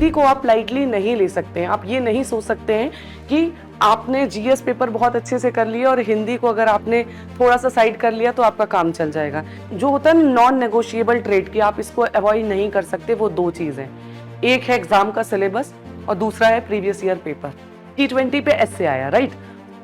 हिंदी को आप लाइटली नहीं ले सकते हैं। आप ये नहीं सोच सकते हैं कि आपने जीएस पेपर बहुत अच्छे से कर लिया और हिंदी को अगर आपने थोड़ा सा साइड कर लिया तो आपका काम चल जाएगा। जो होता है नॉन नेगोशिएबल ट्रेड की आप इसको अवॉइड नहीं कर सकते, वो दो चीज़ हैं। एक है एग्जाम का सिलेबस और दूसरा है प्रीवियस ईयर पेपर। G20 पे ऐसे आया, राइट।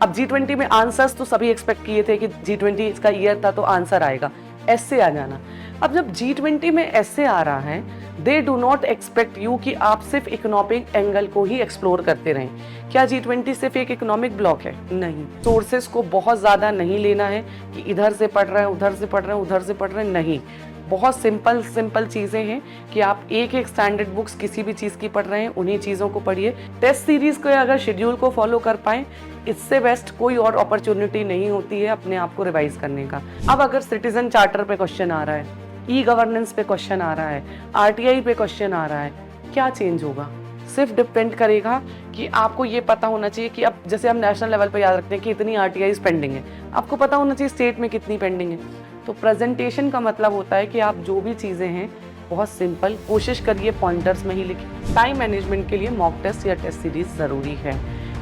अब G20 में आंसर्स तो सभी एक्सपेक्ट किए थे कि G20 इसका ईयर था तो आंसर आएगा, ऐसे आ जाना। अब जब G20 में ऐसे आ रहा है, they do not expect you कि आप सिर्फ इकोनॉमिक एंगल को ही एक्सप्लोर करते रहें। क्या G20 सिर्फ एक इकोनॉमिक ब्लॉक है? नहीं। सोर्सेस को बहुत ज़्यादा नहीं लेना है कि इधर से पढ़ रहे हैं, उधर से पढ़ रहे हैं, उधर से पढ़ रहे हैं, नहीं। बहुत सिंपल चीज़ें हैं कि आप एक स्टैंडर्ड बुक्स किसी भी चीज़ की पढ़ रहे हैं, उन्हीं चीज़ों को पढ़िए। टेस्ट सीरीज़ को अगर शेड्यूल को फॉलो कर पाएँ, इससे बेस्ट कोई और अपॉर्चुनिटी नहीं होती है अपने आप को रिवाइज करने का। अब अगर सिटीजन चार्टर पे क्वेश्चन आ रहा है, ई गवर्नेंस पे क्वेश्चन आ रहा है, आरटीआई पे क्वेश्चन आ रहा है, क्या चेंज होगा? सिर्फ डिपेंड करेगा कि आपको ये पता होना चाहिए कि अब जैसे हम नेशनल लेवल पे याद रखते हैं कि इतनी आरटीआईज पेंडिंग है, आपको पता होना चाहिए स्टेट में कितनी पेंडिंग है। तो प्रेजेंटेशन का मतलब होता है कि आप जो भी चीज़ें हैं बहुत सिंपल कोशिश करिए पॉइंटर्स में ही लिखें। टाइम मैनेजमेंट के लिए मॉक टेस्ट या टेस्ट सीरीज ज़रूरी है,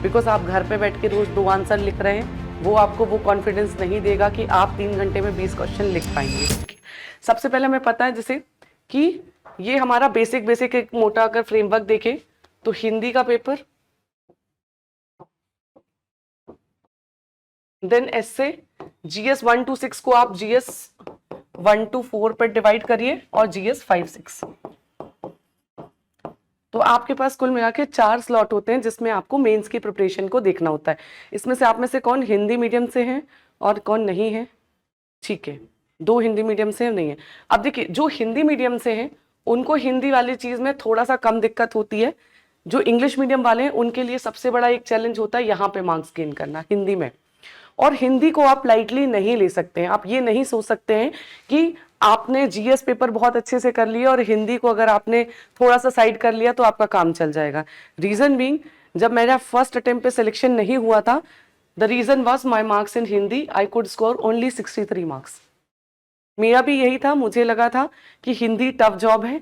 बिकॉज आप घर पे बैठ के रोज़ 2 आंसर लिख रहे हैं, वो आपको वो कॉन्फिडेंस नहीं देगा कि आप 3 घंटे में 20 क्वेश्चन लिख पाएंगे। सबसे पहले हमें पता है जैसे कि ये हमारा बेसिक एक मोटा अगर फ्रेमवर्क देखें तो हिंदी का paper, then essay, GS 1 to 6 को आप जीएस 1 to 4 पर डिवाइड करिए और जीएस 5-6। तो आपके पास कुल मिला के 4 स्लॉट होते हैं जिसमें आपको मेंस की प्रिपरेशन को देखना होता है। इसमें से आप में से कौन हिंदी मीडियम से हैं और कौन नहीं है? ठीक है, 2 हिंदी मीडियम से नहीं है। अब देखिए, जो हिंदी मीडियम से हैं उनको हिंदी वाली चीज़ में थोड़ा सा कम दिक्कत होती है। जो इंग्लिश मीडियम वाले हैं उनके लिए सबसे बड़ा एक चैलेंज होता है यहाँ पे मार्क्स गेन करना हिंदी में। और हिंदी को आप लाइटली नहीं ले सकते हैं। आप ये नहीं सोच सकते हैं कि आपने जीएस पेपर बहुत अच्छे से कर लिया और हिंदी को अगर आपने थोड़ा सा साइड कर लिया तो आपका काम चल जाएगा। रीजन बीइंग, जब मेरा फर्स्ट अटेम्प्ट पे सिलेक्शन नहीं हुआ था, the reason was my marks in Hindi, I could score only 63 marks. मेरा भी यही था, मुझे लगा था कि हिंदी टफ जॉब है,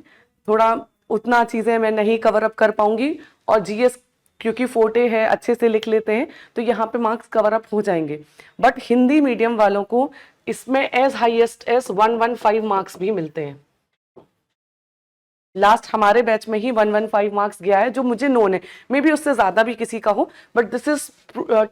थोड़ा उतना चीज़ें मैं नहीं कवर अप कर पाऊंगी, और जीएस क्योंकि फोर्टे है, अच्छे से लिख लेते हैं तो यहाँ पे मार्क्स कवर अप हो जाएंगे। बट हिंदी मीडियम वालों को इसमें एज हाईएस्ट एज 115 मार्क्स भी मिलते हैं। लास्ट हमारे बैच में ही 115 मार्क्स गया है, जो मुझे नोन है, मे बी उससे ज़्यादा भी किसी का हो, but this is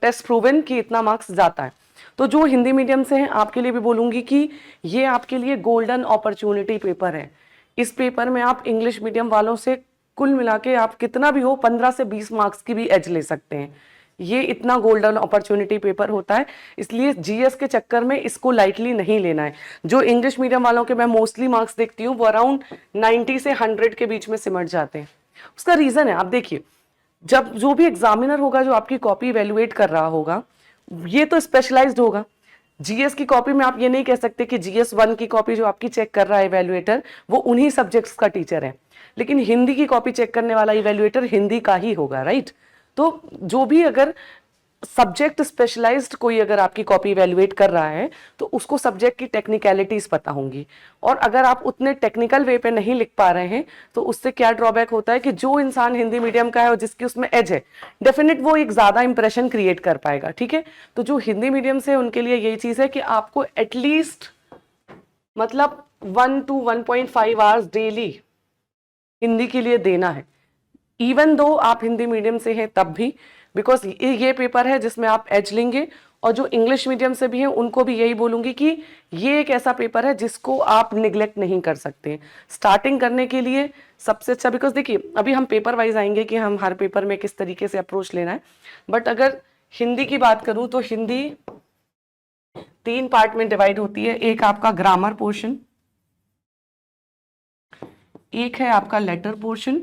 test proven कि इतना मार्क्स जाता है। तो जो हिंदी मीडियम से हैं आपके लिए भी बोलूँगी कि ये आपके लिए गोल्डन अपॉर्चुनिटी पेपर है। इस पेपर में आप इंग्लिश मीडियम वालों से कुल मिला के आप कितना भी हो 15 से 20 मार्क्स की भी एज ले सकते हैं। ये इतना गोल्डन अपॉर्चुनिटी पेपर होता है, इसलिए जीएस के चक्कर में इसको लाइटली नहीं लेना है। जो इंग्लिश मीडियम वालों के मैं मोस्टली मार्क्स देखती हूँ वो अराउंड 90 से 100 के बीच में सिमट जाते हैं। उसका रीज़न है, आप देखिए, जब जो भी एग्जामिनर होगा जो आपकी कॉपी इवेल्युएट कर रहा होगा, ये तो स्पेशलाइज्ड होगा। जीएस की कॉपी में आप ये नहीं कह सकते कि जीएस 1 की कॉपी जो आपकी चेक कर रहा है इवेल्युएटर वो उन्हीं सब्जेक्ट्स का टीचर है, लेकिन हिंदी की कॉपी चेक करने वाला इवेल्युएटर हिंदी का ही होगा, राइट। तो जो भी अगर सब्जेक्ट स्पेशलाइज्ड कोई अगर आपकी कॉपी इवेल्युएट कर रहा है तो उसको सब्जेक्ट की टेक्निकलिटीज पता होंगी, और अगर आप उतने टेक्निकल वे पे नहीं लिख पा रहे हैं तो उससे क्या ड्रॉबैक होता है कि जो इंसान हिंदी मीडियम का है और जिसकी उसमें एज है, डेफिनेट वो एक ज़्यादा इंप्रेशन क्रिएट कर पाएगा, ठीक है। तो जो हिंदी मीडियम से उनके लिए यही चीज़ है कि आपको एटलीस्ट मतलब 1 to 1.5 आवर्स डेली हिंदी के लिए देना है, इवन दो आप हिंदी मीडियम से हैं तब भी, बिकॉज ये पेपर है जिसमें आप एज लेंगे। और जो इंग्लिश मीडियम से भी हैं उनको भी यही बोलूँगी कि ये एक ऐसा पेपर है जिसको आप निगलेक्ट नहीं कर सकते स्टार्टिंग करने के लिए सबसे अच्छा। बिकॉज देखिए, अभी हम पेपर वाइज आएंगे कि हम हर पेपर में किस तरीके से अप्रोच लेना है, बट अगर हिंदी की बात करूँ तो हिंदी 3 पार्ट में डिवाइड होती है। एक आपका ग्रामर पोर्शन, एक है आपका लेटर पोर्शन,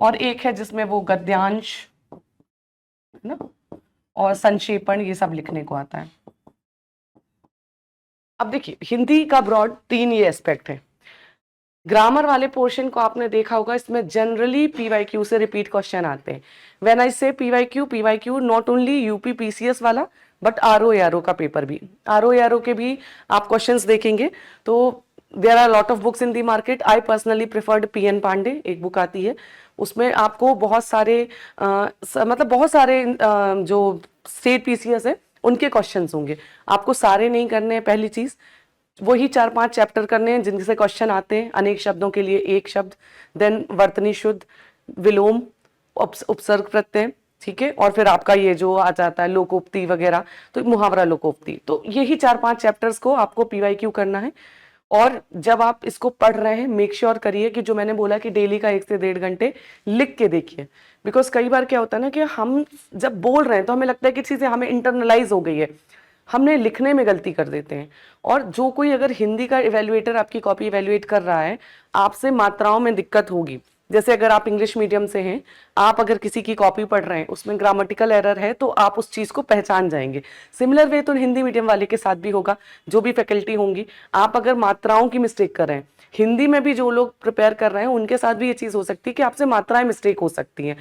और एक है जिसमें वो गद्यांश ना और संक्षेपण ये सब लिखने को आता है। अब देखिए, हिंदी का ब्रॉड 3 ये एस्पेक्ट है। ग्रामर वाले पोर्शन को आपने देखा होगा, इसमें जनरली पीवाईक्यू से रिपीट क्वेश्चन आते हैं। When I say PYQ not only UP PCS वाला बट आरओ एआरओ का पेपर भी, आरओ एआरओ के भी आप क्वेश्चंस देखेंगे तो there are lot of books in the market. I personally preferred PN Pandey, एक बुक आती है, उसमें आपको बहुत सारे मतलब बहुत सारे जो स्टेट PCS है उनके क्वेश्चंस होंगे। आपको सारे नहीं करने हैं, पहली चीज वही 4-5 चैप्टर करने हैं जिनसे क्वेश्चन आते हैं, अनेक शब्दों के लिए एक शब्द, देन वर्तनी शुद्ध, विलोम, उपसर्ग प्रत्यय, ठीक है, और फिर आपका ये जो आ जाता है लोकोक्ति वगैरह, तो मुहावरा लोकोक्ति, तो यही 4-5 चैप्टर्स को आपको PYQ करना है। और जब आप इसको पढ़ रहे हैं मेक श्योर करिए कि जो मैंने बोला कि डेली का 1 से 1.5 घंटे लिख के देखिए, बिकॉज कई बार क्या होता है ना कि हम जब बोल रहे हैं तो हमें लगता है कि चीजें हमें इंटरनलाइज हो गई है, हमने लिखने में गलती कर देते हैं। और जो कोई अगर हिंदी का इवेल्युएटर आपकी कॉपी इवेल्युएट कर रहा है, आपसे मात्राओं में दिक्कत होगी। जैसे अगर आप इंग्लिश मीडियम से हैं, आप अगर किसी की कॉपी पढ़ रहे हैं उसमें ग्रामेटिकल एरर है, तो आप उस चीज को पहचान जाएंगे। सिमिलर वे तो हिंदी मीडियम वाले के साथ भी होगा, जो भी फैकल्टी होंगी। आप अगर मात्राओं की मिस्टेक कर रहे हैं, हिंदी में भी जो लोग प्रिपेयर कर रहे हैं उनके साथ भी ये चीज हो सकती है कि आपसे मात्राएं मिस्टेक हो सकती हैं।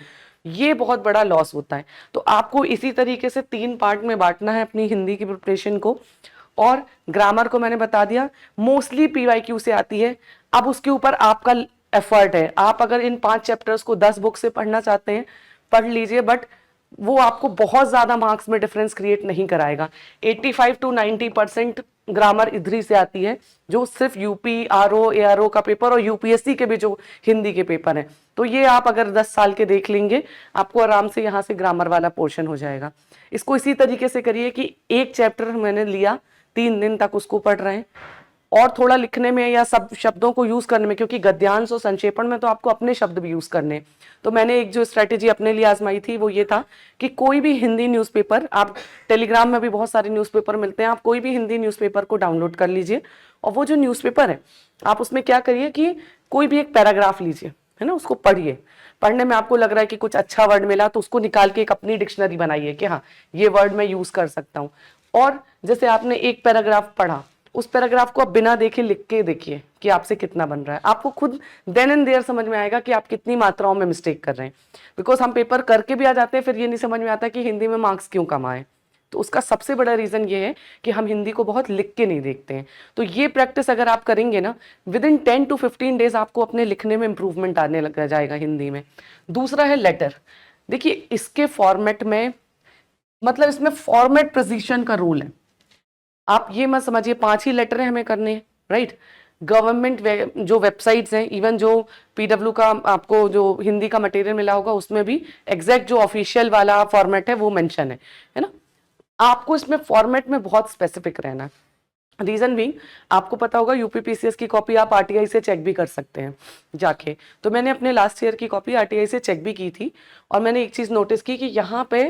ये बहुत बड़ा लॉस होता है। तो आपको इसी तरीके से 3 पार्ट में बांटना है अपनी हिंदी की प्रिपरेशन को। और ग्रामर को मैंने बता दिया, मोस्टली PYQ से आती है। अब उसके ऊपर आपका एफर्ट है। आप अगर इन 5 चैप्टर्स को 10 बुक से पढ़ना चाहते हैं, पढ़ लीजिए, बट वो आपको बहुत ज्यादा मार्क्स में डिफरेंस क्रिएट नहीं कराएगा। 85 to 90% ग्रामर इधर ही से आती है, जो सिर्फ UP RO ARO का पेपर और UPSC के भी जो हिंदी के पेपर हैं, तो ये आप अगर 10 साल के देख लेंगे, आपको आराम से यहाँ से ग्रामर वाला पोर्शन हो जाएगा। इसको इसी तरीके से करिए कि एक चैप्टर मैंने लिया, 3 दिन तक उसको पढ़ रहे हैं, और थोड़ा लिखने में या सब शब्दों को यूज करने में, क्योंकि गद्यांश और संक्षेपण में तो आपको अपने शब्द भी यूज करने। तो मैंने एक जो स्ट्रेटेजी अपने लिए आजमाई थी वो ये था कि कोई भी हिंदी न्यूज़पेपर, आप टेलीग्राम में भी बहुत सारे न्यूज़पेपर मिलते हैं, आप कोई भी हिंदी न्यूज़पेपर को डाउनलोड कर लीजिए, और वो जो न्यूज़पेपर है आप उसमें क्या करिए कि कोई भी एक पैराग्राफ लीजिए, है ना, उसको पढ़िए। पढ़ने में आपको लग रहा है कि कुछ अच्छा वर्ड मिला तो उसको निकाल के एक अपनी डिक्शनरी बनाइए कि हाँ ये वर्ड मैं यूज कर सकता हूँ। और जैसे आपने एक पैराग्राफ पढ़ा, उस पैराग्राफ को आप बिना देखे लिख के देखिए कि आपसे कितना बन रहा है। आपको खुद देन एंड देयर समझ में आएगा कि आप कितनी मात्राओं में मिस्टेक कर रहे हैं। बिकॉज हम पेपर करके भी आ जाते हैं, फिर ये नहीं समझ में आता कि हिंदी में मार्क्स क्यों कम आए। तो उसका सबसे बड़ा रीजन ये है कि हम हिंदी को बहुत लिख के नहीं देखते हैं। तो ये प्रैक्टिस अगर आप करेंगे ना, विद इन 10 to 15 डेज आपको अपने लिखने में इंप्रूवमेंट आने लग जाएगा हिंदी में। दूसरा है लेटर। देखिए इसके फॉर्मेट में, मतलब इसमें फॉर्मेट प्रिसीशन का रूल है। आप ये मत समझिए 5 ही लेटर हैं हमें करने, राइट। गवर्नमेंट जो वेबसाइट्स हैं, इवन जो PW का आपको जो हिंदी का मटेरियल मिला होगा उसमें भी एग्जैक्ट जो ऑफिशियल वाला फॉर्मेट है वो मेंशन है ना। आपको इसमें फॉर्मेट में बहुत स्पेसिफिक रहना है। रीजन भी आपको पता होगा, UP PCS की कॉपी आप RTI से चेक भी कर सकते हैं जाके। तो मैंने अपने लास्ट ईयर की कॉपी RTI से चेक भी की थी, और मैंने एक चीज नोटिस की कि यहाँ पे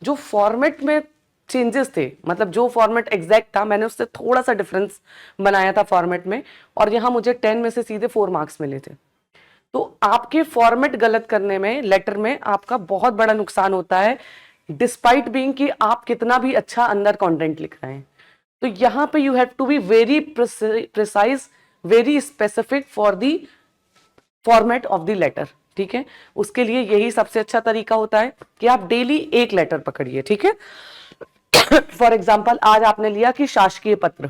जो फॉर्मेट में चेंजेस थे, मतलब जो फॉर्मेट एग्जैक्ट था मैंने उससे थोड़ा सा डिफरेंस बनाया था फॉर्मेट में, और यहाँ मुझे 10 में से सीधे 4 मार्क्स मिले थे। तो आपके फॉर्मेट गलत करने में, लेटर में आपका बहुत बड़ा नुकसान होता है, डिस्पाइट बीइंग कि आप कितना भी अच्छा अंदर कंटेंट लिख रहे हैं। तो यहाँ पे you have to be very precise, very specific for the format of the letter, ठीक है। उसके लिए यही सबसे अच्छा तरीका होता है कि आप डेली एक लेटर पकड़िए, ठीक है। फॉर एग्जाम्पल आज आपने लिया कि शासकीय पत्र,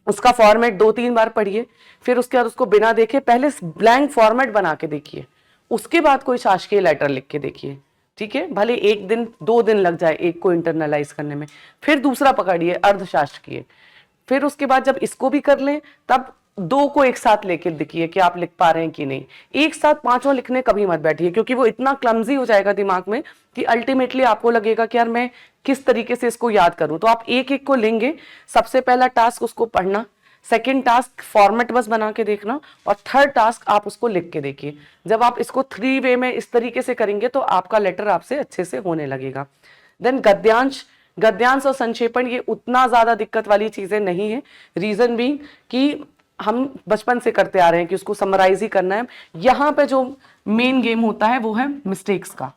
उसका फॉर्मेट 2-3 बार पढ़िए, फिर उसके बाद उसको बिना देखे पहले ब्लैंक फॉर्मेट बना के देखिए, उसके बाद कोई शासकीय लेटर लिख के देखिए, ठीक है। भले 1 दिन 2 दिन लग जाए एक को इंटरनलाइज करने में, फिर दूसरा पकड़िए अर्धशासकीय, फिर उसके बाद जब इसको भी कर लें तब 2 को एक साथ लेके देखिए कि आप लिख पा रहे हैं कि नहीं। एक साथ 5 लिखने कभी मत बैठिए, क्योंकि वो इतना क्लमजी हो जाएगा दिमाग में कि अल्टीमेटली आपको लगेगा कि यार मैं किस तरीके से इसको याद करूं। तो आप एक एक को लेंगे, सबसे पहला टास्क उसको पढ़ना, सेकेंड टास्क फॉर्मेट बस बना के देखना, और थर्ड टास्क आप उसको लिख के देखिए। जब आप इसको 3 वे में इस तरीके से करेंगे तो आपका लेटर आपसे अच्छे से होने लगेगा। देन गद्यांश और संक्षेपण ये उतना ज्यादा दिक्कत वाली चीजें नहीं है। रीजन भी कि हम बचपन से करते आ रहे हैं कि उसको समराइज ही करना है। यहां पे जो मेन गेम होता है वो है मिस्टेक्स का,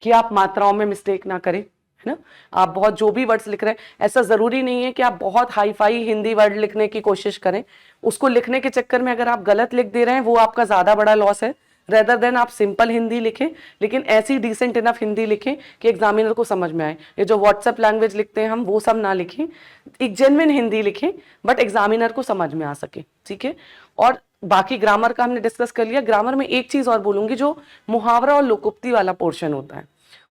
कि आप मात्राओं में मिस्टेक ना करें, है ना। आप बहुत जो भी वर्ड्स लिख रहे हैं, ऐसा जरूरी नहीं है कि आप बहुत हाई फाई हिंदी वर्ड लिखने की कोशिश करें। उसको लिखने के चक्कर में अगर आप गलत लिख दे रहे हैं वो आपका ज्यादा बड़ा लॉस है। रेदर देन आप सिंपल हिंदी लिखें, लेकिन ऐसी डिसेंट इनफ हिंदी लिखें कि एग्जामिनर को समझ में आए। ये जो व्हाट्सएप लैंग्वेज लिखते हैं हम, वो सब ना लिखें, एक जेन्युइन हिंदी लिखें बट एग्जामिनर को समझ में आ सके, ठीक है। और बाकी ग्रामर का हमने डिस्कस कर लिया। ग्रामर में एक चीज और बोलूंगी, जो मुहावरा और लोकोक्ति वाला पोर्शन होता है,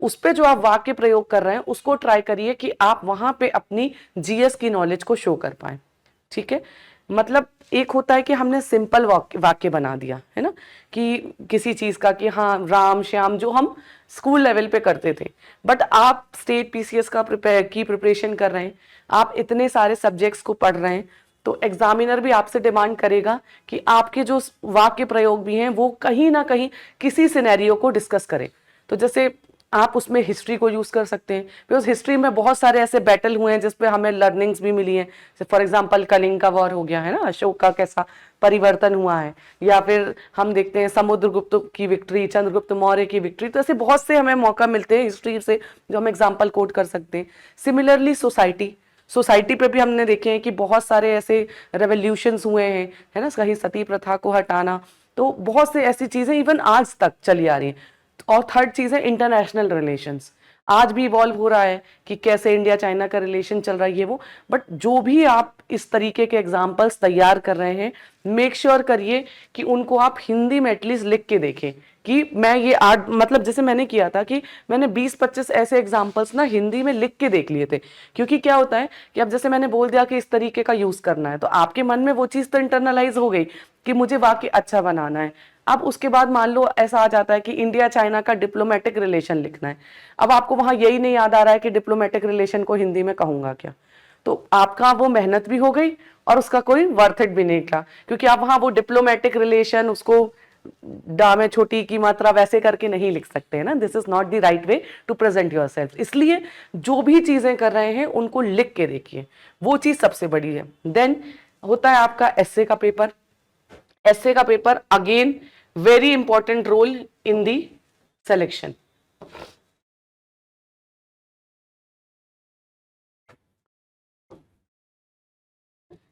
उस पे जो आप वाक्य प्रयोग कर रहे हैं उसको ट्राई करिए कि आप वहां पे अपनी जीएस की नॉलेज को शो कर पाए, ठीक है। मतलब एक होता है कि हमने सिंपल वाक्य बना दिया है ना, कि किसी चीज का, कि हाँ राम श्याम, जो हम स्कूल लेवल पे करते थे, बट आप स्टेट पीसीएस का प्रिपरेशन कर रहे हैं, आप इतने सारे सब्जेक्ट्स को पढ़ रहे हैं, तो एग्जामिनर भी आपसे डिमांड करेगा कि आपके जो वाक्य प्रयोग भी हैं वो कहीं ना कहीं किसी सिनेरियो को डिस्कस करें। तो जैसे आप उसमें हिस्ट्री को यूज कर सकते हैं, बिकॉज हिस्ट्री में बहुत सारे ऐसे बैटल हुए हैं जिसपे हमें लर्निंग्स भी मिली हैं। फॉर एग्जांपल कलिंग का वॉर हो गया है ना, अशोक का कैसा परिवर्तन हुआ है, या फिर हम देखते हैं समुद्रगुप्त की विक्ट्री, चंद्रगुप्त मौर्य की विक्ट्री। तो ऐसे बहुत से हमें मौका मिलते हैं हिस्ट्री से जो हम एग्जाम्पल कोट कर सकते हैं। सिमिलरली सोसाइटी पे भी हमने देखे हैं कि बहुत सारे ऐसे रेवोल्यूशंस हुए हैं, है ना, कहीं सती प्रथा को हटाना, तो बहुत से ऐसी चीजें इवन आज तक चली आ रही हैं। और थर्ड चीज है इंटरनेशनल रिलेशंस, आज भी इवॉल्व हो रहा है कि कैसे इंडिया चाइना का रिलेशन चल रहा है, ये वो। बट जो भी आप इस तरीके के एग्जाम्पल्स तैयार कर रहे हैं, मेक श्योर करिए कि उनको आप हिंदी में एटलीस्ट लिख के देखें कि मैं ये आर्ट, मतलब जैसे मैंने किया था कि मैंने 20-25 ऐसे एग्जाम्पल्स ना हिंदी में लिख के देख लिए थे। क्योंकि क्या होता है कि अब जैसे मैंने बोल दिया कि इस तरीके का यूज करना है, तो आपके मन में वो चीज तो इंटरनलाइज हो गई कि मुझे वाक्य अच्छा बनाना है। अब उसके बाद मान लो ऐसा आ जाता है कि इंडिया चाइना का डिप्लोमेटिक रिलेशन लिखना है, अब आपको वहां यही नहीं याद आ रहा है कि डिप्लोमेटिक रिलेशन को हिंदी में कहूंगा क्या, तो आपका वो मेहनत भी हो गई और उसका कोई वर्थ इट भी नहीं था, क्योंकि आप वहां वो डिप्लोमेटिक रिलेशन उसको डा में छोटी की मात्रा वैसे करके नहीं लिख सकते हैं ना। This is not the right way to present योर सेल्फ। इसलिए जो भी चीजें कर रहे हैं उनको लिख के देखिए, वो चीज सबसे बड़ी है। देन होता है आपका एस्से का पेपर। एस्से का paper again very important role in the selection.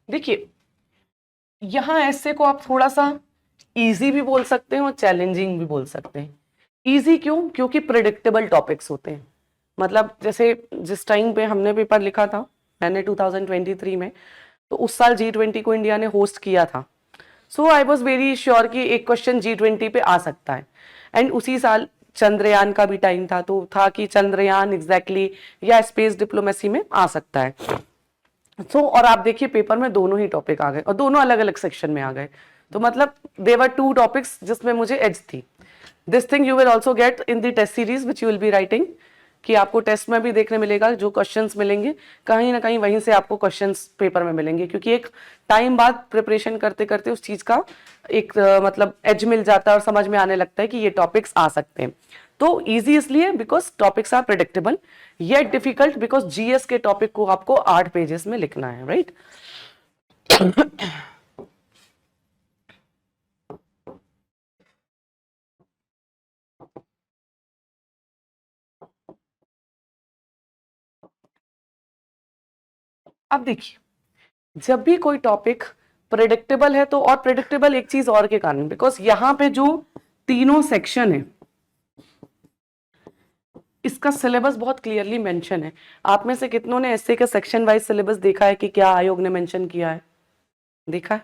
देखिए यहां एस्से को आप थोड़ा सा इजी भी बोल सकते हैं और चैलेंजिंग भी बोल सकते हैं। इजी क्यों? क्योंकि प्रिडिक्टेबल टॉपिक्स होते हैं। मतलब जैसे जिस टाइम पे हमने पेपर लिखा था, मैंने 2023 में, तो उस साल G20 को इंडिया ने होस्ट किया था। सो आई वॉज वेरी श्योर कि एक क्वेश्चन G20 पे आ सकता है। एंड उसी साल चंद्रयान का भी टाइम था, तो था कि चंद्रयान एग्जैक्टली या स्पेस डिप्लोमेसी में आ सकता है। और आप देखिए पेपर में दोनों ही टॉपिक आ गए और दोनों अलग अलग सेक्शन में आ गए। तो मतलब देवर 2 टॉपिक्स जिसमें मुझे एज थी। This thing you will also get in the test series which you will be writing, कि आपको टेस्ट में भी देखने मिलेगा, जो क्वेश्चंस मिलेंगे कहीं ना कहीं वहीं से आपको क्वेश्चंस पेपर में मिलेंगे, क्योंकि एक टाइम बाद प्रिपरेशन करते करते उस चीज का एक मतलब एज मिल जाता है और समझ में आने लगता है कि ये टॉपिक्स आ सकते हैं। तो इजी इसलिए बिकॉज टॉपिक्स आर प्रेडिक्टेबल, ये डिफिकल्ट बिकॉज जीएस के टॉपिक को आपको 8 पेजेस में लिखना है, राइट। अब देखिए जब भी कोई टॉपिक प्रेडिक्टेबल है, तो और प्रेडिक्टेबल एक चीज और के कारण, बिकॉज यहाँ पे जो तीनों सेक्शन है इसका सिलेबस बहुत क्लियरली मेंशन है। आप में से कितनों ने एसए के सेक्शन वाइज सिलेबस देखा है कि क्या आयोग ने मेंशन किया है? देखा है?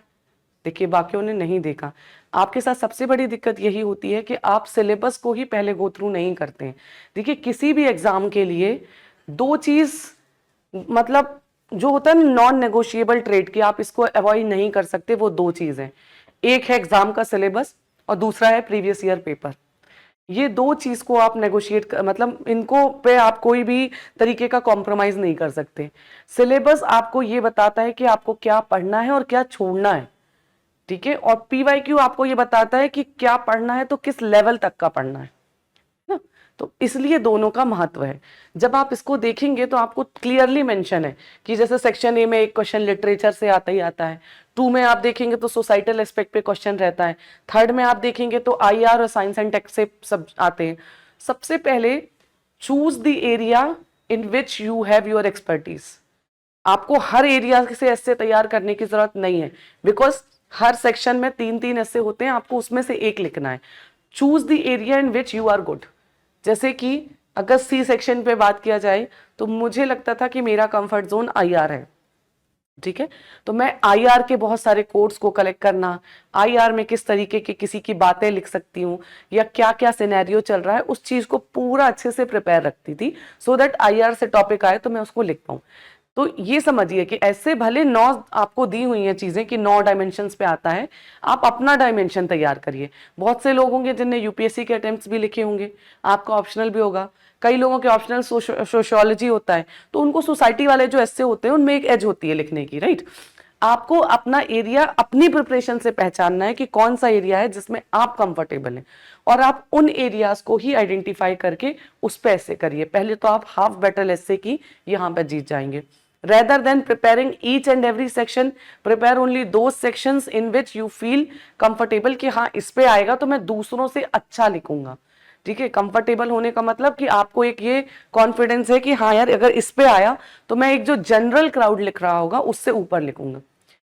देखिए बाकियों ने नहीं देखा। आपके साथ सबसे बड़ी दिक्कत यही होती है कि आप सिलेबस को ही पहले गो थ्रू नहीं करते हैं। देखिए किसी भी एग्जाम के लिए 2 चीज, मतलब जो होता है नॉन नेगोशिएबल ट्रेड की, आप इसको अवॉइड नहीं कर सकते, वो 2 चीज हैं। एक है एग्जाम का सिलेबस और दूसरा है प्रीवियस ईयर पेपर। ये 2 चीज को आप नेगोशिएट मतलब इनको पे आप कोई भी तरीके का कॉम्प्रोमाइज नहीं कर सकते। सिलेबस आपको ये बताता है कि आपको क्या पढ़ना है और क्या छोड़ना है, ठीक है। और पीवाईक्यू आपको ये बताता है कि क्या पढ़ना है तो किस लेवल तक का पढ़ना है ना। तो इसलिए दोनों का महत्व है। जब आप इसको देखेंगे तो आपको क्लियरली मेंशन है कि जैसे सेक्शन ए में एक क्वेश्चन लिटरेचर से आता ही आता है, 2 में आप देखेंगे तो सोसाइटल एस्पेक्ट पे क्वेश्चन रहता है, 3rd में आप देखेंगे तो आईआर और साइंस एंड टेक से सब आते हैं। सबसे पहले choose the area in which you have your expertise. आपको हर एरिया से ऐसे तैयार करने की जरूरत नहीं है, बिकॉज हर सेक्शन में 3-3 ऐसे होते हैं, आपको उसमें से एक लिखना है। Choose the area in which you are good. जैसे कि अगर सी सेक्शन पे बात किया जाए तो मुझे लगता था कि मेरा कंफर्ट जोन आईआर है, ठीक है। तो मैं आईआर के बहुत सारे कोड्स को कलेक्ट करना, आईआर में किस तरीके की किसी की बातें लिख सकती हूँ या क्या क्या सिनेरियो चल रहा है, उस चीज को पूरा अच्छे से प्रिपेयर रखती थी, सो दैट आईआर से टॉपिक आए तो मैं उसको लिख पाऊँ। तो ये समझिए कि ऐसे भले 9 आपको दी हुई हैं चीजें कि 9 डायमेंशंस पे आता है, आप अपना डायमेंशन तैयार करिए। बहुत से लोग होंगे जिनने यूपीएससी के अटेम्प्ट्स भी लिखे होंगे, आपका ऑप्शनल भी होगा। कई लोगों के ऑप्शनल सोशियोलॉजी होता है, तो उनको सोसाइटी वाले जो ऐसे होते हैं उनमें एक एज होती है लिखने की, राइट। आपको अपना एरिया अपनी प्रिपरेशन से पहचानना है कि कौन सा एरिया है जिसमें आप कंफर्टेबल हैं, और आप उन एरियाज को ही आइडेंटिफाई करके उस पे ऐसे करिए। पहले तो आप हाफ बैटल ऐसे की यहां पे जीत जाएंगे। Rather than preparing each and every section, prepare only those sections in which you feel comfortable कि हाँ इस पे आएगा तो मैं दूसरों से अच्छा लिखूंगा, ठीक है। कंफर्टेबल होने का मतलब कि आपको एक ये कॉन्फिडेंस है कि हाँ यार अगर इस पे आया तो मैं एक जो जनरल क्राउड लिख रहा होगा उससे ऊपर लिखूंगा।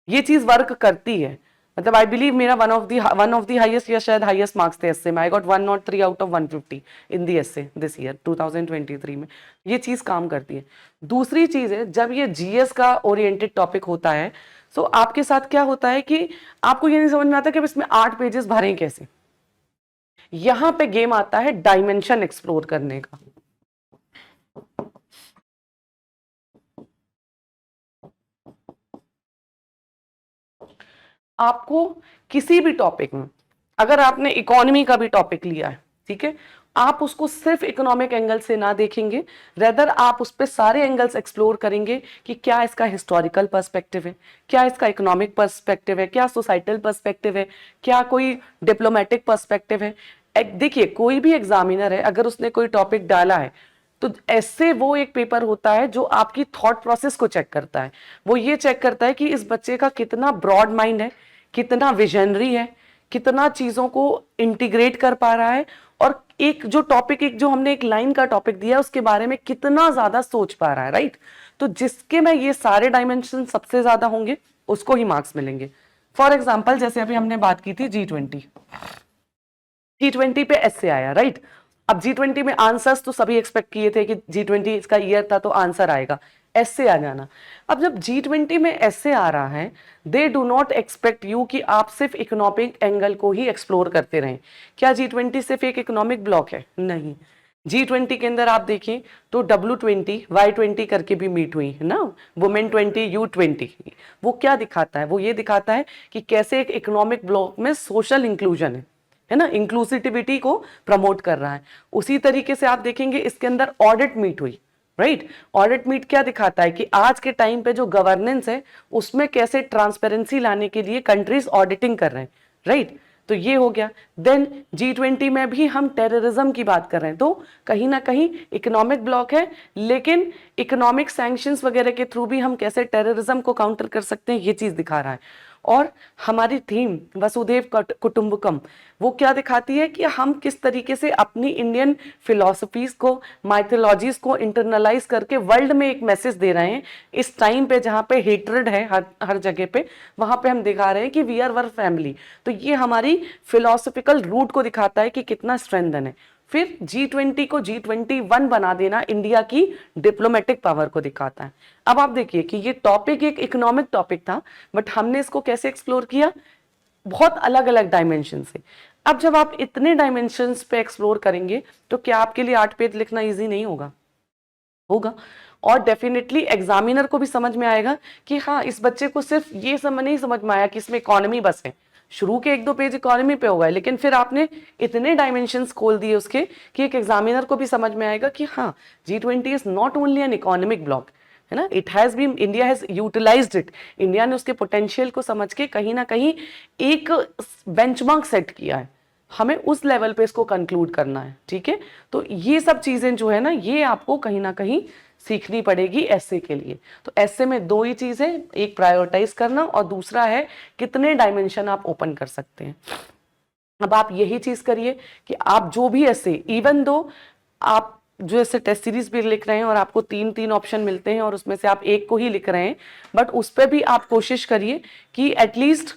ये चीज वर्क करती है। मतलब आई बिलीव मेरा वन ऑफ द हाईएस्ट या शायद हाईएस्ट मार्क्स थे एसए में। I got 103 out of 150 in the essay this year 2023 में। ये चीज काम करती है। दूसरी चीज है, जब ये जीएस का ओरिएंटेड टॉपिक होता है तो आपके साथ क्या होता है कि आपको ये नहीं समझ में आता कि इसमें 8 पेजेस भरें कैसे। यहां पे गेम आता है डायमेंशन एक्सप्लोर करने का। आपको किसी भी टॉपिक में, अगर आपने इकोनॉमी का भी टॉपिक लिया है, ठीक है, आप उसको सिर्फ इकोनॉमिक एंगल से ना देखेंगे, रेदर आप उस पे सारे एंगल्स एक्सप्लोर करेंगे कि क्या इसका हिस्टोरिकल पर्सपेक्टिव है, क्या इसका इकोनॉमिक पर्सपेक्टिव है, क्या सोसाइटल पर्सपेक्टिव है, क्या कोई डिप्लोमेटिक पर्सपेक्टिव है। देखिए कोई भी एग्जामिनर है अगर उसने कोई टॉपिक डाला है तो ऐसे वो एक पेपर होता है जो आपकी थॉट प्रोसेस को चेक करता है। वो ये चेक करता है कि इस बच्चे का कितना ब्रॉड माइंड है, कितना विजनरी है, कितना चीजों को इंटीग्रेट कर पा रहा है, और एक जो टॉपिक, एक जो हमने एक लाइन का टॉपिक दिया है उसके बारे में कितना ज्यादा सोच पा रहा है, राइट। तो जिसके में ये सारे डायमेंशन सबसे ज्यादा होंगे उसको ही मार्क्स मिलेंगे। फॉर एग्जाम्पल जैसे अभी हमने बात की थी G20, G20 पे ऐसे आया, राइट। अब G20 में आंसर्स तो सभी एक्सपेक्ट किए थे कि G20 इसका ईयर था तो आंसर आएगा, ऐसे आ जाना। अब जब G20 में ऐसे आ रहा है, they do not expect you कि आप सिर्फ इकोनॉमिक एंगल को ही एक्सप्लोर करते रहें। क्या G20 सिर्फ एक इकोनॉमिक ब्लॉक है? नहीं। G20 के अंदर आप देखें तो W20 Y20 करके भी मीट हुई है ना, वुमेन 20 U20। वो क्या दिखाता है? वो ये दिखाता है कि कैसे एक इकोनॉमिक ब्लॉक में सोशल इंक्लूजन है ना, इंक्लूसिविटी को प्रमोट कर रहा है। उसी तरीके से आप देखेंगे इसके अंदर ऑडिट मीट हुई, राइट। ऑडिट मीट क्या दिखाता है कि आज के टाइम पे जो गवर्नेंस है उसमें कैसे ट्रांसपेरेंसी लाने के लिए कंट्रीज ऑडिटिंग कर रहे हैं, राइट। तो ये हो गया। देन G20 में भी हम टेररिज्म की बात कर रहे हैं, तो कहीं ना कहीं इकोनॉमिक ब्लॉक है, लेकिन इकोनॉमिक सैंक्शंस वगैरह के थ्रू भी हम कैसे टेररिज्म को काउंटर कर सकते हैं ये चीज दिखा रहा है। और हमारी थीम वसुधैव कुटुंबकम वो क्या दिखाती है कि हम किस तरीके से अपनी इंडियन फिलॉसफीज को, माइथोलॉजीज को इंटरनलाइज करके वर्ल्ड में एक मैसेज दे रहे हैं। इस टाइम पे जहाँ पे हेट्रेड है हर जगह पे, वहां पे हम दिखा रहे हैं कि वी आर वर फैमिली। तो ये हमारी फिलोसफिकल रूट को दिखाता है कि कितना स्ट्रेंथन है। फिर G20 को G21 बना देना इंडिया की डिप्लोमेटिक पावर को दिखाता है। अब आप देखिए कि ये टॉपिक एक इकोनॉमिक टॉपिक था, बट हमने इसको कैसे एक्सप्लोर किया, बहुत अलग अलग डायमेंशन से। अब जब आप इतने डायमेंशंस पे एक्सप्लोर करेंगे तो क्या आपके लिए 8 पेज लिखना इजी नहीं होगा? होगा। और डेफिनेटली एग्जामिनर को भी समझ में आएगा कि हाँ इस बच्चे को सिर्फ ये नहीं समझ में आया कि इसमें इकोनॉमी बस है। शुरू के 1-2 पेज इकोनॉमी पे होगा, लेकिन फिर आपने इतने डायमेंशंस खोल दिए उसके कि एक एग्जामिनर को भी समझ में आएगा कि हाँ G20 is not only an economic block, है ना, it has been, India has utilized इट। इंडिया ने उसके पोटेंशियल को समझ के कहीं ना कहीं एक बेंचमार्क सेट किया है, हमें उस लेवल पे इसको कंक्लूड करना है, ठीक है। तो ये सब चीजें जो है ना, ये आपको कहीं ना कहीं सीखनी पड़ेगी एसए के लिए। तो एसए में 2 ही चीजें, एक प्रायोरिटाइज करना और दूसरा है कितने डायमेंशन आप ओपन कर सकते हैं। अब आप यही चीज करिए कि आप जो भी ऐसे, इवन दो आप जो ऐसे टेस्ट सीरीज भी लिख रहे हैं और आपको 3 ऑप्शन मिलते हैं और उसमें से आप एक को ही लिख रहे हैं, बट उस पर भी आप कोशिश करिए कि एटलीस्ट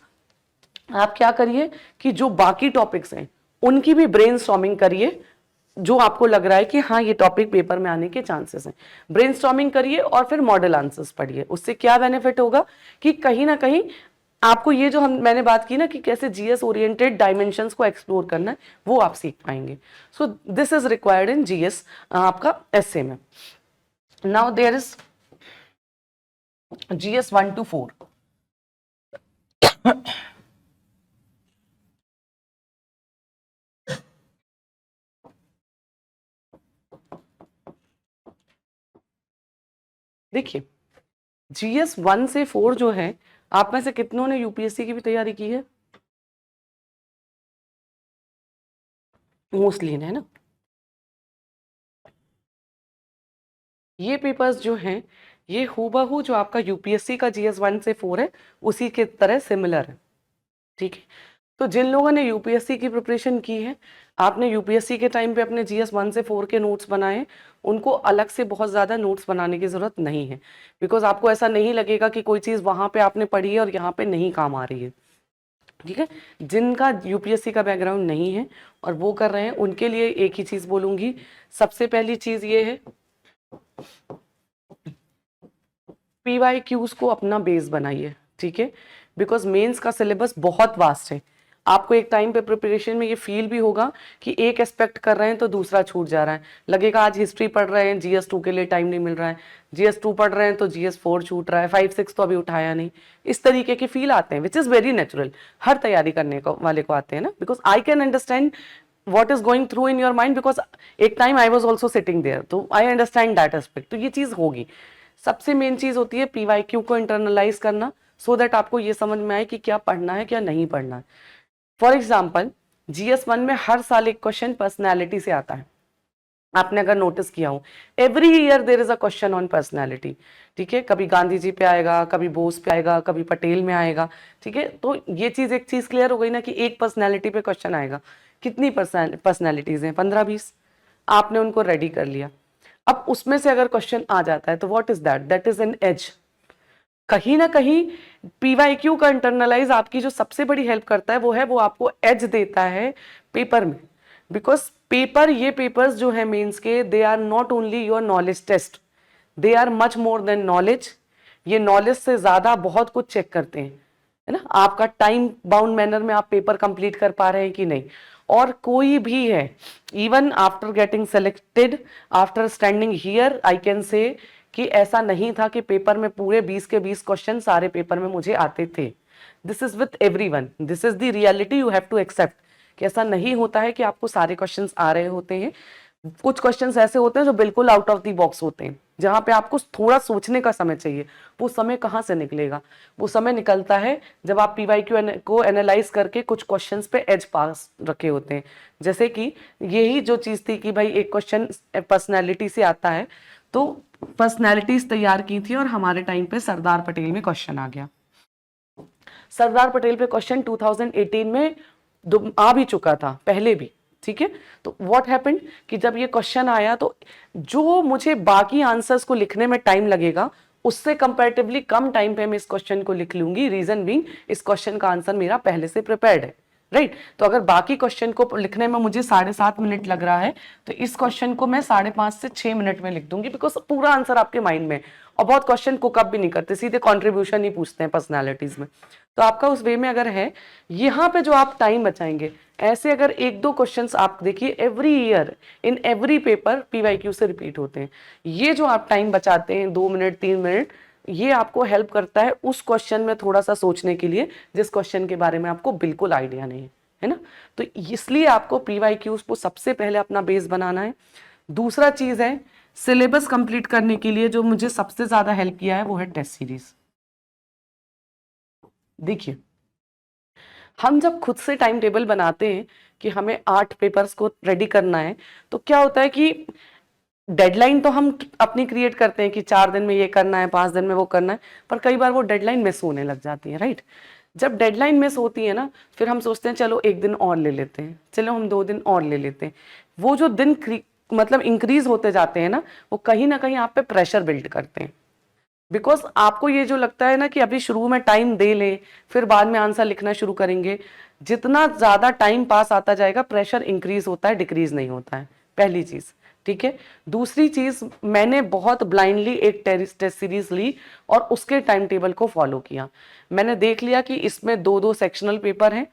आप क्या करिए कि जो बाकी टॉपिक्स हैं उनकी भी ब्रेनस्टॉर्मिंग करिए, जो आपको लग रहा है कि हाँ ये टॉपिक पेपर में आने के चांसेस हैं, ब्रेनस्टॉर्मिंग करिए और फिर मॉडल आंसर्स पढ़िए। उससे क्या बेनिफिट होगा कि कहीं ना कहीं आपको ये जो मैंने बात की ना कि कैसे जीएस ओरिएंटेड डायमेंशंस को एक्सप्लोर करना है, वो आप सीख पाएंगे। So this is required in GS आपका एसए में। Now there is GS 1 to 4। देखिए जीएस 1 से 4 जो है, आप में से कितनों ने यूपीएससी की भी तैयारी की है? मोस्टली है ना। ये पेपर्स जो हैं ये हूबहू जो आपका यूपीएससी का जीएस 1 से 4 है उसी के तरह सिमिलर है, ठीक है। तो जिन लोगों ने यूपीएससी की प्रिपरेशन की है, आपने यूपीएससी के टाइम पे अपने जीएस 1 से 4 के नोट्स बनाए, उनको अलग से बहुत ज़्यादा नोट्स बनाने की ज़रूरत नहीं है, बिकॉज आपको ऐसा नहीं लगेगा कि कोई चीज़ वहाँ पे आपने पढ़ी है और यहाँ पे नहीं काम आ रही है, ठीक है। जिनका यूपीएससी का बैकग्राउंड नहीं है और वो कर रहे हैं, उनके लिए एक ही चीज़ बोलूँगी। सबसे पहली चीज़ ये है, पीवाईक्यूज को अपना बेस बनाइए, ठीक है, बिकॉज मेंस का सिलेबस बहुत वास्ट है। आपको एक टाइम पे प्रिपरेशन में ये फील भी होगा कि एक एस्पेक्ट कर रहे हैं तो दूसरा छूट जा रहा है, लगेगा आज हिस्ट्री पढ़ रहे हैं जीएस 2 के लिए टाइम नहीं मिल रहा है, जीएस 2 पढ़ रहे हैं तो जीएस 4 छूट रहा है, 5 6 तो अभी उठाया नहीं। इस तरीके के फील आते हैं, विच इज़ वेरी नेचुरल, हर तैयारी करने को वाले को आते हैं ना, because I can understand what is going through in your mind, because एक time I was also sitting there, तो I understand that aspect। तो ये चीज़ होगी। सबसे मेन चीज़ होती है पीवाईक्यू को इंटरनलाइज करना, सो दैट आपको ये समझ में आए कि क्या पढ़ना है क्या नहीं पढ़ना है। फॉर एग्जाम्पल जीएस 1 में हर साल एक क्वेश्चन पर्सनैलिटी से आता है, आपने अगर नोटिस किया हो, every year there is a question on personality, ठीक है। कभी गांधी जी पे आएगा, कभी बोस पे आएगा, कभी पटेल में आएगा, ठीक है। तो ये चीज़ एक चीज़ क्लियर हो गई ना कि एक पर्सनैलिटी पे क्वेश्चन आएगा। कितनी पर्सनैलिटीज हैं? 15-20। आपने उनको रेडी कर लिया। अब उसमें से अगर क्वेश्चन आ जाता है तो what is that? That is an edge. कहीं ना कहीं पीवाईक्यू का इंटरनलाइज आपकी जो सबसे बड़ी हेल्प करता है वो आपको एज देता है पेपर में, बिकॉज पेपर, ये पेपर्स जो है मेंस के, they are not only your knowledge test, they are much more than knowledge. ये नॉलेज से ज्यादा बहुत कुछ चेक करते हैं, है ना। आपका टाइम बाउंड मैनर में आप पेपर कंप्लीट कर पा रहे हैं कि नहीं। और कोई भी है, even after getting selected, after standing here, I can say कि ऐसा नहीं था कि पेपर में पूरे 20 के 20 क्वेश्चन सारे पेपर में मुझे आते थे। This is with everyone, this is the reality, you have to accept कि ऐसा नहीं होता है कि आपको सारे क्वेश्चंस आ रहे होते हैं। कुछ क्वेश्चंस ऐसे होते हैं जो बिल्कुल आउट ऑफ द बॉक्स होते हैं, जहां पे आपको थोड़ा सोचने का समय चाहिए। वो समय कहाँ से निकलेगा? वो समय निकलता है जब आप पीवाईक्यू को एनालाइज करके कुछ क्वेश्चंस पे एज पास रखे होते हैं। जैसे कि यही जो चीज थी कि भाई एक क्वेश्चन पर्सनैलिटी से आता है, तो पर्सनैलिटीज तैयार की थी और हमारे टाइम पे सरदार पटेल में क्वेश्चन आ गया। सरदार पटेल पे क्वेश्चन 2018 में आ भी चुका था पहले भी, ठीक है। तो व्हाट हैपेंड कि जब ये क्वेश्चन आया तो जो मुझे बाकी आंसर्स को लिखने में टाइम लगेगा उससे कंपैरेटिवली कम टाइम पे मैं इस क्वेश्चन को लिख लूंगी। रीजन बीइंग, इस क्वेश्चन का आंसर मेरा पहले से प्रिपेयर्ड है, राइट। तो अगर बाकी क्वेश्चन को लिखने में मुझे 7.5 मिनट लग रहा है, तो इस क्वेश्चन को मैं 5.5 से 6 मिनट में लिख दूंगी, बिकॉज पूरा आंसर आपके माइंड में। और बहुत क्वेश्चन कुकअप भी नहीं करते, सीधे कॉन्ट्रीब्यूशन ही पूछते हैं पर्सनैलिटीज में। तो आपका उस वे में अगर है, यहाँ पे जो आप टाइम बचाएंगे, ऐसे अगर 1-2 क्वेश्चंस आप देखिए every year in every paper PYQ से रिपीट होते हैं। ये जो आप टाइम बचाते हैं 2 मिनट 3 मिनट, ये आपको हेल्प करता है उस क्वेश्चन में थोड़ा सा सोचने के लिए जिस क्वेश्चन के बारे में आपको बिल्कुल आइडिया नहीं है ना। तो इसलिए आपको पीवाईक्यूज को सबसे पहले अपना बेस बनाना है। दूसरा चीज है, सिलेबस कंप्लीट करने के लिए जो मुझे सबसे ज्यादा हेल्प किया है वो है टेस्ट सीरीज। देखिए, हम जब खुद से टाइम टेबल बनाते हैं कि हमें 8 पेपर्स को रेडी करना है, तो क्या होता है कि डेडलाइन तो हम अपनी क्रिएट करते हैं कि 4 दिन में ये करना है, 5 दिन में वो करना है, पर कई बार वो डेडलाइन मिस होने लग जाती है, राइट। जब डेडलाइन मिस होती है ना, फिर हम सोचते हैं चलो 1 दिन और ले लेते हैं, चलो हम 2 दिन और ले लेते हैं। वो जो दिन मतलब इंक्रीज होते जाते हैं ना कहीं आप पे प्रेशर बिल्ड करते हैं। बिकॉज आपको ये जो लगता है ना कि अभी शुरू में टाइम दे ले, फिर बाद में आंसर लिखना शुरू करेंगे, जितना ज्यादा टाइम पास आता जाएगा प्रेशर इंक्रीज होता है, डिक्रीज नहीं होता है, पहली चीज। ठीक है। दूसरी चीज, मैंने बहुत ब्लाइंडली एक टेस्ट सीरीज ली और उसके टाइम टेबल को फॉलो किया। मैंने देख लिया कि इसमें 2-2 सेक्शनल पेपर हैं,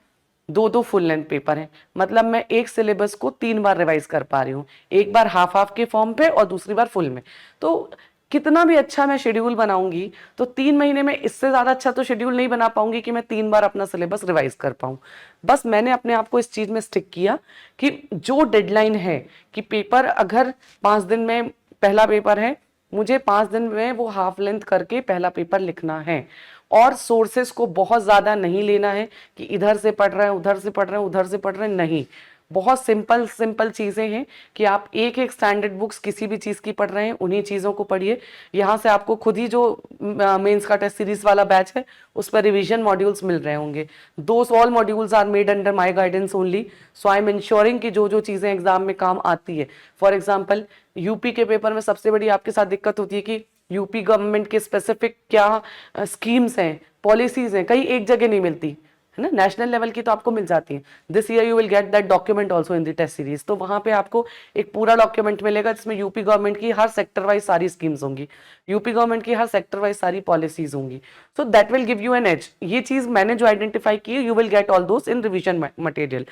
2-2 फुल लेंथ पेपर हैं, मतलब मैं एक सिलेबस को 3 बार रिवाइज कर पा रही हूँ, एक बार हाफ हाफ के फॉर्म पे और दूसरी बार फुल में। तो कितना भी अच्छा मैं शेड्यूल बनाऊंगी तो 3 महीने में इससे ज्यादा अच्छा तो शेड्यूल नहीं बना पाऊंगी कि मैं 3 बार अपना सिलेबस रिवाइज कर पाऊं। बस मैंने अपने आप को इस चीज में स्टिक किया कि जो डेडलाइन है कि पेपर अगर 5 दिन में पहला पेपर है, मुझे 5 दिन में वो हाफ लेंथ करके पहला पेपर लिखना है। और सोर्सेस को बहुत ज्यादा नहीं लेना है कि इधर से पढ़ रहे हैं, उधर से पढ़ रहे हैं, उधर से पढ़ रहे हैं, नहीं। बहुत सिंपल सिंपल चीजें हैं कि आप एक एक स्टैंडर्ड बुक्स किसी भी चीज की पढ़ रहे हैं, उन्हीं चीजों को पढ़िए। यहाँ से आपको खुद ही जो मेंस का टेस्ट सीरीज वाला बैच है उस पर रिवीजन मॉड्यूल्स मिल रहे होंगे। Those all modules are made under my guidance only, so I am ensuring कि जो जो चीजें एग्जाम में काम आती है। फॉर एग्जाम्पल यूपी के पेपर में सबसे बड़ी आपके साथ दिक्कत होती है कि यूपी गवर्नमेंट के स्पेसिफिक क्या स्कीम्स हैं, पॉलिसीज हैं, कहीं एक जगह नहीं मिलती है ना, नेशनल लेवल की तो आपको मिल जाती है। This year you will get that document also in the test series. तो वहां पे आपको एक पूरा डॉक्यूमेंट मिलेगा जिसमें यूपी गवर्नमेंट की हर सेक्टर वाइज सारी स्कीम्स होंगी, यूपी गवर्नमेंट की हर सेक्टर वाइज सारी पॉलिसीज होंगी। So that will give you an edge. ये चीज मैंने जो आइडेंटिफाई की है, you will get all those in revision material.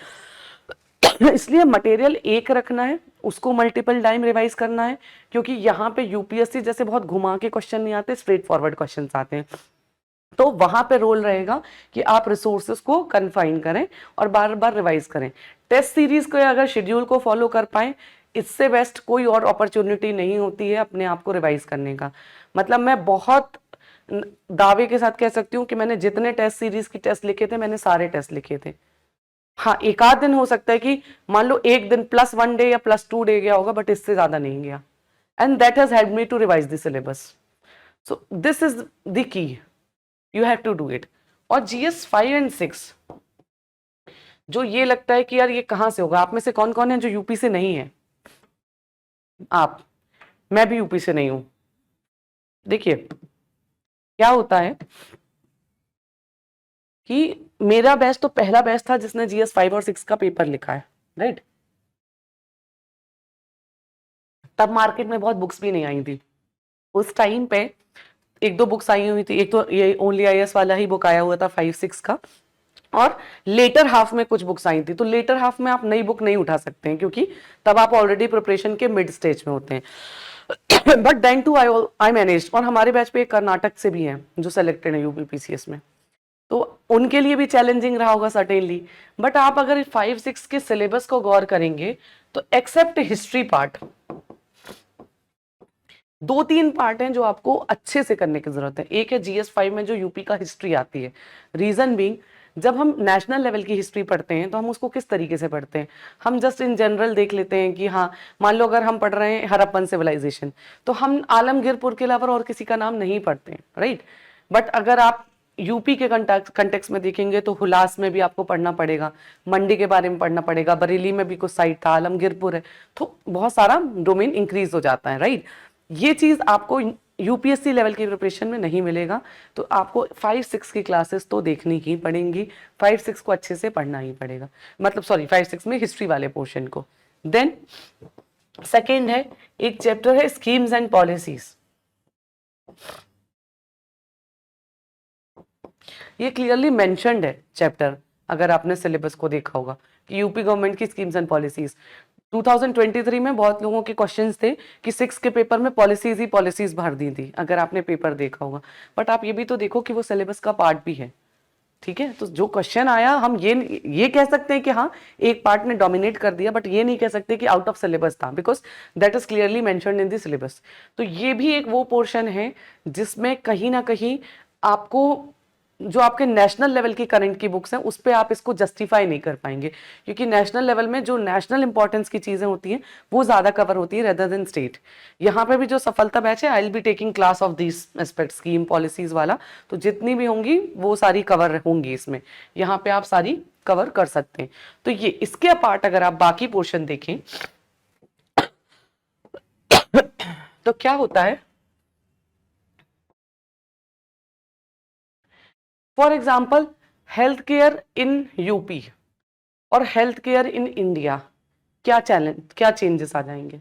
इसलिए मटेरियल एक रखना है, उसको मल्टीपल टाइम रिवाइज करना है, क्योंकि यहाँ पे यूपीएससी जैसे बहुत घुमा के क्वेश्चन नहीं आते, स्ट्रेट फॉरवर्ड क्वेश्चन आते हैं। तो वहां पे रोल रहेगा कि आप रिसोर्सेस को कन्फाइन करें और बार बार रिवाइज करें। टेस्ट सीरीज को अगर शेड्यूल को फॉलो कर पाए, इससे बेस्ट कोई और अपॉर्चुनिटी नहीं होती है अपने आप को रिवाइज करने का। मतलब मैं बहुत दावे के साथ कह सकती हूँ कि मैंने जितने टेस्ट सीरीज की टेस्ट लिखे थे, मैंने सारे टेस्ट लिखे थे। हाँ, एक आध दिन हो सकता है कि मान लो एक दिन +1 डे या +2 डे गया होगा, बट इससे ज्यादा नहीं गया। And that has help me to revise the syllabus. So this is the key, you have to do it. और GS 5 और 6 जो ये लगता है कि यार ये कहां से होगा, आप में से कौन कौन है जो यूपी से नहीं है? आप, मैं भी यूपी से नहीं हूं। देखिए क्या होता है कि मेरा बैच तो पहला बैच था जिसने GS 5 और 6 का पेपर लिखा है, राइट। तब मार्केट में बहुत बुक्स भी नहीं आई थी उस टाइम पे। एक दो बुक्स आई हुई थी, एक तो ये ओनली IAS वाला ही बुक आया हुआ था 5-6 का, और लेटर हाफ में कुछ बुक्स आई थी। तो लेटर हाफ में आप नई बुक नहीं उठा सकते हैं क्योंकि तब आप ऑलरेडी प्रिपरेशन के मिड स्टेज में होते हैं। But then too I manage. और हमारे बैच पे एक कर्नाटक से भी है जो सेलेक्टेड है UPPCS में, तो उनके लिए भी चैलेंजिंग रहा होगा सर्टेनली। बट आप अगर 5-6 के सिलेबस को गौर करेंगे तो एक्सेप्ट हिस्ट्री पार्ट, 2-3 पार्ट हैं जो आपको अच्छे से करने की जरूरत है। एक है GS 5 में जो यूपी का हिस्ट्री आती है। रीजन बीइंग, जब हम नेशनल लेवल की हिस्ट्री पढ़ते हैं तो हम उसको किस तरीके से पढ़ते हैं, हम जस्ट इन जनरल देख लेते हैं कि हाँ, मान लो अगर हम पढ़ रहे हैं हड़प्पन सिविलाइजेशन तो हम आलमगीरपुर के अलावा और किसी का नाम नहीं पढ़ते हैं, राइट। बट अगर आप यूपी के कंटेक्स में देखेंगे तो हुलास में भी आपको पढ़ना पड़ेगा, मंडी के बारे में पढ़ना पड़ेगा, बरेली में भी कुछ साइट था, आलमगीरपुर है, तो बहुत सारा डोमेन इंक्रीज हो जाता है, राइट। ये चीज आपको यूपीएससी लेवल की प्रिपरेशन में नहीं मिलेगा। तो आपको 5-6 की क्लासेस तो देखनी ही पड़ेंगी, 5-6 को अच्छे से पढ़ना ही पड़ेगा, मतलब सॉरी 5-6 में हिस्ट्री वाले पोर्शन को। देन सेकेंड है, एक चैप्टर है स्कीम्स एंड पॉलिसीज। ये क्लियरली मेंशन्ड है चैप्टर, अगर आपने सिलेबस को देखा होगा कि यूपी गवर्नमेंट की स्कीम्स एंड पॉलिसीज। 2023 में बहुत लोगों के क्वेश्चंस थे कि 6 के पेपर में पॉलिसीज ही पॉलिसीज भर दी थी, अगर आपने पेपर देखा होगा। बट आप ये भी तो देखो कि वो सिलेबस का पार्ट भी है, ठीक है। तो जो क्वेश्चन आया, हम ये कह सकते हैं कि हाँ एक पार्ट ने डोमिनेट कर दिया, बट ये नहीं कह सकते कि आउट ऑफ सिलेबस था, because that is clearly mentioned in the syllabus. तो ये भी एक वो पोर्शन है जिसमें कहीं ना कहीं आपको जो आपके नेशनल लेवल की करंट की बुक्स हैं उस पे आप इसको जस्टिफाई नहीं कर पाएंगे, क्योंकि नेशनल लेवल में जो नेशनल इंपॉर्टेंस की चीजें होती हैं वो ज्यादा कवर होती है रेदर देन स्टेट। यहाँ पे भी जो सफलता बैच है, I will be taking class of this aspect, scheme policies वाला, तो जितनी भी होंगी वो सारी कवर होंगी इसमें, यहाँ पे आप सारी कवर कर सकते हैं। तो ये इसके अपार्ट अगर आप बाकी पोर्शन देखें तो क्या होता है, for example health care in UP और हेल्थ केयर इन इंडिया, क्या चेंजेस आ जाएंगे?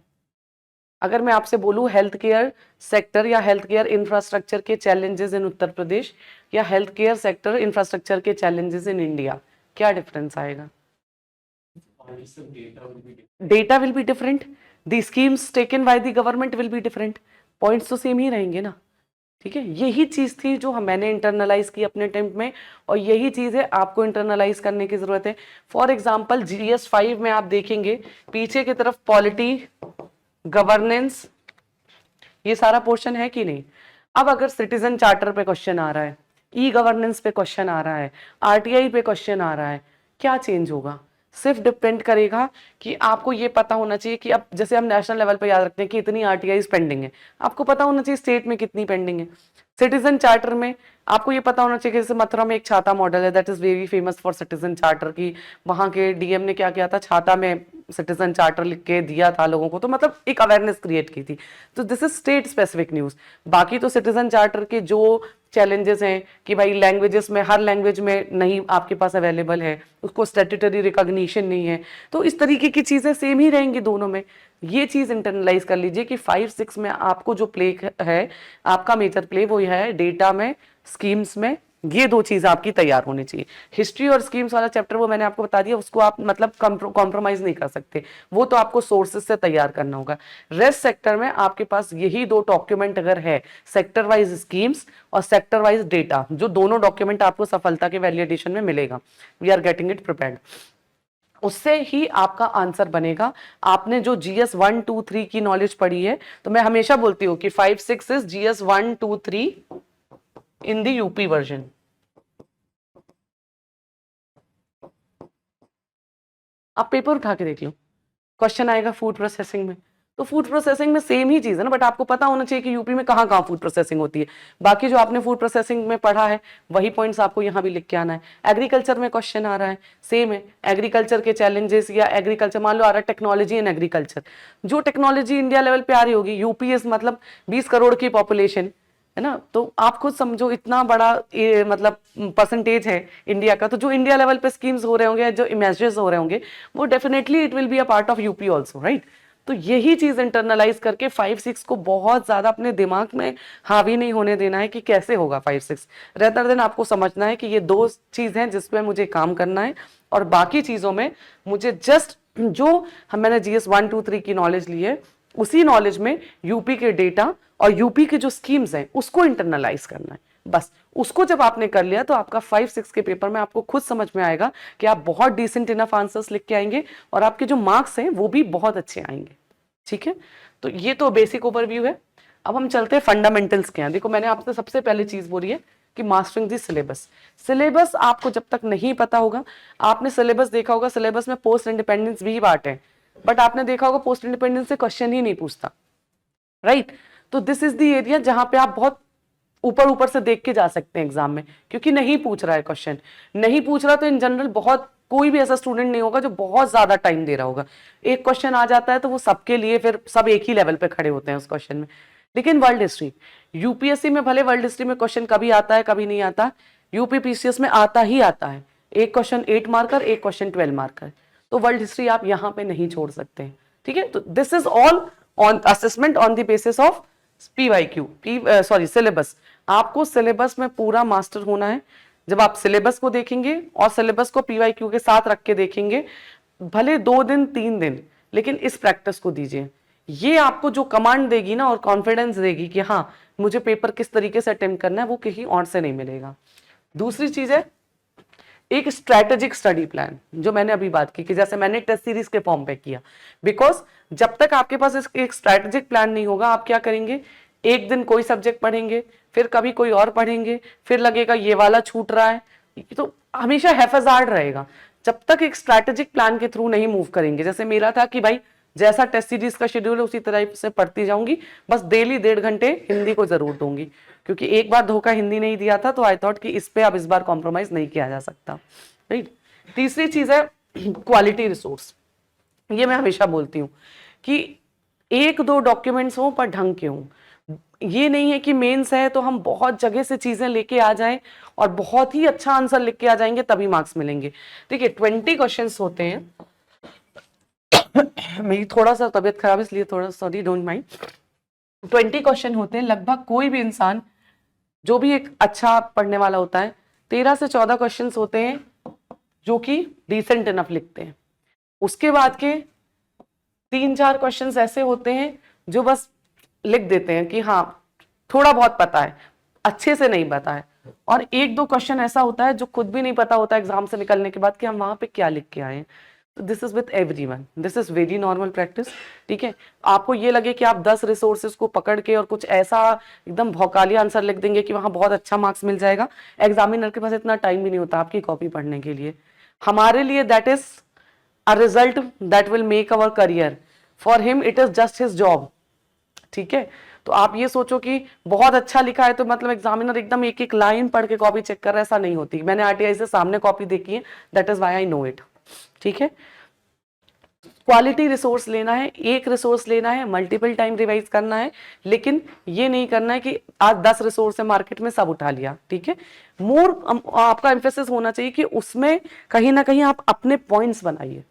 अगर मैं आपसे बोलूं हेल्थ केयर सेक्टर या हेल्थ केयर इंफ्रास्ट्रक्चर के चैलेंजेस इन उत्तर प्रदेश या हेल्थ केयर सेक्टर इंफ्रास्ट्रक्चर के चैलेंजेस इन इंडिया, क्या डिफरेंस आएगा? Data will be different, the schemes taken by the government will be different, points तो सेम ही रहेंगे ना। ठीक है, यही चीज थी जो मैंने इंटरनलाइज की अपने टाइम में, और यही चीज है आपको इंटरनलाइज करने की जरूरत है। फॉर एग्जाम्पल GS5 में आप देखेंगे पीछे की तरफ पॉलिटी, गवर्नेंस, ये सारा पोर्शन है कि नहीं। अब अगर सिटीजन चार्टर पे क्वेश्चन आ रहा है, ई गवर्नेंस पे क्वेश्चन आ रहा है, RTI पे क्वेश्चन आ रहा है, क्या चेंज होगा? सिर्फ डिपेंड करेगा कि आपको ये पता होना चाहिए कि अब जैसे हम नेशनल लेवल पे याद रखते हैं कि इतनी RTI पेंडिंग है, आपको पता होना चाहिए स्टेट में कितनी पेंडिंग है। सिटीजन चार्टर में आपको ये पता होना चाहिए कि जैसे मथुरा में एक छाता मॉडल है, that is very famous for citizen charter की, वहां के DM ने क्या किया था, छाता में सिटीजन चार्टर लिख के दिया था लोगों को, तो मतलब एक अवेयरनेस क्रिएट की थी। तो this is state specific news. बाकी तो सिटीजन चार्टर के जो चैलेंजेस हैं कि भाई लैंग्वेजेस में, हर लैंग्वेज में नहीं आपके पास अवेलेबल है, उसको स्टैट्यूटरी रिकॉग्निशन नहीं है, तो इस तरीके की चीजें सेम ही रहेंगी दोनों में। ये चीज इंटरनलाइज कर लीजिए कि 5-6 में आपको जो प्ले है, आपका मेजर प्ले वो है डेटा में, स्कीम्स में, ये दो चीज आपकी तैयार होनी चाहिए। हिस्ट्री और स्कीम्स वाला चैप्टर वो मैंने आपको बता दिया, उसको आप मतलब कॉम्प्रोमाइज नहीं कर सकते, वो तो आपको सोर्सेज से तैयार करना होगा। रेस्ट सेक्टर में आपके पास यही दो डॉक्यूमेंट अगर है, सेक्टर वाइज स्कीम्स और सेक्टर वाइज डेटा, जो दोनों डॉक्यूमेंट आपको सफलता के वैलिडेशन में मिलेगा, we are getting it prepared, उससे ही आपका आंसर बनेगा। आपने जो GS 1 2 3 की नॉलेज पढ़ी है, तो मैं हमेशा बोलती हूँ कि 5-6 is GS 1 2 3 in the UP version. आप पेपर उठा के देख लो, क्वेश्चन आएगा फूड प्रोसेसिंग में, तो फूड प्रोसेसिंग में सेम ही चीज है ना, बट आपको पता होना चाहिए कि यूपी में कहाँ कहाँ फूड प्रोसेसिंग होती है। बाकी जो आपने फूड प्रोसेसिंग में पढ़ा है वही पॉइंट्स आपको यहाँ भी लिख के आना है। एग्रीकल्चर में क्वेश्चन आ रहा है, सेम है, एग्रीकल्चर के चैलेंजेस, या एग्रीकल्चर मान लो आ रहा है टेक्नोलॉजी इन एग्रीकल्चर, जो टेक्नोलॉजी इंडिया लेवल पे आ रही होगी, यूपी इज मतलब 20 करोड़ की पॉपुलेशन है ना, तो आप खुद समझो इतना बड़ा मतलब परसेंटेज है इंडिया का, तो जो इंडिया लेवल पे स्कीम्स हो रहे होंगे, जो इमेजेस हो रहे होंगे, वो definitely it will be a part of UP also, right. तो यही चीज इंटरनलाइज करके 5-6 को बहुत ज्यादा अपने दिमाग में हावी नहीं होने देना है कि कैसे होगा 5-6, रेदर देन आपको समझना है कि ये दो चीज हैं जिसपे मुझे काम करना है, और बाकी चीजों में मुझे जस्ट जो मैंने GS 1 2 3 की नॉलेज ली है, उसी नॉलेज में यूपी के डेटा और यूपी के जो स्कीम्स हैं उसको इंटरनलाइज करना है, बस। उसको जब आपने कर लिया तो आपका 5-6 के पेपर में आपको खुद समझ में आएगा कि आप बहुत डिसेंट इनफ आंसर्स लिख के आएंगे, और आपके जो मार्क्स हैं वो भी बहुत अच्छे आएंगे। ठीक है, तो ये तो बेसिक ओवरव्यू है। अब हम चलते हैं फंडामेंटल्स के यहाँ। देखो मैंने आपसे सबसे पहले चीज बोली है कि मास्टरिंग दी सिलेबस। सिलेबस आपको जब तक नहीं पता होगा, आपने सिलेबस देखा होगा, सिलेबस में पोस्ट इंडिपेंडेंस भी बांटे हैं, बट आपने देखा होगा पोस्ट इंडिपेंडेंस से क्वेश्चन ही नहीं पूछता, राइट। तो दिस इज द एरिया जहां पे आप बहुत ऊपर ऊपर से देख के जा सकते हैं एग्जाम में, क्योंकि नहीं पूछ रहा है क्वेश्चन, नहीं पूछ रहा, तो इन जनरल बहुत कोई भी ऐसा स्टूडेंट नहीं होगा जो बहुत ज्यादा टाइम दे रहा होगा। एक क्वेश्चन आ जाता है तो वो सबके लिए फिर सब एक ही लेवल पे खड़े होते हैं उस क्वेश्चन में। लेकिन वर्ल्ड हिस्ट्री, यूपीएससी में भले वर्ल्ड हिस्ट्री में क्वेश्चन कभी आता है कभी नहीं आता, यूपी PCS में आता ही आता है, एक क्वेश्चन 8 मार्कर, एक क्वेश्चन 12 मार्कर, तो वर्ल्ड हिस्ट्री आप यहां पे नहीं छोड़ सकते। ठीक है, तो this is all on assessment on the basis of syllabus. आपको सिलेबस में पूरा मास्टर होना है। जब आप सिलेबस को देखेंगे और सिलेबस को PYQ के साथ रख के देखेंगे, भले 2 दिन 3 दिन, लेकिन इस प्रैक्टिस को दीजिए। ये आपको जो कमांड देगी ना और कॉन्फिडेंस देगी कि हाँ मुझे पेपर किस तरीके से अटेम्प्ट करना है, वो कहीं और से नहीं मिलेगा। दूसरी चीज है एक स्ट्रैटेजिक स्टडी प्लान, जो मैंने अभी बात की कि जैसे मैंने टेस्ट सीरीज के फॉर्म पे किया, बिकॉज जब तक आपके पास एक स्ट्रैटेजिक प्लान नहीं होगा, आप क्या करेंगे, एक दिन कोई सब्जेक्ट पढ़ेंगे, फिर कभी कोई और पढ़ेंगे, फिर लगेगा ये वाला छूट रहा है, तो हमेशा हैफाजार्ड रहेगा। जब तक एक स्ट्रैटेजिक प्लान के थ्रू नहीं मूव करेंगे, जैसे मेरा था कि भाई जैसा टेस्ट सीरीज का शेड्यूल है उसी तरह से पढ़ती जाऊंगी, बस डेली 1.5 घंटे हिंदी को जरूर दूंगी, क्योंकि एक बार धोखा हिंदी नहीं दिया था, तो आई थॉट कि इस पे अब इस बार कॉम्प्रोमाइज नहीं किया जा सकता, राइट। तीसरी चीज है क्वालिटी रिसोर्स। ये मैं हमेशा बोलती हूँ कि 1-2 डॉक्यूमेंट्स हो पर ढंग के हों। ये नहीं है कि मेंस है तो हम बहुत जगह से चीजें लेके आ जाएं और बहुत ही अच्छा आंसर लिख के आ जाएंगे तभी मार्क्स मिलेंगे। देखिए 20 क्वेश्चंस होते हैं। मेरी थोड़ा सा तबीयत खराब इसलिए थोड़ा सॉरी, डोंट माइंड। 20 क्वेश्चन होते हैं, लगभग कोई भी इंसान जो भी एक अच्छा पढ़ने वाला होता है 13 से 14 क्वेश्चंस होते हैं जो कि डिसेंट इनफ लिखते हैं। उसके बाद के 3-4 क्वेश्चंस ऐसे होते हैं जो बस लिख देते हैं कि हाँ थोड़ा बहुत पता है, अच्छे से नहीं पता है। और 1-2 क्वेश्चन ऐसा होता है जो खुद भी नहीं पता होता एग्जाम से निकलने के बाद कि हम वहां पे क्या लिख के आए हैं। तो this is with everyone, this is very normal practice. ठीक है, आपको ये लगे कि आप 10 रिसोर्सेज को पकड़ के और कुछ ऐसा एकदम भौकालिया आंसर लिख देंगे कि वहां बहुत अच्छा मार्क्स मिल जाएगा, एग्जामिनर के पास इतना टाइम भी नहीं होता आपकी कॉपी पढ़ने के लिए। हमारे लिए that is a result that will make our career, for him it is just his job. ठीक है, तो आप ये सोचो कि बहुत अच्छा लिखा है तो मतलब एग्जामिनर एकदम एक एक लाइन पढ़ के कॉपी चेक कर रहा है, ऐसा नहीं होती। मैंने आरटीआई से सामने कॉपी देखी है, that is why I know it. ठीक है, क्वालिटी रिसोर्स लेना है, एक रिसोर्स लेना है, मल्टीपल टाइम रिवाइज करना है, लेकिन ये नहीं करना है कि आज 10 रिसोर्स है मार्केट में सब उठा लिया। ठीक है, मोर आपका एम्फेसिस होना चाहिए कि उसमें कहीं ना कहीं आप अपने पॉइंट्स बनाइए,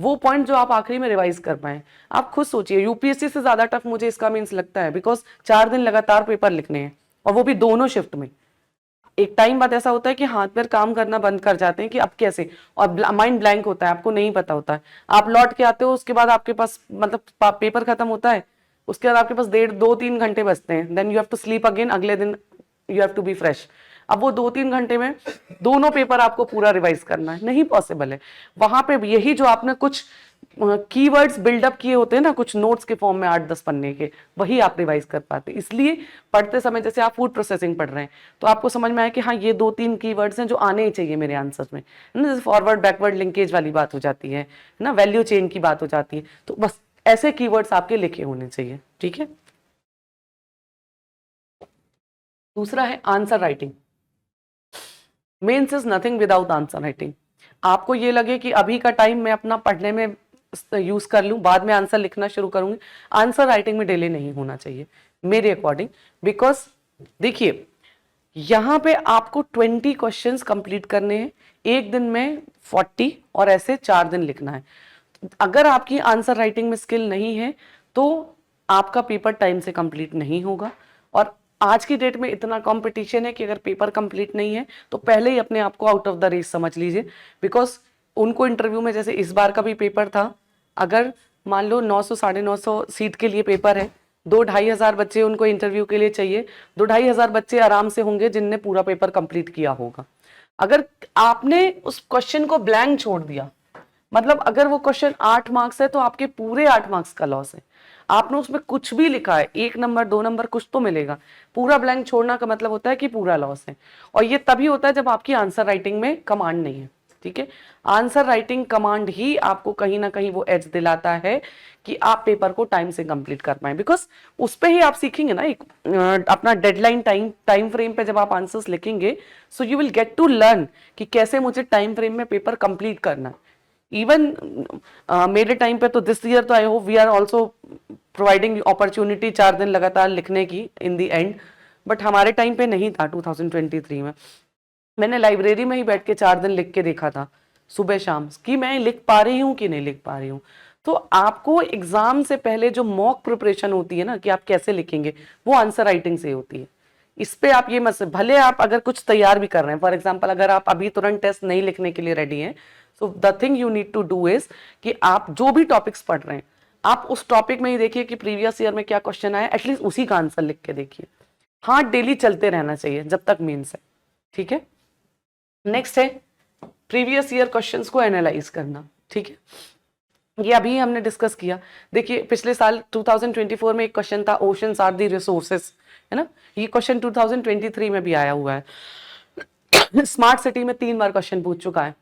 वो पॉइंट जो आप आखिरी में रिवाइज कर पाए। आप खुद सोचिए, यूपीएससी से ज्यादा टफ मुझे इसका मीन्स लगता है, बिकॉज 4 दिन लगातार पेपर लिखने हैं और वो भी दोनों शिफ्ट में। एक टाइम बाद ऐसा होता है कि हाथ पैर काम करना बंद कर जाते हैं कि अब कैसे, और माइंड ब्लैंक होता है, आपको नहीं पता होता है। आप लौट के आते हो, उसके बाद आपके पास मतलब पेपर खत्म होता है, उसके बाद आपके पास 1.5-2-3 घंटे बचते हैं, then you have to sleep again, अगले दिन you have to be fresh. अब वो 2-3 घंटे में दोनों पेपर आपको पूरा रिवाइज करना है, नहीं पॉसिबल है। वहां पे यही जो आपने कुछ कीवर्ड्स बिल्डअप किए होते हैं ना, कुछ नोट्स के फॉर्म में 8-10 पन्ने के, वही आप रिवाइज कर पाते। इसलिए पढ़ते समय जैसे आप फूड प्रोसेसिंग पढ़ रहे हैं तो आपको समझ में आया कि हाँ ये 2-3 कीवर्ड्स हैं जो आने ही चाहिए मेरे आंसर में, है ना, जैसे फॉरवर्ड बैकवर्ड लिंकेज वाली बात हो जाती है ना, वैल्यू चेन की बात हो जाती है, तो बस ऐसे कीवर्ड्स आपके लिखे होने चाहिए। ठीक है, दूसरा है answer writing. Mains is nothing without answer writing. आपको ये लगे कि अभी का टाइम मैं अपना पढ़ने में यूज कर लूं, बाद में आंसर लिखना शुरू करूंगी, आंसर राइटिंग में डिले नहीं होना चाहिए मेरे अकॉर्डिंग। बिकॉज देखिए यहां पे आपको 20 क्वेश्चंस कंप्लीट करने हैं, एक दिन में 40 और ऐसे 4 दिन लिखना है। अगर आपकी आंसर राइटिंग में स्किल नहीं है तो आपका पेपर टाइम से कंप्लीट नहीं होगा। और आज की डेट में इतना कंपटीशन है कि अगर पेपर कंप्लीट नहीं है तो पहले ही अपने आप को आउट ऑफ द रेस समझ लीजिए। बिकॉज उनको इंटरव्यू में, जैसे इस बार का भी पेपर था, अगर मान लो 900 950 सीट के लिए पेपर है, 2-2,500 बच्चे उनको इंटरव्यू के लिए चाहिए, 2-2,500 बच्चे आराम से होंगे जिनने पूरा पेपर कंप्लीट किया होगा। अगर आपने उस क्वेश्चन को ब्लैंक छोड़ दिया, मतलब अगर वो क्वेश्चन 8 मार्क्स है तो आपके पूरे 8 मार्क्स का लॉस है। आपने उसमें कुछ भी लिखा है, 1 नंबर 2 नंबर कुछ तो मिलेगा, पूरा ब्लैंक छोड़ना का मतलब होता है कि पूरा लॉस है। और ये तभी होता है जब आपकी आंसर राइटिंग में कमांड नहीं है। ठीक है, आंसर राइटिंग कमांड ही आपको कहीं ना कहीं वो एज दिलाता है कि आप पेपर को टाइम से कंप्लीट कर पाए। बिकॉज उस पर ही आप सीखेंगे ना, एक अपना डेडलाइन टाइम फ्रेम पे जब आप आंसर्स लिखेंगे, so you will get to learn कि कैसे मुझे टाइम फ्रेम में पेपर कंप्लीट करना है। इवन मेरे टाइम पे तो दिस ईयर तो I hope we are also providing opportunity 4 दिन लगातार लिखने की इन दी एंड, बट हमारे टाइम पे नहीं था। 2023 में मैंने लाइब्रेरी में ही बैठ के 4 दिन लिख के देखा था सुबह शाम कि मैं लिख पा रही हूँ कि नहीं लिख पा रही हूँ। तो आपको एग्जाम से पहले जो मॉक प्रिपरेशन होती है ना कि आप कैसे लिखेंगे, वो आंसर राइटिंग से होती है। इस पे आप ये मत, भले आप अगर कुछ तैयार भी कर रहे हैं, फॉर एग्जाम्पल अगर आप अभी तुरंत टेस्ट नहीं लिखने के लिए रेडी हैं, so the thing you need to do is कि आप जो भी टॉपिक्स पढ़ रहे हैं आप उस टॉपिक में ही देखिए कि प्रीवियस ईयर में क्या क्वेश्चन आया, एटलीस्ट उसी का आंसर लिख के देखिए। हाँ, डेली चलते रहना चाहिए जब तक मेंस है। ठीक है, नेक्स्ट है प्रीवियस ईयर क्वेश्चंस को एनालाइज करना। ठीक है, ये अभी हमने डिस्कस किया। देखिए पिछले साल 2024 में एक क्वेश्चन था, ओशंस आर दी रिसोर्सेस, है ना, ये क्वेश्चन 2023 में भी आया हुआ है। स्मार्ट सिटी में 3 बार क्वेश्चन पूछ चुका है।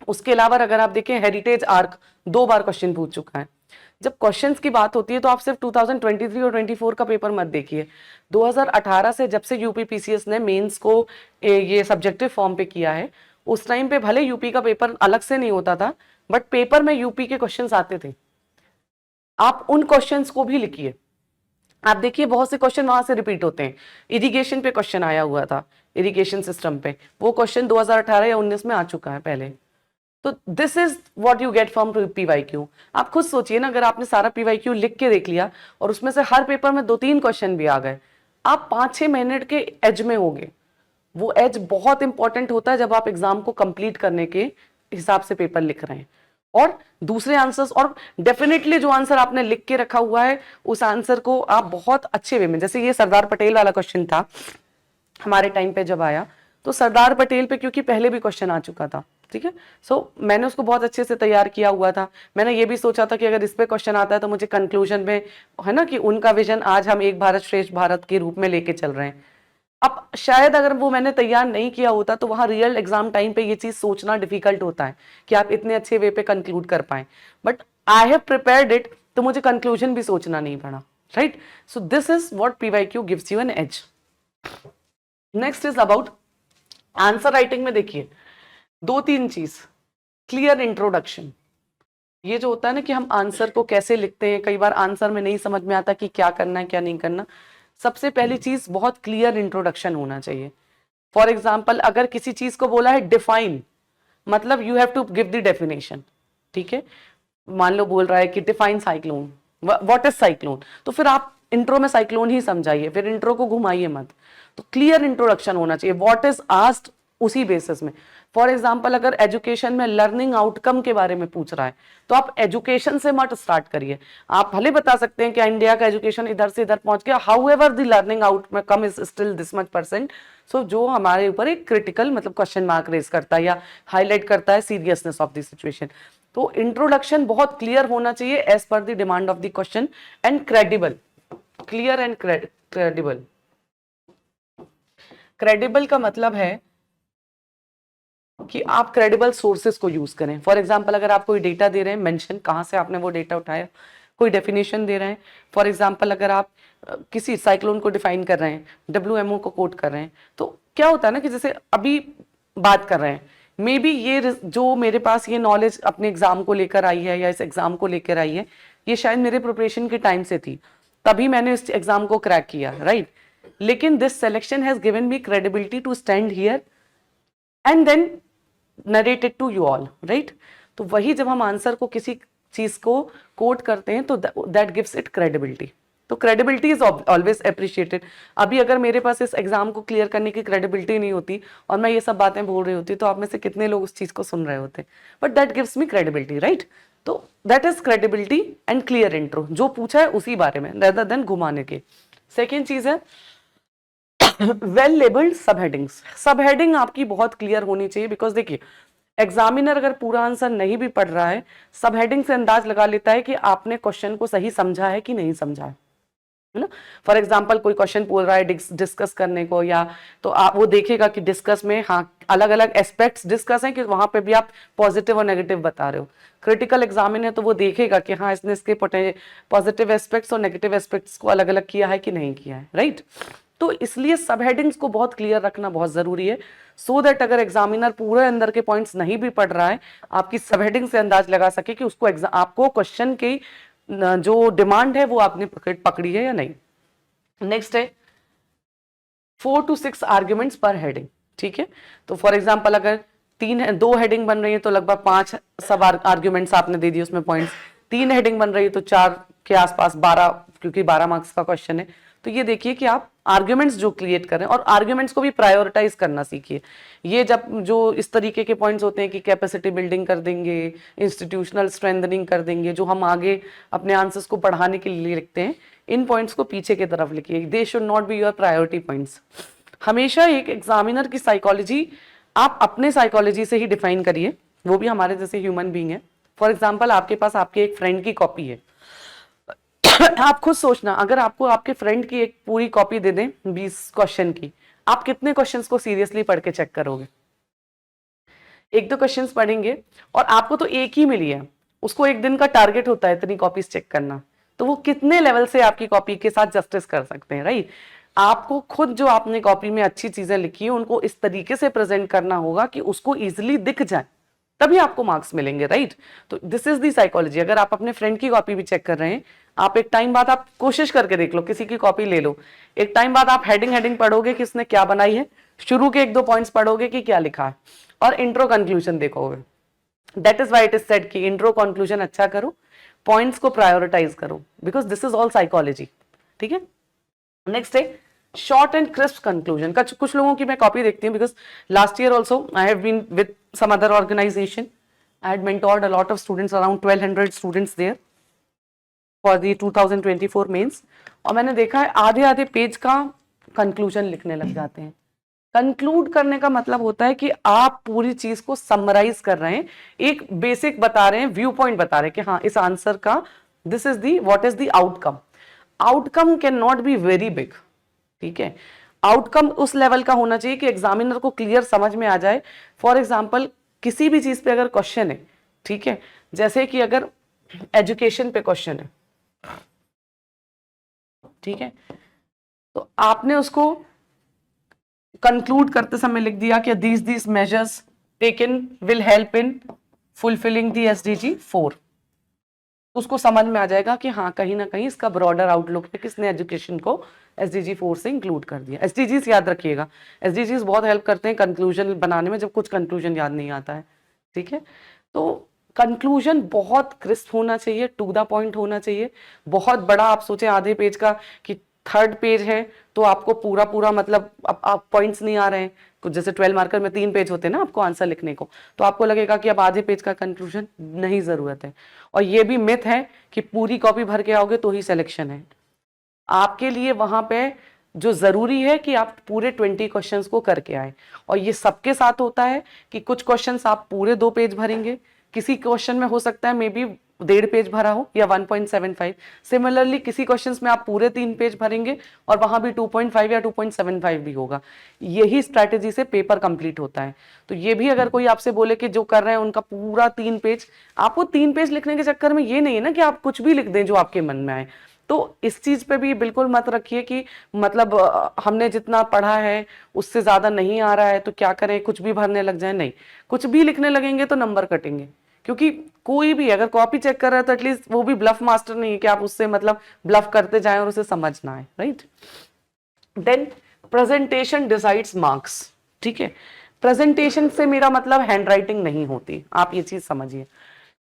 उसके अलावा अगर आप देखें हेरिटेज आर्क 2 बार क्वेश्चन पूछ चुका है। जब क्वेश्चंस की बात होती है तो आप सिर्फ 2023 और 24 का पेपर मत देखिए। 2018 से जब से यूपी पीसीएस ने मेंस को ये सब्जेक्टिव फॉर्म पे किया है, उस टाइम पे भले यूपी का पेपर अलग से नहीं होता था, बट पेपर में यूपी के क्वेश्चंस आते थे। आप उन क्वेश्चंस को भी लिखिए, आप देखिए बहुत से क्वेश्चन वहां से रिपीट होते हैं। इरिगेशन पे क्वेश्चन आया हुआ था, इरिगेशन सिस्टम पे, वो क्वेश्चन 2018 या 19 में आ चुका है पहले। तो this is what you get from PYQ. आप खुद सोचिए ना, अगर आपने सारा पीवाईक्यू लिख के देख लिया और उसमें से हर पेपर में 2-3 क्वेश्चन भी आ गए, आप 5-6 मिनट के एज में होगे। वो एज बहुत इंपॉर्टेंट होता है जब आप एग्जाम को कंप्लीट करने के हिसाब से पेपर लिख रहे हैं। और दूसरे आंसर्स, और डेफिनेटली जो आंसर आपने लिख के रखा हुआ है उस आंसर को आप बहुत अच्छे वे में, जैसे ये सरदार पटेल वाला क्वेश्चन था हमारे टाइम पे जब आया, तो सरदार पटेल पे क्योंकि पहले भी क्वेश्चन आ चुका था, ठीक है, सो मैंने उसको बहुत अच्छे से तैयार किया हुआ था। मैंने ये भी सोचा था कि अगर इस पे क्वेश्चन आता है तो मुझे कंक्लूजन में, है ना, कि उनका विजन आज हम एक भारत श्रेष्ठ भारत के रूप में लेके चल रहे हैं। अब शायद अगर वो मैंने तैयार नहीं किया होता तो वहां रियल एग्जाम टाइम पे ये चीज सोचना डिफिकल्ट होता है कि आप इतने अच्छे वे पे कंक्लूड कर पाए, but I have prepared it, तो मुझे कंक्लूजन भी सोचना नहीं पड़ा, right. So this is what PYQ gives you an edge. Next is about answer writing में देखिए 2-3 चीज, क्लियर इंट्रोडक्शन। ये जो होता है ना कि हम आंसर को कैसे लिखते हैं, कई बार आंसर में नहीं समझ में आता कि क्या करना है क्या नहीं करना। सबसे पहली चीज बहुत क्लियर इंट्रोडक्शन होना चाहिए। फॉर एग्जाम्पल अगर किसी चीज को बोला है डिफाइन, मतलब you have to give the definition, ठीक है। मान लो बोल रहा है कि define cyclone, what is cyclone, तो फिर आप इंट्रो में साइक्लोन ही समझाइए, फिर इंट्रो को घुमाइए मत। तो क्लियर इंट्रोडक्शन होना चाहिए, व्हाट इज आस्क्ड उसी बेसिस में। फॉर एग्जाम्पल अगर एजुकेशन में लर्निंग आउटकम के बारे में पूछ रहा है तो आप एजुकेशन से मत स्टार्ट करिए। आप भले बता सकते हैं कि इंडिया का एजुकेशन इधर से इधर पहुंच गया, however the learning outcome is still this much percent. So जो हमारे ऊपर एक क्रिटिकल मतलब क्वेश्चन मार्क रेज करता है या हाईलाइट करता है सीरियसनेस ऑफ द सिचुएशन। तो इंट्रोडक्शन बहुत क्लियर होना चाहिए as per the demand of the question and credible, clear and credible. Credible का मतलब है कि आप क्रेडिबल सोर्सेस को यूज करें। फॉर एग्जांपल अगर आप कोई डेटा दे रहे हैं, मेंशन कहां से आपने वो डेटा उठाया, कोई डेफिनेशन दे रहे हैं। फॉर एग्जांपल अगर आप किसी साइक्लोन को डिफाइन कर रहे हैं, डब्ल्यूएमओ को कोट कर रहे हैं, तो क्या होता है ना कि जैसे अभी बात कर रहे हैं, मे बी ये जो मेरे पास ये नॉलेज अपने एग्जाम को लेकर आई है या इस एग्जाम को लेकर आई है, ये शायद मेरे प्रिपरेशन के टाइम से थी, तभी मैंने इस एग्जाम को क्रैक किया, राइट। लेकिन this selection has given me credibility to stand here and then narrated to you all, right. तो वही जब हम आंसर को किसी चीज को कोट करते हैं तो दैट गिव्स इट क्रेडिबिलिटी। तो क्रेडिबिलिटी इज ऑलवेज अप्रिशिएटेड। अभी अगर मेरे पास इस एग्जाम को क्लियर करने की क्रेडिबिलिटी नहीं होती और मैं ये सब बातें बोल रही होती तो आप में से कितने लोग उस चीज को सुन रहे होते, but that gives me credibility, right. तो that is credibility and clear intro, जो पूछा है उसी बारे में रेदर देन घुमाने के। सेकेंड चीज है वेल लेबल्ड सब हेडिंग्स। सब हेडिंग आपकी बहुत क्लियर होनी चाहिए, बिकॉज देखिए एग्जामिनर अगर पूरा आंसर नहीं भी पढ़ रहा है, सब हेडिंग से अंदाज लगा लेता है कि आपने क्वेश्चन को सही समझा है कि नहीं समझा है ना। फॉर एग्जाम्पल कोई क्वेश्चन बोल रहा है डिस्कस करने को, या तो आप वो देखेगा कि डिस्कस में हाँ अलग अलग एस्पेक्ट्स डिस्कस हैं कि वहां पे भी आप पॉजिटिव और नेगेटिव बता रहे हो। क्रिटिकल एग्जामिनर है तो वो देखेगा कि हाँ इसने इसके पॉजिटिव एस्पेक्ट्स और नेगेटिव एस्पेक्ट्स को अलग अलग किया है कि नहीं किया है, राइट। तो इसलिए सब हेडिंग्स को बहुत क्लियर रखना बहुत जरूरी है, सो दैट अगर एग्जामिनर पूरे अंदर के पॉइंट्स नहीं भी पढ़ रहा है, आपकी सब हेडिंग से अंदाज लगा सके कि उसको आपको क्वेश्चन की जो डिमांड है वो आपने पकड़ी है या नहीं। नेक्स्ट है 4 to 6 आर्ग्यूमेंट्स पर हेडिंग, ठीक है। तो फॉर एग्जाम्पल अगर 2 हेडिंग बन रही है तो लगभग 5 सब आर्ग्यूमेंट्स आपने दे दिए उसमें पॉइंट्स, 3 हेडिंग बन रही है तो 4 के आसपास 12, क्योंकि 12 मार्क्स का क्वेश्चन है। तो ये देखिए कि आप आर्ग्यूमेंट्स जो क्रिएट कर रहे हैं और आर्ग्यूमेंट्स को भी प्रायोरिटाइज करना सीखिए। ये जब जो इस तरीके के पॉइंट्स होते हैं कि कैपेसिटी बिल्डिंग कर देंगे, इंस्टीट्यूशनल स्ट्रेंथनिंग कर देंगे, जो हम आगे अपने आंसर्स को बढ़ाने के लिए लिखते हैं, इन पॉइंट्स को पीछे की तरफ लिखिए। They should not be your priority points. हमेशा एक एग्जामिनर की साइकोलॉजी आप अपने साइकोलॉजी से ही डिफाइन करिए, वो भी हमारे जैसे ह्यूमन बीइंग है। फॉर एग्जाम्पल आपके पास आपके एक फ्रेंड की कॉपी है, आप खुद सोचना अगर आपको आपके फ्रेंड की एक पूरी कॉपी दे दें 20 क्वेश्चन की, आप कितने क्वेश्चंस को सीरियसली पढ़ के चेक करोगे? 1-2 क्वेश्चंस पढ़ेंगे और आपको तो एक ही मिली है, उसको एक दिन का टारगेट होता है इतनी कॉपीज चेक करना, तो वो कितने लेवल से आपकी कॉपी के साथ जस्टिस कर सकते हैं, राइट। आपको खुद जो आपने कॉपी में अच्छी चीजें लिखी है उनको इस तरीके से प्रेजेंट करना होगा कि उसको इजिली दिख जाए, तभी आपको मार्क्स मिलेंगे, राइट। तो दिस इज दी साइकोलॉजी। अगर आप अपने फ्रेंड की कॉपी भी चेक कर रहे हैं, आप एक टाइम बाद आप कोशिश करके देख लो, किसी की कॉपी ले लो, एक टाइम बाद आप हेडिंग पढ़ोगे कि इसने क्या बनाई है, शुरू के 1-2 पॉइंट्स पढ़ोगे कि क्या लिखा है, और इंट्रो कंक्लूजन देखोगे। That is why it is said कि इंट्रो कंक्लूजन अच्छा करो, पॉइंट्स को प्रायोरिटाइज करो, because this is all psychology, ठीक है। नेक्स्ट है शॉर्ट एंड क्रिस्प कंक्लूजन। कुछ लोगों की मैं कॉपी देखती हूँ, because last year also I have been with some other organization, I had mentored a lot of students, around 1200 students there for the 2024 mains, और मैंने देखा है आधे आधे पेज का कंक्लूजन लिखने लग जाते हैं। कंक्लूड करने का मतलब होता है कि आप पूरी चीज को समराइज कर रहे हैं, एक बेसिक बता रहे हैं, व्यू पॉइंट बता रहे हैं कि हाँ इस आंसर का this is the what is the outcome. Outcome can not be very big, ठीक है। आउटकम उस लेवल का होना चाहिए कि एग्जामिनर को क्लियर समझ में आ जाए। फॉर एग्जाम्पल किसी भी चीज पे अगर क्वेश्चन है, ठीक है, जैसे कि अगर एजुकेशन पे क्वेश्चन है, ठीक है, तो आपने उसको कंक्लूड करते समय लिख दिया कि these measures taken will help in fulfilling the SDG 4, उसको समझ में आ जाएगा कि हाँ कहीं ना कहीं इसका ब्रॉडर आउटलुक है, किसने एजुकेशन को SDG 4 से इंक्लूड कर दिया। SDGs याद रखिएगा, SDGs बहुत हेल्प करते हैं कंक्लूजन बनाने में, जब कुछ कंक्लूजन याद नहीं आता है, ठीक है। तो कंक्लूजन बहुत क्रिस्प होना चाहिए, टू द पॉइंट होना चाहिए। बहुत बड़ा आप सोचे आधे पेज का कि थर्ड पेज है तो आपको पूरा पूरा मतलब अब आप पॉइंट्स नहीं आ रहे हैं, कुछ जैसे 12 मार्कर में 3 पेज होते हैं ना आपको आंसर लिखने को, तो आपको लगेगा कि अब आधे पेज का कंक्लूजन नहीं जरूरत है। और ये भी मिथ है कि पूरी कॉपी भर के आओगे तो ही सिलेक्शन है। आपके लिए वहां पे जो जरूरी है कि आप पूरे 20 क्वेश्चंस को करके आए, और ये सबके साथ होता है कि कुछ क्वेश्चंस आप पूरे 2 पेज भरेंगे, किसी क्वेश्चन में हो सकता है मे बी 1.5 पेज भरा हो या 1.75। सिमिलरली किसी क्वेश्चंस में आप पूरे 3 पेज भरेंगे और वहां भी 2.5 या 2.75 भी होगा। यही स्ट्रैटेजी से पेपर कंप्लीट होता है। तो ये भी अगर कोई आपसे बोले कि जो कर रहे हैं उनका पूरा 3 पेज, आपको 3 पेज लिखने के चक्कर में ये नहीं है ना कि आप कुछ भी लिख दें जो आपके मन में आए। तो इस चीज पे भी बिल्कुल मत रखिए कि मतलब हमने जितना पढ़ा है उससे ज्यादा नहीं आ रहा है तो क्या करें, कुछ भी भरने लग जाए। नहीं, कुछ भी लिखने लगेंगे तो नंबर कटेंगे, क्योंकि कोई भी अगर कॉपी चेक कर रहा है तो एटलीस्ट वो भी ब्लफ मास्टर नहीं है कि आप उससे मतलब ब्लफ करते जाएं और उसे समझना है, right. Then presentation decides marks, ठीक है। प्रेजेंटेशन से मेरा मतलब हैंड राइटिंग नहीं होती, आप ये चीज समझिए,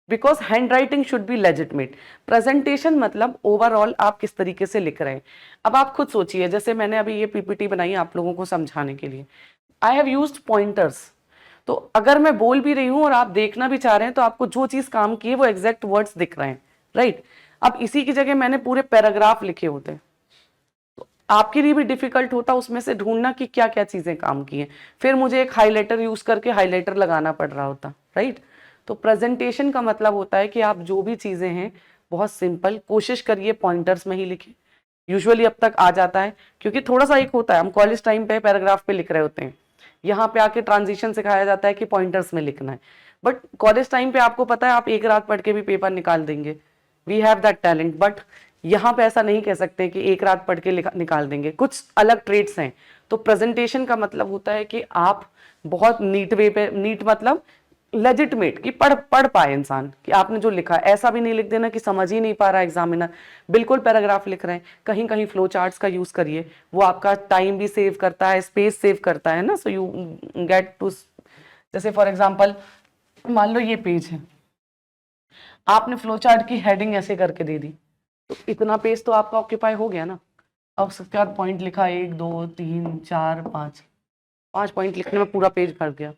because hand writing should be legitimate. Presentation मतलब ओवरऑल आप किस तरीके से लिख रहे हैं। अब आप खुद सोचिए, जैसे मैंने अभी ये PPT बनाई आप लोगों को समझाने के लिए, आई हैव यूज्ड पॉइंटर्स। तो अगर मैं बोल भी रही हूं और आप देखना भी चाह रहे हैं तो आपको जो चीज काम की है वो एग्जैक्ट वर्ड्स दिख रहे हैं, राइट। अब इसी की जगह मैंने पूरे पैराग्राफ लिखे होते हैं, आपके लिए भी डिफिकल्ट होता उसमें से ढूंढना कि क्या क्या चीजें काम की हैं, फिर मुझे एक हाइलाइटर यूज करके हाइलाइटर लगाना पड़ रहा होता, राइट। तो प्रेजेंटेशन का मतलब होता है कि आप जो भी चीजें हैं बहुत सिंपल कोशिश करिए पॉइंटर्स में ही लिखें। यूजुअली अब तक आ जाता है, क्योंकि थोड़ा सा एक होता है हम कॉलेज टाइम पे पैराग्राफ पे लिख रहे होते हैं, यहाँ पे आके ट्रांजिशन सिखाया जाता है कि पॉइंटर्स में लिखना है। बट कॉलेज टाइम पे आपको पता है आप एक रात पढ़ के भी पेपर निकाल देंगे, we have that talent. But यहाँ पे ऐसा नहीं कह सकते कि एक रात पढ़ के निकाल देंगे, कुछ अलग ट्रेड्स हैं। तो प्रेजेंटेशन का मतलब होता है कि आप बहुत नीट वे पे, नीट मतलब लेजिटमेट, कि पढ़ पाए इंसान कि आपने जो लिखा, ऐसा भी नहीं लिख देना कि समझ ही नहीं पा रहा एग्जामिनर, बिल्कुल पैराग्राफ लिख रहे हैं। कहीं कहीं फ्लो चार्ट्स का यूज करिए, वो आपका टाइम भी सेव करता है, स्पेस सेव करता है ना, सो यू गेट टू, जैसे फॉर एग्जांपल मान लो ये पेज है, आपने फ्लो चार्ट की हेडिंग ऐसे करके दे दी, तो इतना पेज तो आपका ऑक्यूपाई हो गया ना। अब उसके बाद पॉइंट लिखा 1 2 3 4 5 पॉइंट लिखने में पूरा पेज भर गया।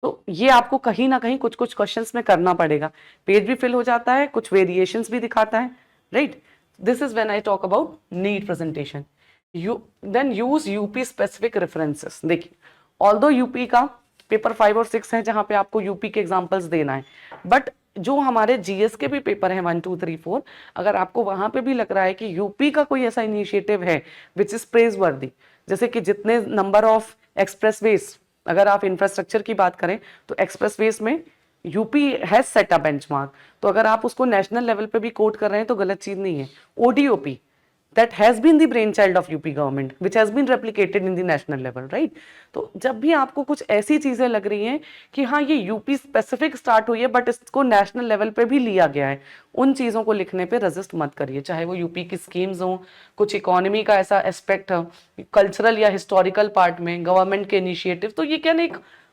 तो ये आपको कहीं ना कहीं कुछ कुछ क्वेश्चंस में करना पड़ेगा, पेज भी फिल हो जाता है, कुछ वेरिएशंस भी दिखाता है, right. This is when I talk about neat presentation. You then use UP specific references. देखिए ऑल्दो यूपी का पेपर 5 और 6 है जहां पे आपको यूपी के एग्जांपल्स देना है, बट जो हमारे जीएस के भी पेपर हैं 1 2 3 4, अगर आपको वहां पे भी लग रहा है कि यूपी का कोई ऐसा इनिशिएटिव है विच इज प्रेज वर्दी, जैसे कि जितने नंबर ऑफ एक्सप्रेसवेज, अगर आप इंफ्रास्ट्रक्चर की बात करें तो एक्सप्रेसवेज में UP has set a benchmark, तो अगर आप उसको नेशनल लेवल पे भी कोट कर रहे हैं तो गलत चीज नहीं है। ODOP that has been the brainchild of UP government, which has been replicated in the national level, right? तो जब भी आपको कुछ ऐसी चीजें लग रही हैं कि हाँ ये यूपी स्पेसिफिक स्टार्ट हुई है बट इसको नेशनल लेवल पे भी लिया गया है, उन चीजों को लिखने पे रजिस्ट मत करिए, चाहे वो यूपी की स्कीम्स हो, कुछ इकोनॉमी का ऐसा एस्पेक्ट हो, कल्चरल या हिस्टोरिकल पार्ट में गवर्नमेंट के इनिशिएटिव, तो ये क्या नहीं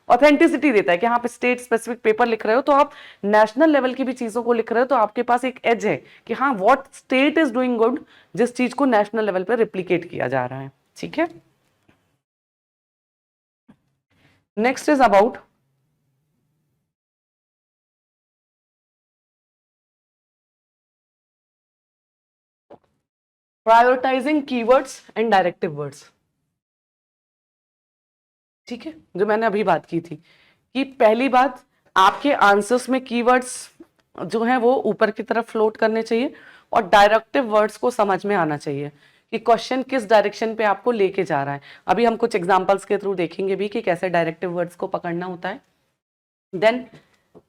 ऑथेंटिसिटी देता है कि हाँ आप स्टेट स्पेसिफिक पेपर लिख रहे हो तो आप नेशनल लेवल की भी चीजों को लिख रहे हो, तो आपके पास एक एज है कि हाँ what state is doing good, जिस चीज को नेशनल लेवल पे रिप्लिकेट किया जा रहा है। ठीक है, next is about prioritising keywords and directive words. ठीक है, जो मैंने अभी बात की थी कि पहली बात आपके आंसर्स में कीवर्ड्स जो है वो ऊपर की तरफ फ्लोट करने चाहिए और डायरेक्टिव वर्ड्स को समझ में आना चाहिए कि क्वेश्चन किस डायरेक्शन पे आपको लेके जा रहा है। अभी हम कुछ एग्जांपल्स के थ्रू देखेंगे भी कि कैसे डायरेक्टिव वर्ड्स को पकड़ना होता है। Then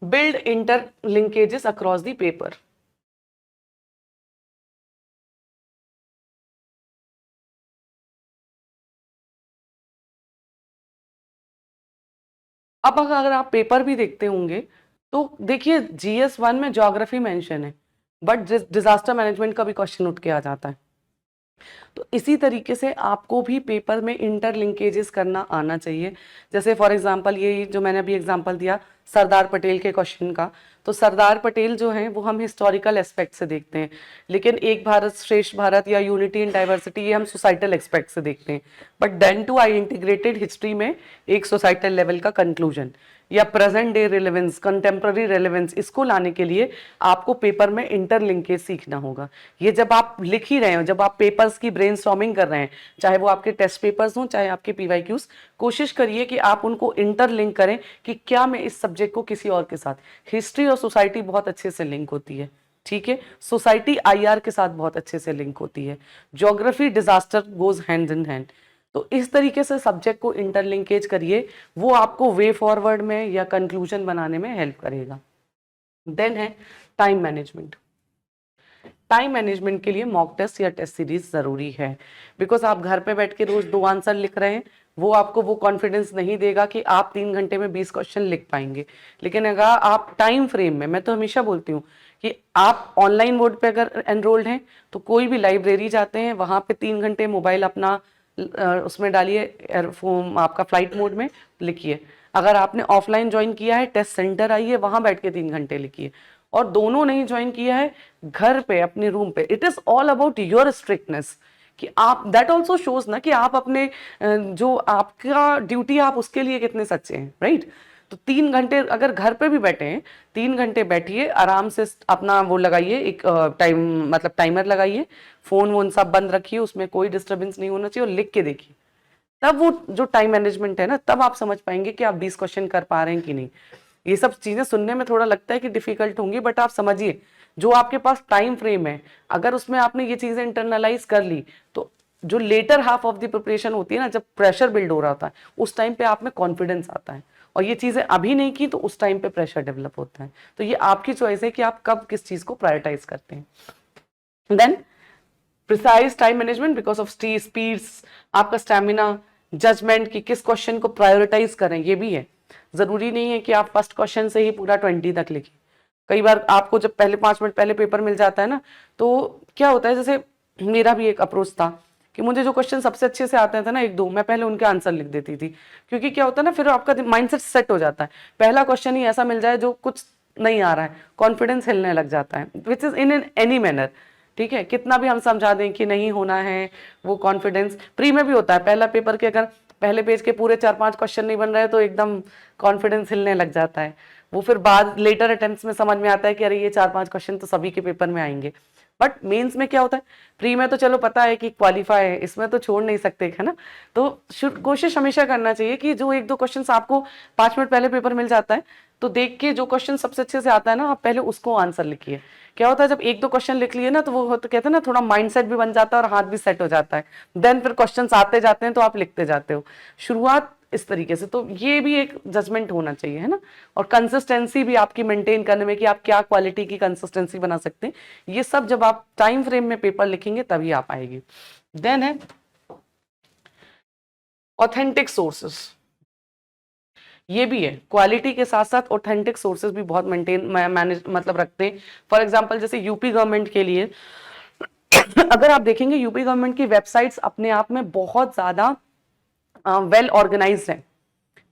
build inter linkages across the paper. अब अगर आप पेपर भी देखते होंगे तो देखिए GS1 में ज्योग्राफी मेंशन है बट डिजास्टर मैनेजमेंट का भी क्वेश्चन उठ के आ जाता है। तो इसी तरीके से आपको भी पेपर में इंटरलिंकेजेस करना आना चाहिए। जैसे फॉर एग्जांपल ये जो मैंने अभी एग्जांपल दिया सरदार पटेल के क्वेश्चन का, तो सरदार पटेल जो हैं वो हम हिस्टोरिकल एस्पेक्ट से देखते हैं, लेकिन एक भारत श्रेष्ठ भारत या यूनिटी इन डाइवर्सिटी ये हम सोसाइटल एस्पेक्ट से देखते हैं। But then too I integrated history में एक सोसाइटल लेवल का कंक्लूजन या present day relevance, contemporary relevance, इसको लाने के लिए आपको पेपर में इंटरलिंकेज सीखना होगा। ये जब आप लिख ही रहे हो, जब आप पेपर्स की ब्रेनस्टॉर्मिंग कर रहे हैं, चाहे वो आपके टेस्ट पेपर्स हों चाहे आपके PYQs, कोशिश करिए कि आप उनको इंटरलिंक करें कि क्या मैं इस सब्जेक्ट को किसी और के साथ, हिस्ट्री और सोसाइटी बहुत अच्छे से लिंक होती है, ठीक है, सोसाइटी IR के साथ बहुत अच्छे से लिंक होती है, geography disaster goes hand in hand. तो इस तरीके से सब्जेक्ट को इंटरलिंकेज करिए, वो आपको वे फॉरवर्ड में या कंक्लूजन बनाने में हेल्प करेगा। देन है टाइम मैनेजमेंट। टाइम मैनेजमेंट के लिए मॉक टेस्ट या टेस्ट सीरीज जरूरी है, बिकॉज आप घर पे बैठ के रोज 2 आंसर लिख रहे हैं, वो आपको वो कॉन्फिडेंस नहीं देगा कि आप 3 घंटे में 20 क्वेश्चन लिख पाएंगे। लेकिन अगर आप टाइम फ्रेम में, मैं तो हमेशा बोलती हूँ कि आप ऑनलाइन मोड पे अगर एनरोल्ड हैं तो कोई भी लाइब्रेरी जाते हैं, वहां पे 3 घंटे मोबाइल अपना उसमें डालिए, एयरफोन आपका फ्लाइट मोड में लिखिए। अगर आपने ऑफलाइन ज्वाइन किया है, टेस्ट सेंटर आइए, वहां बैठ के 3 घंटे लिखिए। और दोनों नहीं ज्वाइन किया है, घर पे अपने रूम पे, it is all about your strictness कि आप, दैट ऑल्सो शोज ना कि आप अपने जो आपका ड्यूटी आप उसके लिए कितने सच्चे हैं, राइट? तो 3 घंटे अगर घर पे भी बैठे हैं, 3 घंटे बैठिए आराम से, अपना वो लगाइए एक टाइम, मतलब टाइमर लगाइए, फोन वोन सब बंद रखिए, उसमें कोई डिस्टर्बेंस नहीं होना चाहिए, और लिख के देखिए। तब वो जो टाइम मैनेजमेंट है ना, तब आप समझ पाएंगे कि आप 20 क्वेश्चन कर पा रहे हैं कि नहीं। ये सब चीजें सुनने में थोड़ा लगता है कि डिफिकल्ट होंगी, बट आप समझिए जो आपके पास टाइम फ्रेम है, अगर उसमें आपने ये चीजें इंटरनलाइज कर ली, तो जो later half of the preparation होती है ना, जब प्रेशर बिल्ड हो रहा होता है, उस टाइम पे आप में कॉन्फिडेंस आता है, और ये चीजें अभी नहीं की तो उस टाइम पे प्रेशर डेवलप होता है। तो ये आपकी चॉइस है कि आप कब किस चीज को प्रायोरिटाइज करते हैं। Then precise time management because of speeds, आपका स्टेमिना, जजमेंट कि किस क्वेश्चन को प्रायोरिटाइज करें, ये भी है। जरूरी नहीं है कि आप फर्स्ट क्वेश्चन से ही पूरा 20 तक लिखें। कई बार आपको जब पहले 5 मिनट पहले पेपर मिल जाता है ना, तो क्या होता है, जैसे मेरा भी एक अप्रोच था कि मुझे जो क्वेश्चन सबसे अच्छे से आते थे ना 1-2, मैं पहले उनके आंसर लिख देती थी, क्योंकि क्या होता है ना, फिर आपका माइंडसेट सेट हो जाता है। पहला क्वेश्चन ही ऐसा मिल जाए जो कुछ नहीं आ रहा है, कॉन्फिडेंस हिलने लग जाता है, which is in any manner. ठीक है, कितना भी हम समझा दें कि नहीं होना है, वो कॉन्फिडेंस प्री में भी होता है। पहला पेपर के अगर पहले पेज के पूरे 4-5 क्वेश्चन नहीं बन रहे तो एकदम कॉन्फिडेंस हिलने लग जाता है। वो फिर बाद लेटर अटेम्प्ट्स में समझ में आता है कि अरे ये 4-5 क्वेश्चन तो सभी के पेपर में आएंगे। बट मेंस में क्या होता है, प्री में तो चलो पता है कि क्वालिफाई है, इसमें तो छोड़ नहीं सकते, है ना। तो कोशिश हमेशा करना चाहिए कि जो 1-2 क्वेश्चन आपको 5 मिनट पहले पेपर मिल जाता है, तो देख के जो क्वेश्चन सबसे अच्छे से आता है ना, आप पहले उसको आंसर लिखिए। क्या होता है, जब 1-2 क्वेश्चन लिख लिए ना, तो वो तो कहते हैं ना, थोड़ा माइंडसेट भी बन जाता है और हाथ भी सेट हो जाता है। देन फिर क्वेश्चंस आते जाते हैं तो आप लिखते जाते हो। शुरुआत इस तरीके से। तो ये भी एक जजमेंट होना चाहिए, है ना। और कंसिस्टेंसी भी आपकी मेंटेन करने में कि आप क्या क्वालिटी की कंसिस्टेंसी बना सकते हैं, ये सब जब आप टाइम फ्रेम में पेपर लिखेंगे तभी आ पाएगी। देन है ऑथेंटिक सोर्सेस, ये भी है, क्वालिटी के साथ साथ ऑथेंटिक सोर्सेज भी बहुत मेंटेन मैनेज मतलब रखते हैं। फॉर एग्जांपल जैसे यूपी गवर्नमेंट के लिए अगर आप देखेंगे यूपी गवर्नमेंट की वेबसाइट्स अपने आप में बहुत ज्यादा वेल ऑर्गेनाइज्ड है,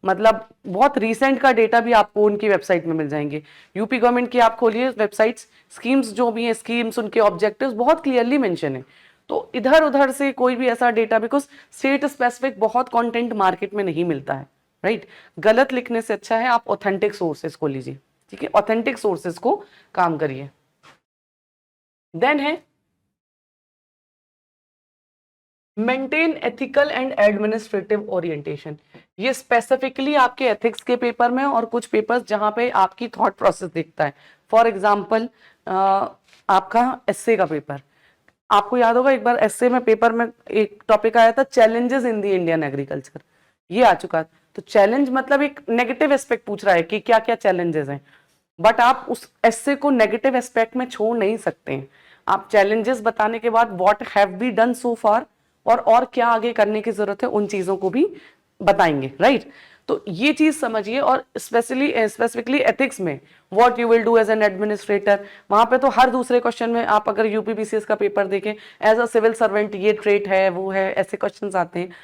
मतलब बहुत रिसेंट का डेटा भी आपको उनकी वेबसाइट में मिल जाएंगे। यूपी गवर्नमेंट की आप खोलिए वेबसाइट्स, स्कीम्स जो भी हैं, स्कीम्स उनके ऑब्जेक्टिव्स बहुत क्लियरली मेंशन है। तो इधर उधर से कोई भी ऐसा डेटा, बिकॉज स्टेट स्पेसिफिक बहुत कंटेंट मार्केट में नहीं मिलता है, राइट। गलत लिखने से अच्छा है आप ऑथेंटिक सोर्सेज को लीजिए, ठीक है, ऑथेंटिक सोर्सेज को काम करिए। देन है maintain ethical and administrative orientation. ये स्पेसिफिकली आपके एथिक्स के पेपर में और कुछ पेपर्स जहां पे आपकी थॉट प्रोसेस दिखता है। फॉर एग्जांपल आपका एसए का पेपर, आपको याद होगा एक बार एसए में पेपर में एक टॉपिक आया था challenges in the Indian agriculture, ये आ चुका। तो चैलेंज मतलब एक नेगेटिव एस्पेक्ट पूछ रहा है कि क्या क्या चैलेंजेस हैं, बट आप उस एस्से को नेगेटिव एस्पेक्ट में छोड़ नहीं सकते हैं। आप चैलेंजेस बताने के बाद what have be done so far और क्या आगे करने की जरूरत है उन चीजों को भी बताएंगे, राइट। तो ये चीज समझिए। और स्पेसिफिकली एथिक्स में what you will do as an administrator, वहां पे तो हर दूसरे क्वेश्चन में आप अगर यूपीपीसीएस का पेपर देखें, एज अ सिविल सर्वेंट ये ट्रेट है वो है, ऐसे क्वेश्चंस आते हैं।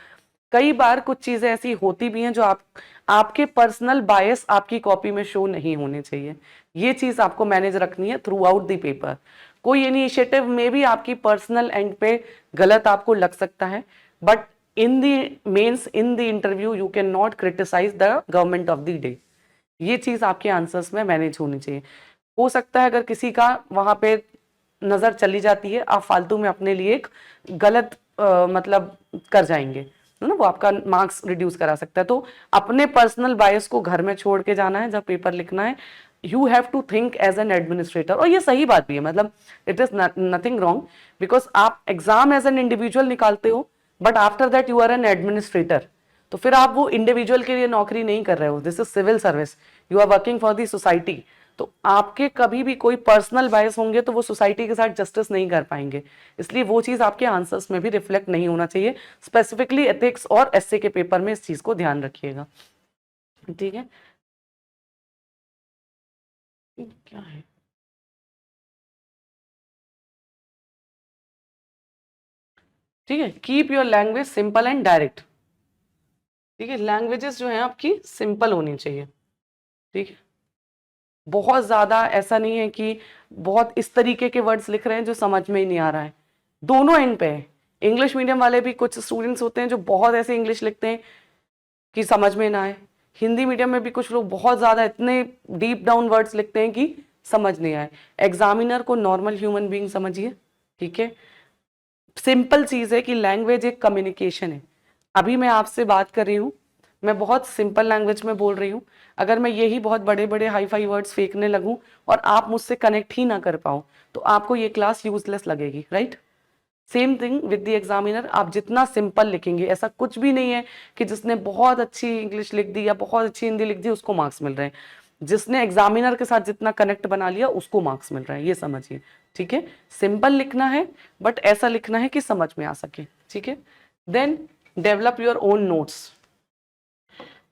कई बार कुछ चीजें ऐसी होती भी हैं जो आपके पर्सनल बायस आपकी कॉपी में शो नहीं होने चाहिए। ये चीज आपको मैनेज रखनी है थ्रू आउट द पेपर। कोई इनिशिएटिव में भी आपकी पर्सनल एंड पे गलत आपको लग सकता है, but in the mains in the interview you can not criticize the government of the day. ये चीज आपके आंसर्स में मैनेज होनी चाहिए। हो सकता है अगर किसी का वहां पे नजर चली जाती है, आप फालतू में अपने लिए एक गलत मतलब कर जाएंगे, है ना, वो आपका मार्क्स रिड्यूस करा सकता है। तो अपने पर्सनल बायस को घर में छोड़ के जाना है जब पेपर लिखना है। You have to think as an administrator, और ये सही बात भी है, मतलब it is nothing wrong, because आप एग्जाम एज एन इंडिविजुअल निकालते हो, but after that you are an administrator. तो फिर आप वो इंडिविजुअल के लिए नौकरी नहीं कर रहे हो, this is civil service, you are working for the society. तो आपके कभी भी कोई पर्सनल बायस होंगे तो वो सोसाइटी के साथ जस्टिस नहीं कर पाएंगे, इसलिए वो चीज आपके आंसर्स में भी रिफ्लेक्ट नहीं होना चाहिए। स्पेसिफिकली एथिक्स और एसए के पेपर में इस चीज को ध्यान रखिएगा, ठीक है। क्या है, ठीक है, keep your language simple and direct, ठीक है। लैंग्वेजेस जो है आपकी सिंपल होनी चाहिए, ठीक है। बहुत ज्यादा ऐसा नहीं है कि बहुत इस तरीके के वर्ड्स लिख रहे हैं जो समझ में ही नहीं आ रहा है, दोनों एंड पे है। इंग्लिश मीडियम वाले भी कुछ स्टूडेंट्स होते हैं जो बहुत ऐसे इंग्लिश लिखते हैं कि समझ में ना आए, हिंदी मीडियम में भी कुछ लोग बहुत ज्यादा इतने डीप डाउन वर्ड्स लिखते हैं कि समझ नहीं आए। एग्जामिनर को नॉर्मल ह्यूमन बीइंग समझिए, ठीक है। सिंपल चीज है कि लैंग्वेज एक कम्युनिकेशन है। अभी मैं आपसे बात कर रही हूँ, मैं बहुत सिंपल लैंग्वेज में बोल रही हूँ, अगर मैं यही बहुत बड़े बड़े हाई फाई वर्ड्स फेंकने लगूं और आप मुझसे कनेक्ट ही ना कर पाओ तो आपको ये क्लास यूजलेस लगेगी, right. Same thing with the examiner, आप जितना सिंपल लिखेंगे, ऐसा कुछ भी नहीं है कि जिसने बहुत अच्छी इंग्लिश लिख दी या बहुत अच्छी हिंदी लिख दी उसको मार्क्स मिल रहे हैं, जिसने एग्जामिनर के साथ जितना कनेक्ट बना लिया उसको मार्क्स मिल रहा है, ये समझिए, ठीक है। सिंपल लिखना है बट ऐसा लिखना है कि समझ में आ सके, ठीक है। Then develop your own notes.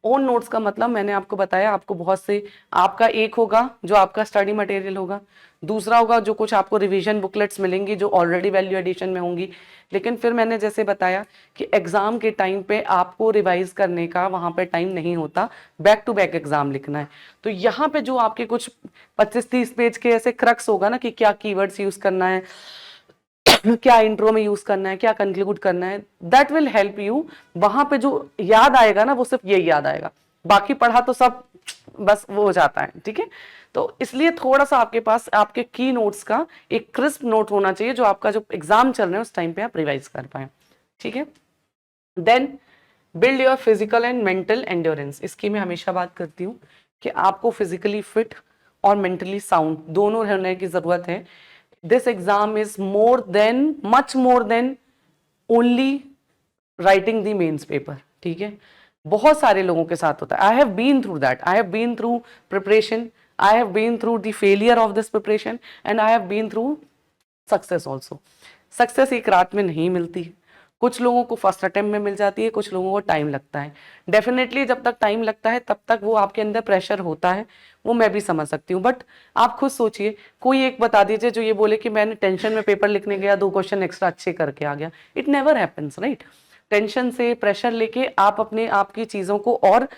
Own notes का मतलब मैंने आपको बताया, आपको बहुत से, आपका एक होगा जो आपका स्टडी मटेरियल होगा, दूसरा होगा जो कुछ आपको रिवीजन बुकलेट्स मिलेंगी जो ऑलरेडी वैल्यू एडिशन में होंगी। लेकिन फिर मैंने जैसे बताया कि एग्जाम के टाइम पे आपको रिवाइज करने का वहां पे टाइम नहीं होता, बैक टू बैक एग्जाम लिखना है। तो यहाँ पे जो आपके कुछ 25-30 पेज के ऐसे क्रक्स होगा ना कि क्या कीवर्ड्स यूज करना है, क्या इंट्रो में यूज करना है, क्या कंक्लूड करना है, दैट विल हेल्प यू। वहां पे जो याद आएगा ना वो सिर्फ यही याद आएगा, बाकी पढ़ा तो सब बस वो हो जाता है, ठीक है। तो इसलिए थोड़ा सा आपके पास आपके की नोट्स का एक क्रिस्प नोट होना चाहिए जो आपका जो एग्जाम चल रहे हैं उस टाइम पे आप रिवाइज कर पाए, ठीक है। Then build your physical and mental endurance. इसकी मैं हमेशा बात करती हूँ कि आपको फिजिकली फिट और मेंटली साउंड दोनों रहने की जरूरत है। This exam is more than, much more than only writing the mains paper, ठीक है। बहुत सारे लोगों के साथ होता है. I have been through that. I have been through preparation. I have been through the failure of this preparation and I have been through success also. Success एक रात में नहीं मिलती है. कुछ लोगों को फर्स्ट अटेम्प्ट में मिल जाती है, कुछ लोगों को टाइम लगता है. डेफिनेटली जब तक टाइम लगता है तब तक वो आपके अंदर प्रेशर होता है, वो मैं भी समझ सकती हूँ. बट आप खुद सोचिए, कोई एक बता दीजिए जो ये बोले कि मैंने टेंशन में पेपर लिखने गया, 2 क्वेश्चन एक्स्ट्रा अच्छे करके आ गया. It never happens, right. Tension से प्रेशर लेके आप अपने आप की चीजों को और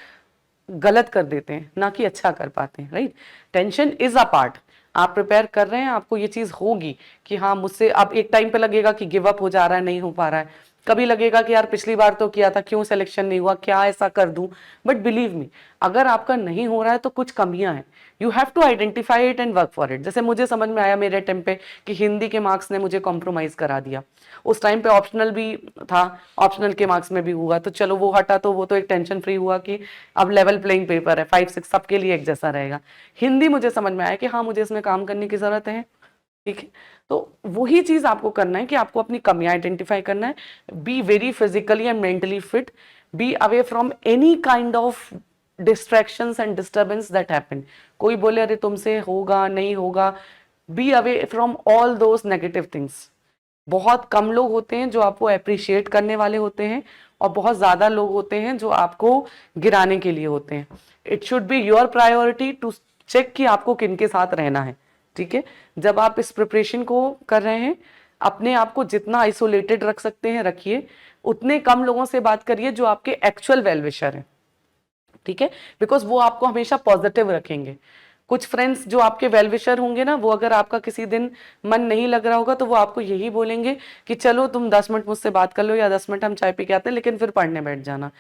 गलत कर देते हैं, ना कि अच्छा कर पाते हैं, right. Tension is a part. आप प्रिपेयर कर रहे हैं, आपको ये चीज होगी कि हाँ मुझसे. अब एक टाइम पे लगेगा कि गिव अप हो जा रहा है, नहीं हो पा रहा है. कभी लगेगा कि यार पिछली बार तो किया था, क्यों सिलेक्शन नहीं हुआ, क्या ऐसा कर दूं. बट बिलीव मी, अगर आपका नहीं हो रहा है तो कुछ कमियां हैं. You have to identify it and work for it. जैसे मुझे समझ में आया मेरे टाइम पे कि हिंदी के मार्क्स ने मुझे कॉम्प्रोमाइज करा दिया. उस टाइम पे ऑप्शनल भी था, ऑप्शनल के मार्क्स में भी हुआ, तो चलो वो हटा, तो वो तो एक टेंशन फ्री हुआ कि अब लेवल प्लेइंग पेपर है, 5-6 सबके लिए एक जैसा रहेगा. हिंदी मुझे समझ में आया कि हाँ मुझे इसमें काम करने की जरूरत है, ठीक है. तो वही चीज आपको करना है कि आपको अपनी कमियां आइडेंटिफाई करना है. Be very physically and mentally fit. Be away from any kind of distractions and disturbance that happen. कोई बोले अरे तुमसे होगा नहीं होगा, be away from all those negative things. बहुत कम लोग होते हैं जो आपको अप्रिशिएट करने वाले होते हैं, और बहुत ज्यादा लोग होते हैं जो आपको गिराने के लिए होते हैं. It should be your priority to check कि आपको किन के साथ रहना है, ठीक है. जब आप इस प्रिपरेशन को कर रहे हैं, अपने आप को जितना आइसोलेटेड रख सकते हैं रखिए. उतने कम लोगों से बात करिए जो आपके एक्चुअल वेलविशर हैं, ठीक है. बिकॉज वो आपको हमेशा पॉजिटिव रखेंगे. कुछ फ्रेंड्स जो आपके वेलविशर होंगे ना, वो अगर आपका किसी दिन मन नहीं लग रहा होगा तो वो आपको यही बोलेंगे कि चलो तुम 10 मिनट मुझसे बात कर लो, या 10 मिनट हम चाय पी के आते हैं, लेकिन फिर पढ़ने बैठ जाना.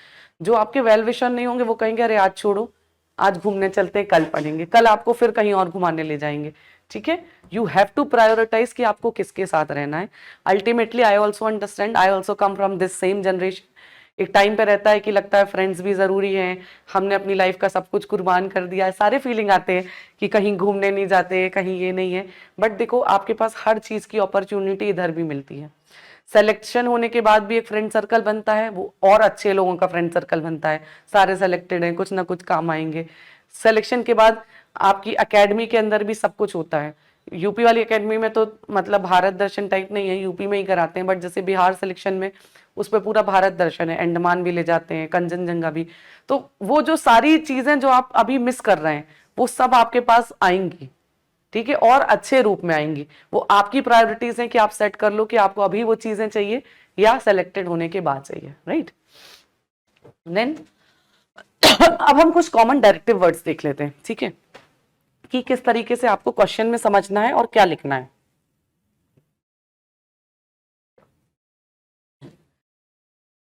जो आपके वेलविशर नहीं होंगे वो कहेंगे अरे आज छोड़ो, आज घूमने चलते हैं, कल पढ़ेंगे. कल आपको फिर कहीं और घुमाने ले जाएंगे, ठीक है. यू हैव टू प्रायोरिटाइज कि आपको किसके साथ रहना है. Ultimately I also understand, I also come from this same generation. एक टाइम पे रहता है कि लगता है फ्रेंड्स भी जरूरी हैं, हमने अपनी लाइफ का सब कुछ कुर्बान कर दिया है, सारे फीलिंग आते हैं कि कहीं घूमने नहीं जाते, कहीं ये नहीं है. बट देखो आपके पास हर चीज की अपॉर्चुनिटी इधर भी मिलती है. सिलेक्शन होने के बाद भी एक फ्रेंड सर्कल बनता है, वो और अच्छे लोगों का फ्रेंड सर्कल बनता है. सारे सेलेक्टेड हैं, कुछ ना कुछ काम आएंगे. सिलेक्शन के बाद आपकी एकेडमी के अंदर भी सब कुछ होता है. यूपी वाली एकेडमी में तो मतलब भारत दर्शन टाइप नहीं है, यूपी में ही कराते हैं. बट जैसे बिहार सिलेक्शन में उस पर पूरा भारत दर्शन है, अंडमान भी ले जाते हैं, कंचनजंगा भी. तो वो जो सारी चीजें जो आप अभी मिस कर रहे हैं वो सब आपके पास आएंगी, ठीक है, और अच्छे रूप में आएंगी. वो आपकी प्रायोरिटीज हैं कि आप सेट कर लो कि आपको अभी वो चीजें चाहिए या सेलेक्टेड होने के बाद चाहिए, राइट. देन अब हम कुछ कॉमन डायरेक्टिव वर्ड्स देख लेते हैं, ठीक है, कि किस तरीके से आपको क्वेश्चन में समझना है और क्या लिखना है.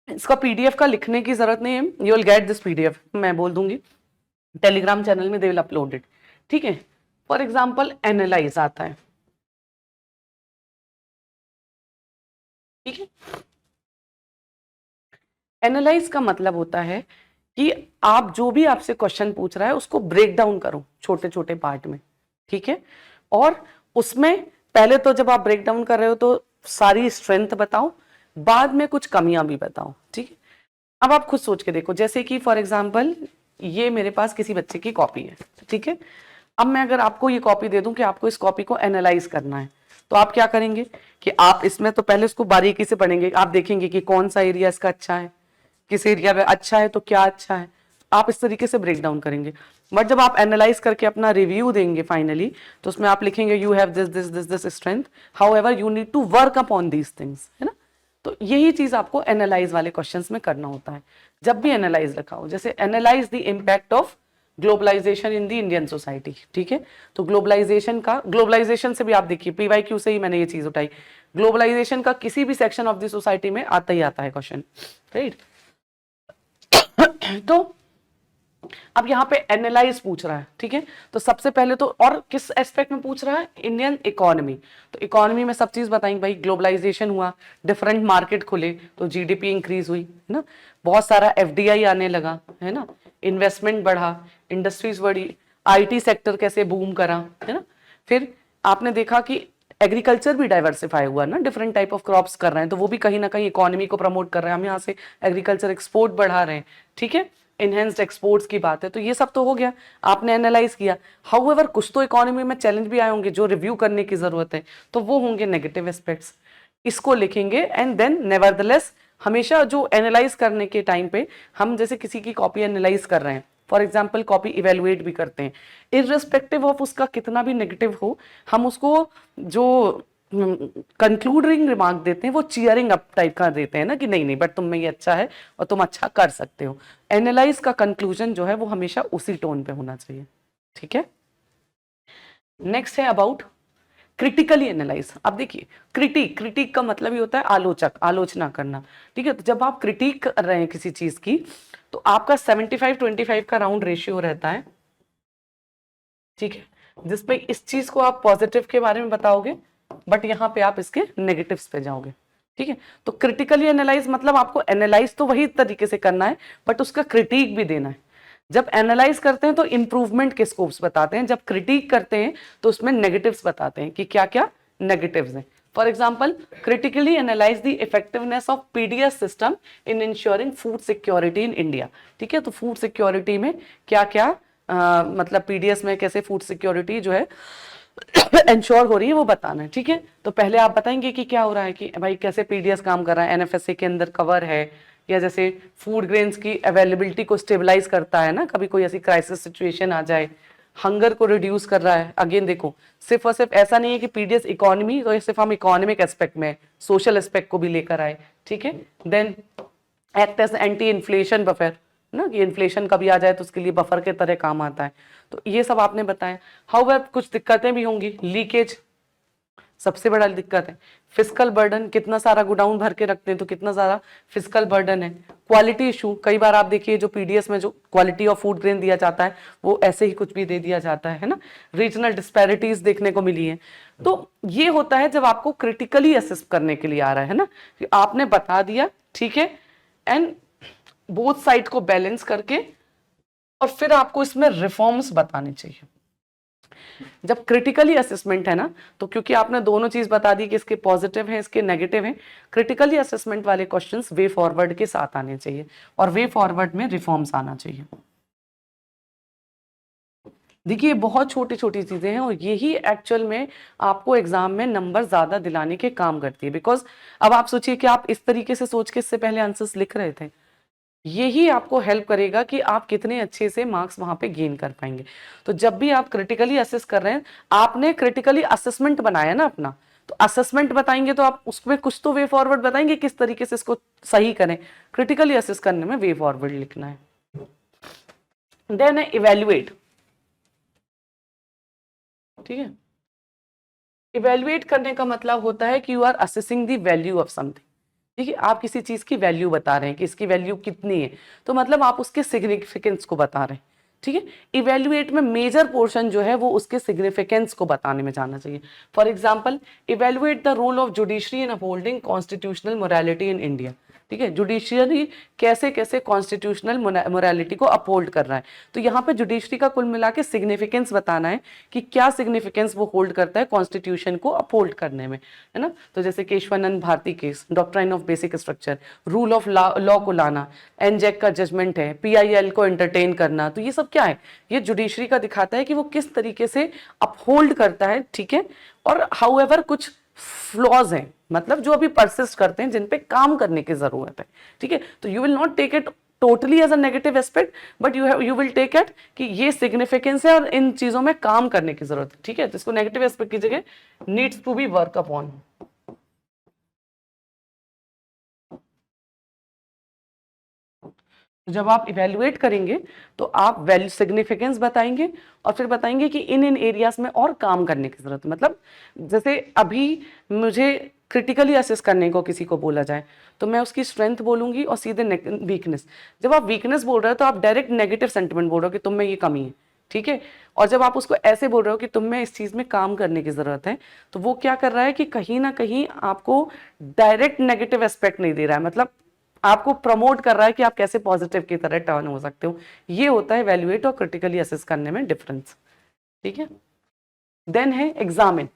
इसका पीडीएफ का लिखने की जरूरत नहीं है, you will get this PDF, मैं बोल दूंगी टेलीग्राम चैनल में, दे विल अपलोड इट, ठीक है. फॉर एग्जाम्पल एनालाइज आता है, ठीक है. एनालाइज का मतलब होता है कि आप जो भी आपसे क्वेश्चन पूछ रहा है उसको ब्रेक डाउन करो छोटे छोटे पार्ट में, ठीक है. और उसमें पहले तो जब आप ब्रेक डाउन कर रहे हो तो सारी स्ट्रेंथ बताओ, बाद में कुछ कमियां भी बताओ, ठीक है. अब आप खुद सोच के देखो, जैसे कि फॉर एग्जाम्पल ये मेरे पास किसी बच्चे की कॉपी है, ठीक है. अब मैं अगर आपको ये कॉपी दे दूं कि आपको इस कॉपी को एनालाइज करना है, तो आप क्या करेंगे कि आप इसमें तो पहले इसको बारीकी से पढ़ेंगे. आप देखेंगे कि कौन सा एरिया इसका अच्छा है, किस एरिया में अच्छा है, तो क्या अच्छा है, आप इस तरीके से ब्रेक डाउन करेंगे. बट जब आप एनालाइज करके अपना रिव्यू देंगे फाइनली, तो उसमें आप लिखेंगे you have this this this this strength, however you need to work upon these things, है ना. तो यही चीज आपको एनालाइज वाले क्वेश्चंस में करना होता है. जब भी एनालाइज रखा हो, जैसे analyze the impact of globalization in the Indian society, ठीक है. तो ग्लोबलाइजेशन से भी आप देखिए, पीवाईक्यू से ही मैंने ये चीज उठाई. ग्लोबलाइजेशन का किसी भी सेक्शन ऑफ द सोसाइटी में आता ही आता है क्वेश्चन, राइट. तो अब यहाँ पे एनालाइज पूछ रहा है, ठीक है. तो सबसे पहले तो, और किस एस्पेक्ट में पूछ रहा है, इंडियन इकोनॉमी. तो इकोनॉमी में सब चीज बताएंगे भाई, ग्लोबलाइजेशन हुआ, डिफरेंट मार्केट खुले तो जीडीपी इंक्रीज हुई, है ना. बहुत सारा एफडीआई आने लगा, है ना, इन्वेस्टमेंट बढ़ा, इंडस्ट्रीज बढ़ी, आईटी सेक्टर कैसे बूम करा, है ना. फिर आपने देखा कि एग्रीकल्चर भी डाइवर्सिफाई हुआ ना, डिफरेंट टाइप ऑफ क्रॉप्स कर रहे हैं, तो वो भी कहीं ना कहीं इकोनॉमी को प्रमोट कर रहे हैं, हम यहाँ से एग्रीकल्चर एक्सपोर्ट बढ़ा रहे हैं, ठीक है, इनहेंस्ड एक्सपोर्ट्स की बात है। तो ये सब तो हो गया, आपने एनालाइज किया। हाउएवर कुछ तो इकोनॉमी में चैलेंज भी आए होंगे जो रिव्यू करने की जरूरत है, तो वो होंगे नेगेटिव एस्पेक्ट्स, इसको लिखेंगे। एंड देन नेवरदलेस हमेशा जो एनालाइज करने के टाइम पे हम जैसे किसी की कॉपी एनालाइज कर रहे हैं, फॉर एग्जाम्पल कॉपी इवेलुएट भी करते हैं, इररिस्पेक्टिव ऑफ उसका कितना भी नेगेटिव हो, हम उसको जो कंक्लूडिंग रिमार्क देते हैं वो चीयरिंग अप टाइप का देते हैं ना, कि नहीं नहीं बट तुम में ये अच्छा है और तुम अच्छा कर सकते हो। एनालाइज का कंक्लूजन जो है वो हमेशा उसी टोन पे होना चाहिए, ठीक है। नेक्स्ट है अबाउट क्रिटिकली एनालाइज। अब देखिए क्रिटिक का मतलब ही होता है आलोचक, आलोचना करना, ठीक है। तो जब आप क्रिटिक कर रहे हैं किसी चीज की, तो आपका 75-25 का राउंड रेशियो रहता है, ठीक है, जिसपे इस चीज को आप पॉजिटिव के बारे में बताओगे, बट यहाँ पे आप इसके नेगेटिव्स पे जाओगे, ठीक है। तो क्रिटिकली एनालाइज मतलब आपको एनालाइज तो वही तरीके से करना है, बट उसका क्रिटिक भी देना है। जब एनालाइज करते हैं तो इंप्रूवमेंट के स्कोप्स बताते हैं, जब क्रिटिक करते हैं तो उसमें नेगेटिव्स बताते हैं कि क्या क्या नेगेटिव्स हैं। For example, critically analyse the effectiveness of PDS system in ensuring food security in India, ठीक है। तो फूड सिक्योरिटी में क्या क्या मतलब पीडीएस में कैसे फूड सिक्योरिटी जो है इंश्योर हो रही है वो बताना है, ठीक है। तो पहले आप बताएंगे कि क्या हो रहा है, कि भाई कैसे पीडीएस काम कर रहा है, एनएफएसए के अंदर कवर है, या जैसे फूड ग्रेन्स की अवेलेबिलिटी को स्टेबलाइज करता है ना, कभी कोई ऐसी क्राइसिस सिचुएशन आ जाए, हंगर को रिड्यूस कर रहा है। अगेन देखो, सिर्फ और सिर्फ ऐसा नहीं है कि पीडीएस इकोनॉमी, तो ये सिर्फ हम इकोनॉमिक एस्पेक्ट में, सोशल एस्पेक्ट को भी लेकर आए, ठीक है। Then act as anti inflation buffer ना, कि इन्फ्लेशन कभी आ जाए तो उसके लिए बफर के तरह काम आता है। तो ये सब आपने बताया। हाउएवर कुछ दिक्कतें भी होंगी, लीकेज सबसे बड़ा दिक्कत है, फिजिकल बर्डन, कितना सारा गोडाउन भर के रखते हैं तो कितना सारा फिजिकल बर्डन है। क्वालिटी इशू, कई बार आप देखिए जो पीडीएस में जो क्वालिटी ऑफ फूड ग्रेन दिया जाता है वो ऐसे ही कुछ भी दे दिया जाता है ना। रीजनल डिस्पैरिटीज देखने को मिली है। तो ये होता है जब आपको क्रिटिकली असेस करने के लिए आ रहा है ना, कि आपने बता दिया, ठीक है, एंड बोथ साइड को बैलेंस करके, और फिर आपको इसमें रिफॉर्म्स बताने चाहिए। जब क्रिटिकली असेसमेंट है ना, तो क्योंकि आपने दोनों चीज बता दी कि इसके पॉजिटिव है इसके नेगेटिव है, क्रिटिकली असेसमेंट वाले क्वेश्चंस वे फॉरवर्ड के साथ आने चाहिए, और वे फॉरवर्ड में रिफॉर्म्स आना चाहिए। देखिए बहुत छोटी छोटी चीजें हैं, और यही एक्चुअल में आपको एग्जाम में नंबर ज्यादा दिलाने के काम करती है। बिकॉज अब आप सोचिए कि आप इस तरीके से सोच के इससे पहले आंसर्स लिख रहे थे, यही आपको हेल्प करेगा कि आप कितने अच्छे से मार्क्स वहां पे गेन कर पाएंगे। तो जब भी आप क्रिटिकली असेस कर रहे हैं, आपने क्रिटिकली असेसमेंट बनाया ना अपना, तो असेसमेंट बताएंगे तो आप उसमें कुछ तो वे फॉरवर्ड बताएंगे किस तरीके से इसको सही करें। क्रिटिकली असेस करने में वे फॉरवर्ड लिखना है। देन है इवेल्युएट, ठीक है। इवेल्युएट करने का मतलब होता है कि you are assessing the value of something, ठीक है। आप किसी चीज की वैल्यू बता रहे हैं कि इसकी वैल्यू कितनी है, तो मतलब आप उसके सिग्निफिकेंस को बता रहे हैं, ठीक है। इवेल्युएट में मेजर पोर्शन जो है वो उसके सिग्निफिकेंस को बताने में जाना चाहिए। For example, evaluate the role of judiciary in upholding constitutional morality in India, ठीक है। जुडिशियरी कैसे कैसे कॉन्स्टिट्यूशनल मोरालिटी को अपहोल्ड कर रहा है, तो यहाँ पे जुडिशरी का कुल मिला के सिग्निफिकेंस बताना है कि क्या सिग्निफिकेंस वो होल्ड करता है कॉन्स्टिट्यूशन को अपहोल्ड करने में, है ना। तो जैसे Kesavananda Bharati case, doctrine of basic structure, rule of law को लाना, एनजेक का जजमेंट है, पीआईएल को एंटरटेन करना, तो ये सब क्या है, ये जुडिशरी का दिखाता है कि वो किस तरीके से अपहोल्ड करता है, ठीक है। और हाउएवर कुछ फ्लॉज हैं, मतलब जो अभी परसिस्ट करते हैं, जिन पे काम करने की जरूरत है, ठीक है। तो you will not take it totally as a negative aspect, but you will take it कि ये सिग्निफिकेंस है और इन चीजों में काम करने की जरूरत है, ठीक है। तो इसको नेगेटिव एस्पेक्ट की जगह needs to be work upon. जब आप इवेल्युएट करेंगे तो आप वैल्यू सिग्निफिकेंस बताएंगे, और फिर बताएंगे कि इन इन एरियाज में और काम करने की जरूरत है। मतलब जैसे अभी मुझे क्रिटिकली असेस करने को किसी को बोला जाए, तो मैं उसकी स्ट्रेंथ बोलूंगी और सीधे वीकनेस। जब आप वीकनेस बोल रहे हो तो आप डायरेक्ट नेगेटिव सेंटिमेंट बोल रहे हो कि तुम में ये कमी है, ठीक है। और जब आप उसको ऐसे बोल रहे हो कि तुम में इस चीज में काम करने की जरूरत है, तो वो क्या कर रहा है कि कहीं ना कहीं आपको डायरेक्ट नेगेटिव एस्पेक्ट नहीं दे रहा है, मतलब आपको प्रमोट कर रहा है कि आप कैसे पॉजिटिव की तरह टर्न हो सकते हो। ये होता है इवैल्यूएट और क्रिटिकली असेस करने में डिफरेंस, ठीक है। देन है एग्जामिन।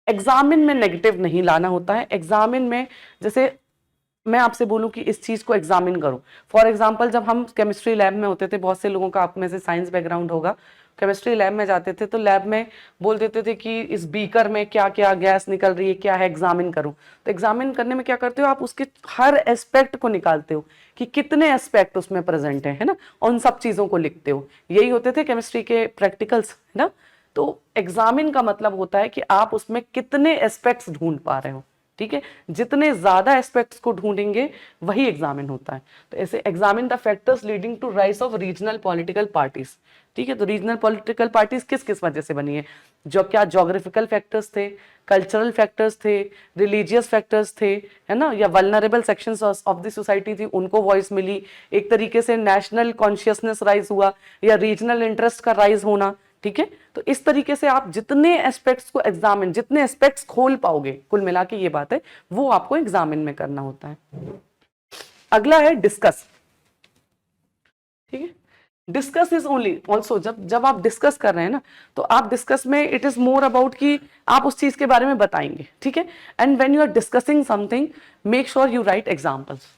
एग्जामिन में नेगेटिव नहीं लाना होता है। एग्जामिन में जैसे मैं आपसे बोलूं कि इस चीज को एग्जामिन करो, फॉर एग्जांपल जब हम केमिस्ट्री लैब में होते थे, बहुत से लोगों का आप में से साइंस बैकग्राउंड होगा, केमिस्ट्री लैब में जाते थे तो लैब में बोल देते थे कि इस बीकर में क्या क्या गैस निकल रही है, क्या है, एग्जामिन करो। तो एग्जामिन करने में क्या करते हो आप, उसके हर एस्पेक्ट को निकालते हो कि कितने एस्पेक्ट उसमें प्रेजेंट है ना, उन सब चीजों को लिखते हो। यही होते थे केमिस्ट्री के प्रैक्टिकल्स, है ना। तो एग्जामिन का मतलब होता है कि आप उसमें कितने एस्पेक्ट्स ढूंढ पा रहे हो, ठीक है। जितने ज्यादा एस्पेक्ट्स को ढूंढेंगे वही एग्जामिन होता है। तो ऐसे examine the factors leading to rise of regional political parties, ठीक है। तो रीजनल पॉलिटिकल पार्टीज किस किस वजह से बनी है, जो क्या ज्योग्राफिकल फैक्टर्स थे, कल्चरल फैक्टर्स थे, रिलीजियस फैक्टर्स थे, है ना, या vulnerable sections of the society थी, उनको वॉइस मिली, एक तरीके से नेशनल कॉन्शियसनेस राइज हुआ, या रीजनल इंटरेस्ट का राइज होना, ठीक है। तो इस तरीके से आप जितने एस्पेक्ट्स को एग्जामिन, जितने एस्पेक्ट्स खोल पाओगे, कुल मिला के ये बात है, वो आपको एग्जामिन में करना होता है। अगला है डिस्कस, ठीक है। डिस्कस इज ओनली ऑल्सो, जब जब आप डिस्कस कर रहे हैं ना, तो आप डिस्कस में इट इज मोर अबाउट कि आप उस चीज के बारे में बताएंगे, ठीक है। And when you are discussing something, make sure you write examples.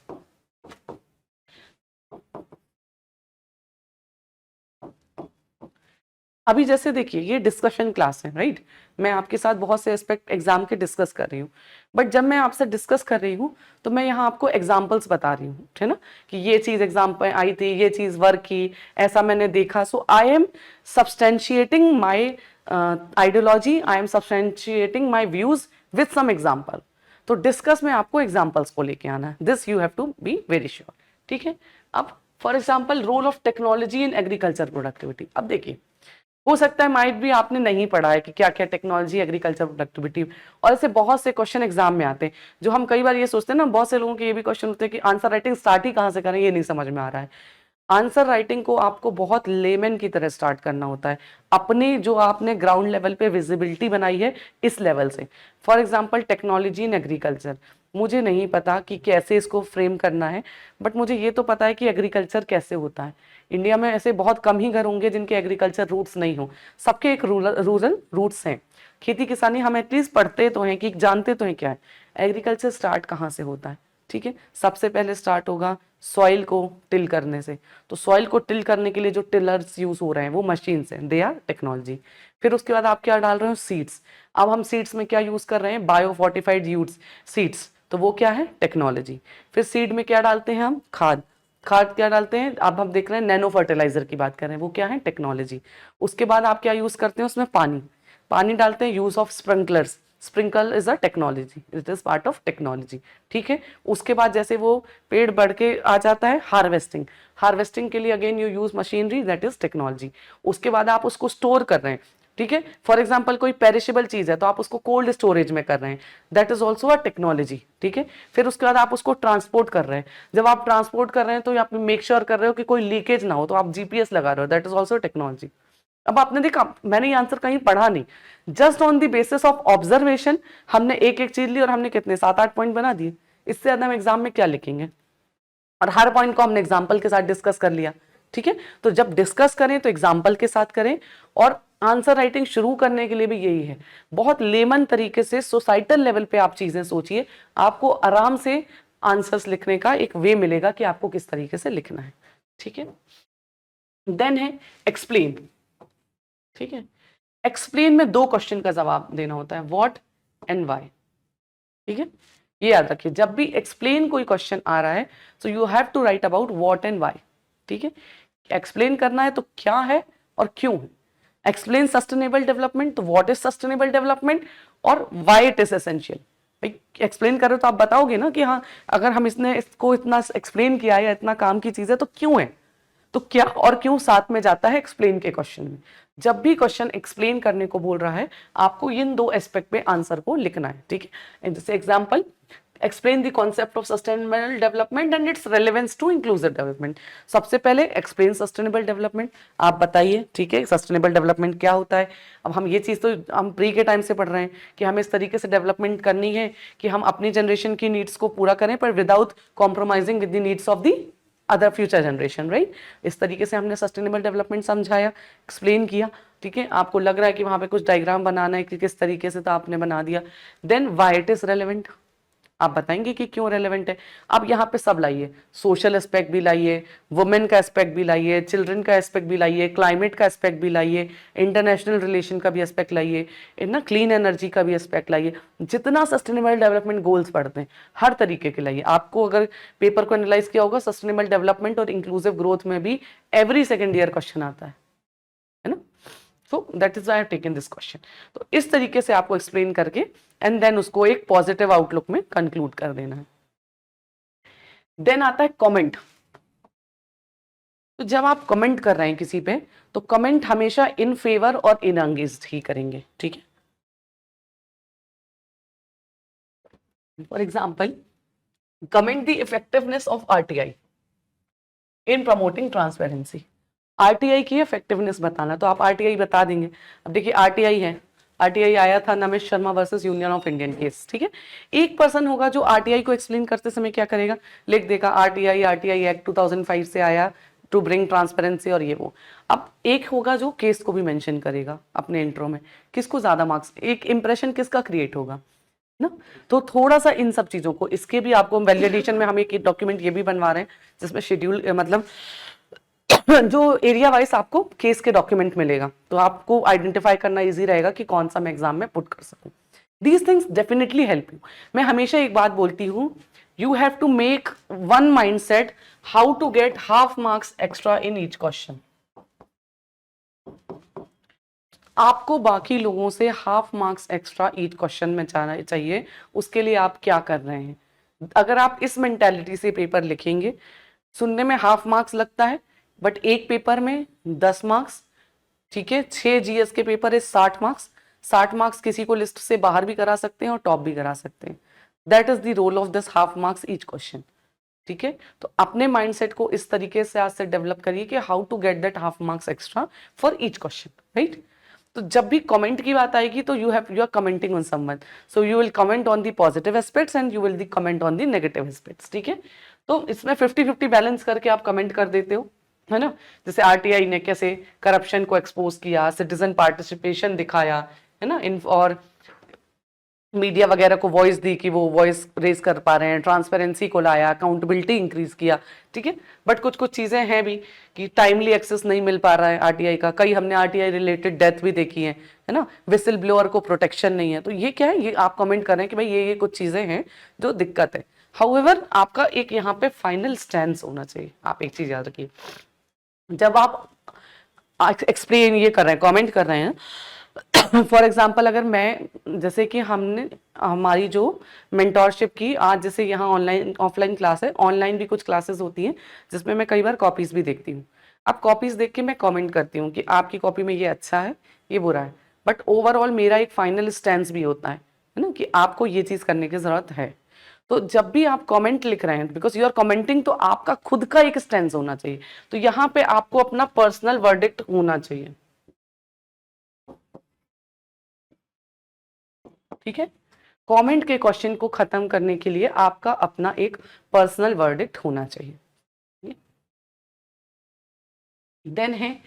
अभी जैसे देखिए ये डिस्कशन क्लास है, राइट। मैं आपके साथ बहुत से एस्पेक्ट एग्जाम के डिस्कस कर रही हूँ, बट जब मैं आपसे डिस्कस कर रही हूँ तो मैं यहाँ आपको एग्जाम्पल्स बता रही हूँ, है ना, कि ये चीज एग्जाम पे आई थी, ये चीज वर्क की, ऐसा मैंने देखा। So I am substantiating my ideology, I am substantiating my views with some example. तो डिस्कस में आपको एग्जाम्पल्स को लेके आना है, this you have to be very sure, ठीक है। अब for example role of technology in agriculture productivity. अब देखिए, हो सकता है माइट भी आपने नहीं पढ़ा है कि क्या क्या टेक्नोलॉजी एग्रीकल्चर प्रोडक्टिविटी, और ऐसे बहुत से क्वेश्चन एग्जाम में आते हैं जो हम कई बार ये सोचते हैं ना, बहुत से लोगों के ये भी क्वेश्चन होते हैं कि आंसर राइटिंग स्टार्ट ही कहाँ से करें, ये नहीं समझ में आ रहा है। आंसर राइटिंग को आपको बहुत लेमन की तरह स्टार्ट करना होता है, अपने जो आपने ग्राउंड लेवल पे विजिबिलिटी बनाई है इस लेवल से। For example technology in agriculture, मुझे नहीं पता कि कैसे इसको फ्रेम करना है, बट मुझे ये तो पता है कि एग्रीकल्चर कैसे होता है। इंडिया में ऐसे बहुत कम ही घर होंगे जिनके एग्रीकल्चर रूट्स नहीं हो, सबके एक रूरल रूट्स हैं। खेती किसानी हम एटलीस्ट पढ़ते तो हैं, कि जानते तो हैं क्या है। एग्रीकल्चर स्टार्ट कहाँ से होता है, ठीक है। सबसे पहले स्टार्ट होगा सॉइल को टिल करने से। तो सॉइल को टिल करने के लिए जो टिलर्स यूज हो रहे हैं वो मशीन से, दे आर टेक्नोलॉजी। फिर उसके बाद आप क्या डाल रहे हो, सीड्स। अब हम सीड्स में क्या यूज कर रहे हैं, बायो फोर्टिफाइड यूड्स सीड्स, तो वो क्या है, टेक्नोलॉजी। फिर सीड में क्या डालते हैं हम, खाद। खाद क्या डालते हैं, अब हम देख रहे हैं नैनो फर्टिलाइजर की बात कर रहे हैं, वो क्या है, टेक्नोलॉजी। उसके बाद आप क्या यूज करते हैं उसमें, पानी। पानी डालते हैं, use of sprinklers, sprinkle is a technology, it is part of technology, ठीक है। उसके बाद जैसे वो पेड़ बढ़ के आ जाता है, हार्वेस्टिंग। हार्वेस्टिंग के लिए again you use machinery, that is technology. उसके बाद आप उसको स्टोर कर रहे हैं, ठीक है। फॉर एग्जाम्पल कोई पेरिशेबल चीज है तो आप उसको कोल्ड स्टोरेज में कर रहे हैं, that is also a technology, ठीक है। फिर उसके बाद आप उसको ट्रांसपोर्ट कर रहे हैं, जब आप ट्रांसपोर्ट कर रहे हैं तो आप मेक श्योर कर रहे हो कि कोई लीकेज ना हो, तो आप जीपीएस लगा रहे हो, दैट इज ऑल्सो टेक्नोलॉजी। अब आपने देखा, मैंने ये आंसर कहीं पढ़ा नहीं, just on the basis of observation हमने एक एक चीज ली और हमने कितने 7-8 पॉइंट बना दिए। इससे ज्यादा हम एग्जाम में क्या लिखेंगे, और हर पॉइंट को हमने एग्जाम्पल के साथ डिस्कस कर लिया, ठीक है। तो जब डिस्कस करें तो एग्जाम्पल के साथ करें, और आंसर राइटिंग शुरू करने के लिए भी यही है, बहुत लेमन तरीके से सोसाइटल लेवल पे आप चीजें सोचिए, आपको आराम से आंसर्स लिखने का एक वे मिलेगा कि आपको किस तरीके से लिखना है, ठीक है। देन है एक्सप्लेन, ठीक है। एक्सप्लेन में 2 क्वेश्चन का जवाब देना होता है, व्हाट एंड व्हाई, ठीक है। ये याद रखिए, जब भी एक्सप्लेन कोई क्वेश्चन आ रहा है तो you have to write about what and why, ठीक है। एक्सप्लेन करना है तो क्या है और क्यों है। एक्सप्लेन सस्टेनेबल डेवलपमेंट, तो व्हाट इज सस्टेनेबल डेवलपमेंट और व्हाई इट इज एसेंशियल। भाई एक्सप्लेन कर रहे हो तो आप बताओगे ना कि हाँ, अगर हम इसको इतना एक्सप्लेन किया है या इतना काम की चीज है तो क्यों है। तो क्या और क्यों साथ में जाता है एक्सप्लेन के क्वेश्चन में। जब भी क्वेश्चन एक्सप्लेन करने को बोल रहा है, आपको इन 2 एस्पेक्ट पे आंसर को लिखना है, ठीक है। जैसे example, explain the concept of sustainable development and its relevance to inclusive development. सबसे पहले एक्सप्लेन सस्टेनेबल डेवलपमेंट, आप बताइए, ठीक है, सस्टेनेबल डेवलपमेंट क्या होता है। अब हम ये चीज़ तो हम प्री के टाइम से पढ़ रहे हैं कि हमें इस तरीके से डेवलपमेंट करनी है कि हम अपनी जनरेशन की नीड्स को पूरा करें, पर without compromising with the needs of the other future generation, right. इस तरीके से हमने सस्टेनेबल डेवलपमेंट समझाया, एक्सप्लेन किया। ठीक है, आपको लग रहा है कि वहां पे कुछ डायग्राम बनाना है कि किस तरीके से, तो आपने बना दिया। Then why it is relevant, आप बताएंगे कि क्यों रेलेवेंट है। अब यहाँ पे सब लाइए, सोशल एस्पेक्ट भी लाइए, वुमेन का एस्पेक्ट भी लाइए, चिल्ड्रन का एस्पेक्ट भी लाइए, क्लाइमेट का एस्पेक्ट भी लाइए, इंटरनेशनल रिलेशन का भी एस्पेक्ट लाइए, ना क्लीन एनर्जी का भी एस्पेक्ट लाइए। जितना सस्टेनेबल डेवलपमेंट गोल्स पढ़ते हैं हर तरीके के लाइए। आपको अगर पेपर को एनालाइज किया होगा, सस्टेनेबल डेवलपमेंट और इंक्लूसिव ग्रोथ में भी एवरी सेकेंड ईयर क्वेश्चन आता है ना। So that is I have taken this question. तो इस तरीके से आपको एक्सप्लेन करके एंड देन उसको एक पॉजिटिव आउटलुक में कंक्लूड कर देना है। देन आता है कमेंट। तो जब आप कमेंट कर रहे हैं किसी पे, तो कमेंट हमेशा इन फेवर और इन अगेंस्ट ही करेंगे, ठीक है। For example, comment the effectiveness of RTI in promoting transparency. RTI की इफेक्टिवनेस बताना, तो आप आरटीआई बता देंगे। अब देखिए आरटीआई है, आरटीआई आया था Namit Sharma versus union of Indian case, ठीक है। एक पर्सन होगा जो आरटीआई को एक्सप्लेन करते समय क्या करेगा, लिख देगा आरटीआई, आरटीआई एक्ट 2005 से आया टू ब्रिंग ट्रांसपेरेंसी और ये वो। अब एक होगा जो केस को भी मेंशन करेगा अपने इंट्रो में। किसको ज्यादा मार्क्स, एक इंप्रेशन किसका क्रिएट होगा ना। तो थोड़ा सा इन सब चीजों को, इसके भी आपको वैलिडेशन में हम एक डॉक्यूमेंट ये भी बनवा रहे हैं जिसमें शेड्यूल मतलब जो एरिया वाइज आपको केस के डॉक्यूमेंट मिलेगा, तो आपको आइडेंटिफाई करना इजी रहेगा कि कौन सा मैं एग्जाम में पुट कर सकूं। These things definitely help you. मैं हमेशा एक बात बोलती हूं, you have to make one mindset how to get half marks extra in each question. आपको बाकी लोगों से half marks extra each question में जाना चाहिए। उसके लिए आप क्या कर रहे हैं, अगर आप इस मेंटालिटी से पेपर लिखेंगे, सुनने में हाफ मार्क्स लगता है बट एक पेपर में 10 मार्क्स, ठीक है। 6 जीएस के पेपर है 60 मार्क्स। 60 मार्क्स किसी को लिस्ट से बाहर भी करा सकते हैं और टॉप भी करा सकते हैं। That is the role of this half marks each question, ठीक है। तो अपने माइंडसेट को इस तरीके से आज से डेवलप करिए कि how to get that half marks extra for each question, right. तो जब भी कमेंट की बात आएगी तो you are commenting on someone, so you will comment on the positive aspects and you will the comment on the negative aspects, ठीक है। तो इसमें 50-50 बैलेंस करके आप कमेंट कर देते हो, है ना। जैसे आरटीआई ने कैसे करप्शन को एक्सपोज किया, सिटीजन पार्टिसिपेशन दिखाया, है ना, इन और मीडिया वगैरह को वॉइस दी कि वो वॉइस रेज कर पा रहे हैं, ट्रांसपेरेंसी को लाया, अकाउंटेबिलिटी इंक्रीज किया, ठीक है। बट कुछ कुछ चीजें हैं भी कि टाइमली एक्सेस नहीं मिल पा रहा है आरटीआई का। कई हमने आरटीआई रिलेटेड डेथ भी देखी है ना। विसिल ब्लोअर को प्रोटेक्शन नहीं है, तो ये क्या है, ये आप कमेंट कर रहे हैं कि भाई ये कुछ चीजें हैं जो दिक्कत है। हाउएवर आपका एक यहाँ पे फाइनल स्टैंड होना चाहिए। आप एक चीज याद रखिए, जब आप एक्सप्लेन ये कर रहे हैं, कमेंट कर रहे हैं, फॉर एग्जाम्पल अगर मैं, जैसे कि हमने हमारी जो मेंटोरशिप की, आज जैसे यहाँ ऑनलाइन ऑफलाइन क्लास है, ऑनलाइन भी कुछ क्लासेस होती हैं जिसमें मैं कई बार कॉपीज भी देखती हूँ। अब कॉपीज देख के मैं कमेंट करती हूँ कि आपकी कॉपी में ये अच्छा है, ये बुरा है, बट ओवरऑल मेरा एक फाइनल स्टैंड भी होता है ना, कि आपको ये चीज करने की जरूरत है। तो जब भी आप कमेंट लिख रहे हैं, बिकॉज यू आर कमेंटिंग, तो आपका खुद का एक स्टैंड होना चाहिए। तो यहाँ पे आपको अपना पर्सनल वर्डिक्ट होना चाहिए, ठीक है। कमेंट के क्वेश्चन को खत्म करने के लिए आपका अपना एक पर्सनल वर्डिक्ट होना चाहिए। देन है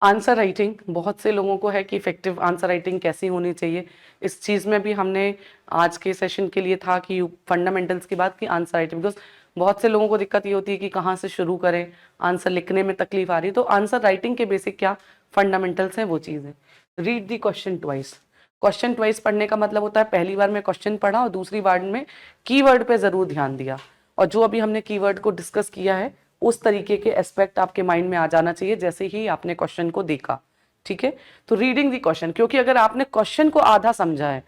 आंसर राइटिंग। बहुत से लोगों को है कि इफेक्टिव आंसर राइटिंग कैसी होनी चाहिए। इस चीज़ में भी हमने आज के सेशन के लिए था कि फंडामेंटल्स की बात की आंसर राइटिंग, बिकॉज बहुत से लोगों को दिक्कत ये होती है कि कहाँ से शुरू करें, आंसर लिखने में तकलीफ आ रही है। तो आंसर राइटिंग के बेसिक क्या फंडामेंटल्स हैं वो चीज़ है। Read the question twice. Question twice पढ़ने का मतलब होता है पहली बार में क्वेश्चन पढ़ा और दूसरी बार में कीवर्ड पे जरूर ध्यान दिया, और जो अभी हमने कीवर्ड को डिस्कस किया है उस तरीके के एस्पेक्ट आपके माइंड में आ जाना चाहिए जैसे ही आपने क्वेश्चन को देखा, ठीक है। तो रीडिंग दी क्वेश्चन, क्योंकि अगर आपने क्वेश्चन को आधा समझा है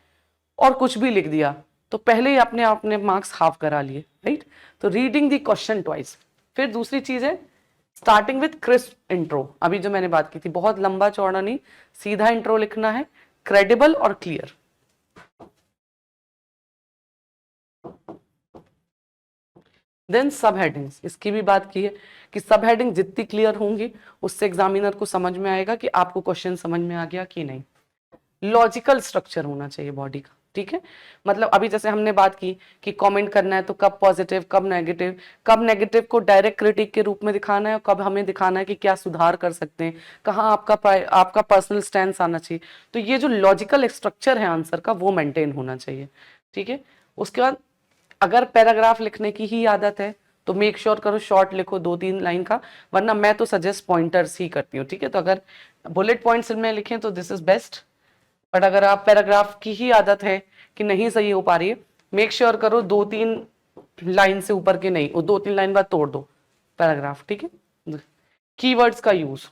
और कुछ भी लिख दिया तो पहले ही आपने मार्क्स हाफ करा लिए, राइट। तो रीडिंग दी क्वेश्चन ट्वाइस। फिर दूसरी चीज है स्टार्टिंग विथ क्रिस्प इंट्रो। अभी जो मैंने बात की थी, बहुत लंबा चौड़ा नहीं, सीधा इंट्रो लिखना है, क्रेडिबल और क्लियर। देन सब हेडिंग्स, इसकी भी बात की है कि सब हेडिंग जितनी क्लियर होंगी उससे एग्जामिनर को समझ में आएगा कि आपको क्वेश्चन समझ में आ गया कि नहीं। लॉजिकल स्ट्रक्चर होना चाहिए बॉडी का, ठीक है, मतलब अभी जैसे हमने बात की कि कमेंट करना है तो कब पॉजिटिव कब नेगेटिव, कब नेगेटिव को डायरेक्ट क्रिटिक के रूप में दिखाना है और कब हमें दिखाना है कि क्या सुधार कर सकते हैं, कहाँ आपका पर्सनल स्टैंड आना चाहिए। तो ये जो लॉजिकल स्ट्रक्चर है आंसर का वो मेंटेन होना चाहिए। ठीक है, उसके बाद अगर पैराग्राफ लिखने की ही आदत है तो मेक श्योर करो शॉर्ट लिखो 2-3 लाइन का, वरना मैं तो सजेस्ट पॉइंटर्स ही करती हूँ। ठीक है, तो अगर बुलेट पॉइंट्स में लिखें तो दिस इज बेस्ट, बट अगर आप पैराग्राफ की ही आदत है कि नहीं सही हो पा रही है, मेक श्योर करो 2-3 लाइन से ऊपर के नहीं, वो 2-3 लाइन बाद तोड़ दो पैराग्राफ। ठीक है, कीवर्ड्स का use,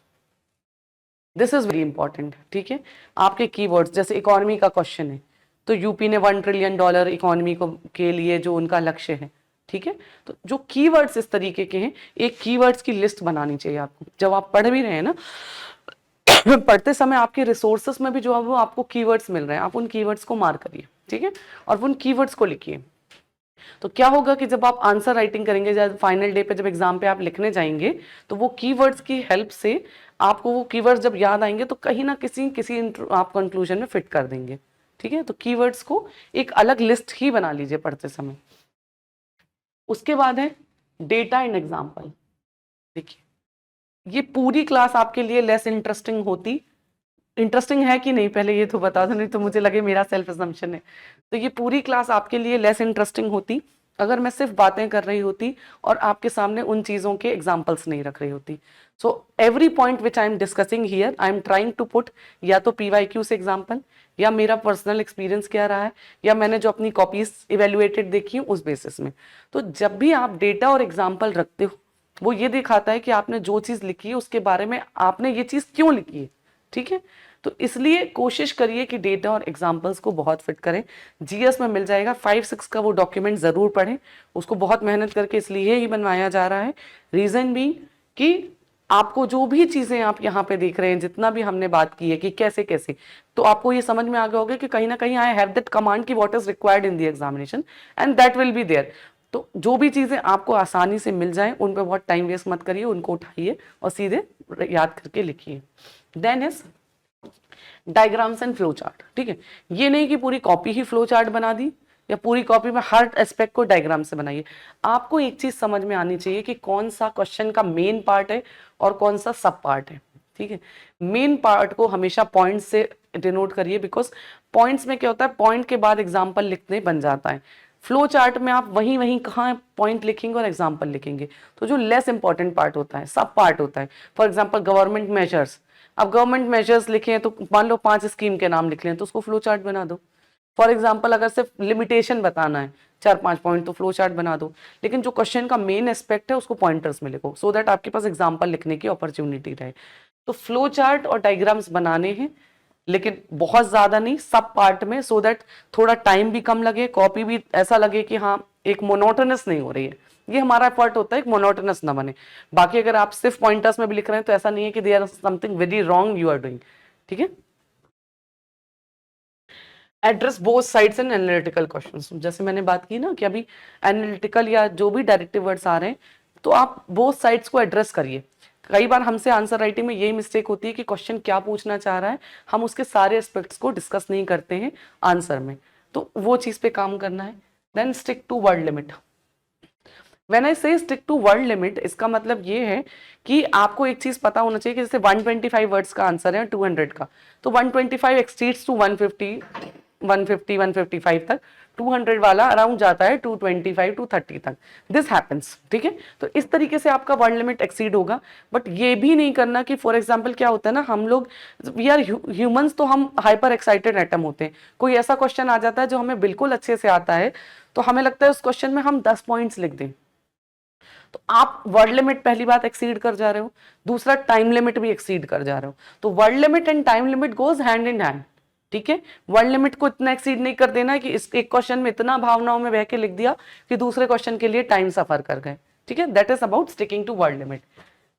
this is very important. ठीक है, आपके कीवर्ड्स, जैसे इकोनॉमी का क्वेश्चन है तो यूपी ने $1 ट्रिलियन इकोनॉमी को के लिए जो उनका लक्ष्य है। ठीक है, तो जो कीवर्ड्स इस तरीके के हैं, एक कीवर्ड्स की लिस्ट बनानी चाहिए आपको जब आप पढ़ भी रहे हैं ना। पढ़ते समय आपके रिसोर्सेस में भी जो है वो आपको कीवर्ड्स मिल रहे हैं, आप उन कीवर्ड्स को मार्क करिए। ठीक है, और उन कीवर्ड्स को लिखिए। तो क्या होगा कि जब आप आंसर राइटिंग करेंगे, जब फाइनल डे पे जब एग्जाम पे आप लिखने जाएंगे, तो वो कीवर्ड्स की हेल्प से आपको वो कीवर्ड्स जब याद आएंगे तो कहीं ना किसी किसी आप कंक्लूजन में फिट कर देंगे। ठीक है, तो कीवर्ड्स को एक अलग लिस्ट ही बना लीजिए पढ़ते समय। उसके बाद है डेटा एंड एग्जाम्पल। देखिए, ये पूरी क्लास आपके लिए लेस इंटरेस्टिंग होती, इंटरेस्टिंग है कि नहीं पहले ये तो बता दो, नहीं तो मुझे लगे मेरा सेल्फ असम्पशन है। तो ये पूरी क्लास आपके लिए लेस इंटरेस्टिंग होती अगर मैं सिर्फ बातें कर रही होती और आपके सामने उन चीज़ों के एग्जाम्पल्स नहीं रख रही होती। So every point which I am discussing here I am trying to put या तो PYQ से एग्जाम्पल, या मेरा पर्सनल एक्सपीरियंस क्या रहा है, या मैंने जो अपनी कॉपीज इवेल्युएटेड देखी उस बेसिस में। तो जब भी आप डेटा और एग्जाम्पल रखते हो, वो ये दिखाता है कि आपने जो चीज़ लिखी है उसके बारे में आपने ये चीज़ क्यों लिखी है। ठीक है, तो इसलिए कोशिश करिए कि डेटा और एग्जाम्पल्स को बहुत फिट करें। GS में मिल जाएगा 5-6 का वो डॉक्यूमेंट ज़रूर पढ़ें, उसको बहुत मेहनत करके इसलिए ही बनवाया जा रहा है। रीज़न भी कि आपको जो भी चीज़ें आप यहाँ पे देख रहे हैं, जितना भी हमने बात की है कि कैसे कैसे, तो आपको ये समझ में आ गया होगा कि कहीं ना कहीं आई हैव दैट कमांड की what is required in the examination and that will be there. तो जो भी चीज़ें आपको आसानी से मिल जाए उन पर बहुत टाइम वेस्ट मत करिए, उनको उठाइए और सीधे याद करके लिखिए। Then is diagrams and flow chart. ठीक है, ये नहीं कि पूरी कॉपी ही फ्लो चार्ट बना दी या पूरी कॉपी में हर एस्पेक्ट को डायग्राम से बनाइए। आपको एक चीज समझ में आनी चाहिए कि कौन सा क्वेश्चन का मेन पार्ट है और कौन सा सब पार्ट है। ठीक है, मेन पार्ट को हमेशा पॉइंट से डिनोट करिए, बिकॉज पॉइंट्स में क्या होता है, पॉइंट के बाद एग्जाम्पल लिखने बन जाता है। फ्लो चार्ट में आप वहीं वहीं कहाँ पॉइंट लिखेंगे और एग्जाम्पल लिखेंगे, तो जो लेस इंपॉर्टेंट पार्ट होता है, सब पार्ट होता है। फॉर एग्जाम्पल गवर्नमेंट मेजर्स, अब गवर्नमेंट मेजर्स लिखे हैं तो मान लो 5 स्कीम के नाम लिख लें तो उसको फ्लो चार्ट बना दो। फॉर एग्जाम्पल अगर सिर्फ लिमिटेशन बताना है 4-5 पॉइंट तो फ्लो चार्ट बना दो, लेकिन जो क्वेश्चन का मेन एस्पेक्ट है उसको पॉइंटर्स में लिखो, सो दैट आपके पास एग्जाम्पल लिखने की अपॉर्चुनिटी रहे। तो फ्लो चार्ट और डायग्राम्स बनाने हैं, लेकिन बहुत ज्यादा नहीं, सब पार्ट में, सो दैट थोड़ा टाइम भी कम लगे, कॉपी भी ऐसा लगे कि हाँ एक मोनोटोनस नहीं हो रही है। ये हमारा एफर्ट होता है कि मोनोटोनस ना बने। बाकी अगर आप सिर्फ पॉइंटर्स में भी लिख रहे हैं तो ऐसा नहीं है कि there is something very wrong you are doing. ठीक है, address both sides in analytical questions, जैसे मैंने बात की ना कि अभी एनालिटिकल या जो भी डायरेक्टिव वर्ड्स आ रहे हैं तो आप बोथ साइड्स को एड्रेस करिए। कई बार हमसे आंसर राइटिंग में यही मिस्टेक होती है कि क्वेश्चन क्या पूछना चाह रहा है, हम उसके सारे एस्पेक्ट्स को डिस्कस नहीं करते हैं आंसर में, तो वो चीज पे काम करना है। Then stick to word limit. When I say stick to word limit, इसका मतलब ये है कि आपको एक चीज पता होना चाहिए कि जैसे 125 वर्ड्स का आंसर है 200 का, तो 125 एक्सटीड्स टू 150 155 तक, 200 वाला अराउंड जाता है 225 टू 30 तक, दिस हैपेंस। ठीक है, तो इस तरीके से आपका वर्ड लिमिट एक्सीड होगा। बट ये भी नहीं करना कि फॉर एग्जांपल क्या होता है ना, हम लोग वी आर ह्यूमंस, तो हम हाइपर एक्साइटेड एटम होते हैं। कोई ऐसा क्वेश्चन आ जाता है जो हमें बिल्कुल अच्छे से आता है, तो हमें लगता है उस क्वेश्चन में हम 10 पॉइंट्स लिख दें, तो आप वर्ड लिमिट पहली बात एक्सीड कर जा रहे हो, दूसरा टाइम लिमिट भी एक्सीड कर जा रहे हो। तो word limit and time limit goes hand in hand. ठीक है, वर्ड लिमिट को इतना एक्सीड नहीं कर देना कि इस एक क्वेश्चन में इतना भावनाओं में बह के लिख दिया कि दूसरे क्वेश्चन के लिए टाइम सफर कर गए। ठीक है, that is about sticking to word limit.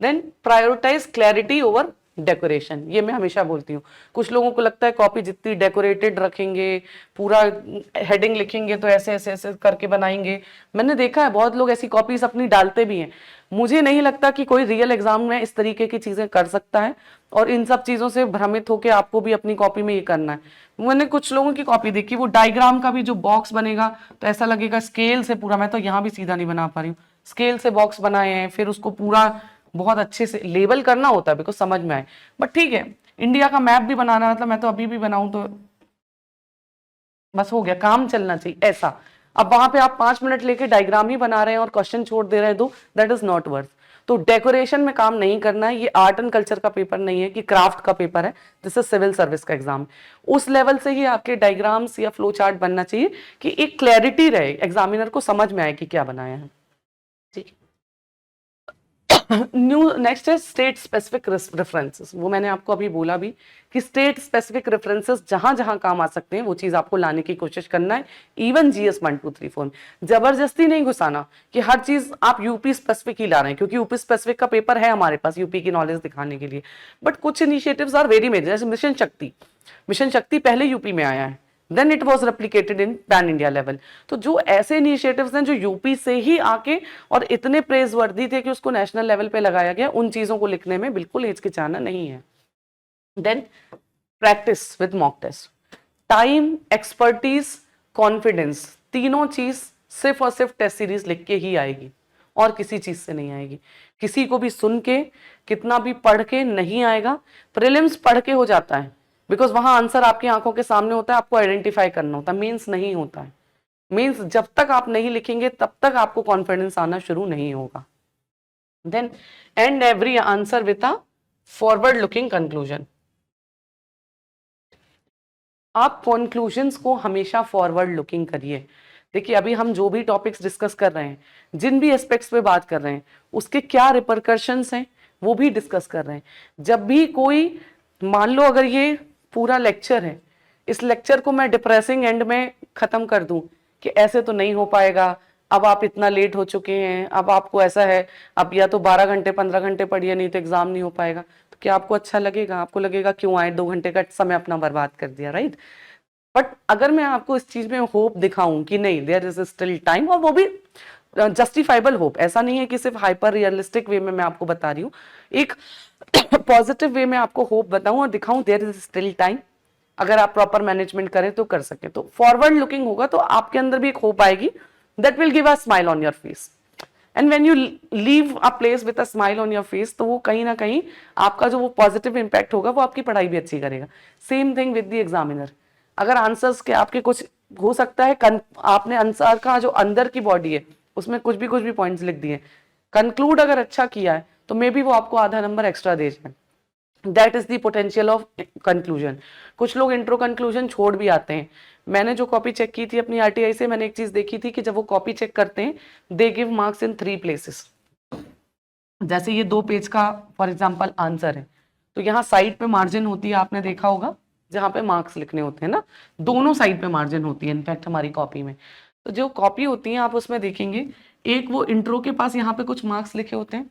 Then prioritise clarity over decoration, ये मैं हमेशा बोलती हूँ। कुछ लोगों को लगता है कॉपी जितनी डेकोरेटेड रखेंगे, पूरा हेडिंग लिखेंगे तो ऐसे ऐसे ऐसे करके बनाएंगे। मैंने देखा है बहुत लोग ऐसी कॉपीज अपनी डालते भी हैं। मुझे नहीं लगता कि कोई रियल एग्जाम में इस तरीके की चीजें कर सकता है, और इन सब चीजों से भ्रमित होकर आपको भी अपनी कॉपी में ये करना है। मैंने कुछ लोगों की कॉपी देखी, वो डायग्राम का भी जो बॉक्स बनेगा तो ऐसा लगेगा स्केल से पूरा, मैं तो यहाँ भी सीधा नहीं बना पा रही हूँ, स्केल से बॉक्स बनाए हैं, फिर उसको पूरा बहुत अच्छे से लेबल करना होता है बिकॉज समझ में आए। बट ठीक है, इंडिया का मैप भी बनाना, मतलब मैं तो अभी भी बनाऊं तो बस हो गया, काम चलना चाहिए ऐसा। अब वहां पे आप 5 मिनट लेके डायग्राम ही बना रहे हैं और क्वेश्चन छोड़ दे रहे हैं, तो दैट इज नॉट वर्थ। तो डेकोरेशन में काम नहीं करना है। ये आर्ट एंड कल्चर का पेपर नहीं है कि क्राफ्ट का पेपर है, दिस इज सिविल सर्विस का एग्जाम। उस लेवल से ही आपके डायग्राम्स या फ्लो चार्ट बनना चाहिए कि एक क्लैरिटी रहे, एग्जामिनर को समझ में आए कि क्या बनाया है। ठीक। न्यू नेक्स्ट है स्टेट स्पेसिफिक रेफरेंसेस। वो मैंने आपको अभी बोला भी कि स्टेट स्पेसिफिक रेफरेंसेस जहां जहां काम आ सकते हैं वो चीज आपको लाने की कोशिश करना है। इवन जीएस 1 2 3 4 में जबरदस्ती नहीं घुसाना कि हर चीज आप यूपी स्पेसिफिक ही ला रहे हैं, क्योंकि यूपी स्पेसिफिक का पेपर है हमारे पास यूपी की नॉलेज दिखाने के लिए। बट कुछ इनिशिएटिव्स आर वेरी मेजर, जैसे मिशन शक्ति पहले यूपी में आया है, then it was replicated in pan India level. तो जो ऐसे इनिशिएटिव्स हैं जो यूपी से ही आके और इतने प्रेज वर्दी थे कि उसको नेशनल लेवल पे लगाया गया, उन चीजों को लिखने में बिल्कुल हिचकिचाना नहीं है। Then practice with mock test, time, expertise, confidence, तीनों चीज सिर्फ और सिर्फ टेस्ट सीरीज लिख के ही आएगी और किसी चीज से नहीं आएगी। किसी को भी सुन के, कितना भी पढ़ के नहीं आएगा। प्रीलिम्स पढ़ के हो जाता है बिकॉज वहां आंसर आपकी आंखों के सामने होता है, आपको आइडेंटिफाई करना होता है। मेंस नहीं होता है। मेंस जब तक आप नहीं लिखेंगे तब तक आपको कॉन्फिडेंस आना शुरू नहीं होगा। Then end every answer with a forward looking conclusion. आप कंक्लूजन्स को हमेशा फॉरवर्ड लुकिंग करिए। देखिए अभी हम जो भी टॉपिक्स डिस्कस कर रहे हैं, जिन भी एस्पेक्ट्स पे बात कर रहे हैं, उसके क्या रिपरकशंस हैं वो भी डिस्कस कर रहे हैं। जब भी कोई, मान लो अगर ये पूरा लेक्चर है, इस लेक्चर को मैं डिप्रेसिंग एंड में खत्म कर दूं कि ऐसे तो नहीं हो पाएगा, अब आप इतना लेट हो चुके हैं, अब आपको ऐसा है, अब या तो 12 घंटे 15 घंटे पढ़िए नहीं तो एग्जाम नहीं हो पाएगा, तो क्या आपको अच्छा लगेगा? आपको लगेगा क्यों आए, 2 घंटे का समय अपना बर्बाद कर दिया, राइट। बट अगर मैं आपको इस चीज में होप दिखाऊं कि नहीं, देयर इज स्टिल टाइम, और वो भी जस्टिफाइबल होप, ऐसा नहीं है कि सिर्फ हाइपर रियलिस्टिक वे में मैं आपको बता रही हूँ, एक पॉजिटिव वे में आपको होप बताऊं और दिखाऊं देयर इज स्टिल टाइम। अगर आप प्रॉपर मैनेजमेंट करें तो कर सके, तो फॉरवर्ड लुकिंग होगा तो आपके अंदर भी एक होप आएगी, that will give a smile on your face. And when you leave a place with a smile on your face, तो वो कहीं ना कहीं आपका जो वो पॉजिटिव इंपैक्ट होगा वो आपकी पढ़ाई भी अच्छी करेगा। Same thing with the examiner. अगर आंसर्स के आपके कुछ हो सकता है, आपने आंसर का जो अंदर की बॉडी है उसमें कुछ भी पॉइंट्स लिख दिए, कंक्लूड अगर अच्छा किया है तो मे बी वो आपको आधा नंबर एक्स्ट्रा दे जाए। That is the potential of conclusion. कुछ लोग इंट्रो कंक्लूजन छोड़ भी आते हैं। मैंने जो कॉपी चेक की थी अपनी आरटीआई से, मैंने एक चीज देखी थी कि जब वो कॉपी चेक करते हैं, they give marks in 3 places. जैसे ये 2 पेज का फॉर एग्जाम्पल आंसर है, तो यहाँ साइड पे मार्जिन होती है, आपने देखा होगा, जहां पे मार्क्स लिखने होते हैं ना, दोनों साइड पे मार्जिन होती है इनफैक्ट हमारी कॉपी में। तो जो कॉपी होती है आप उसमें देखेंगे, एक वो इंट्रो के पास यहाँ पे कुछ मार्क्स लिखे होते हैं,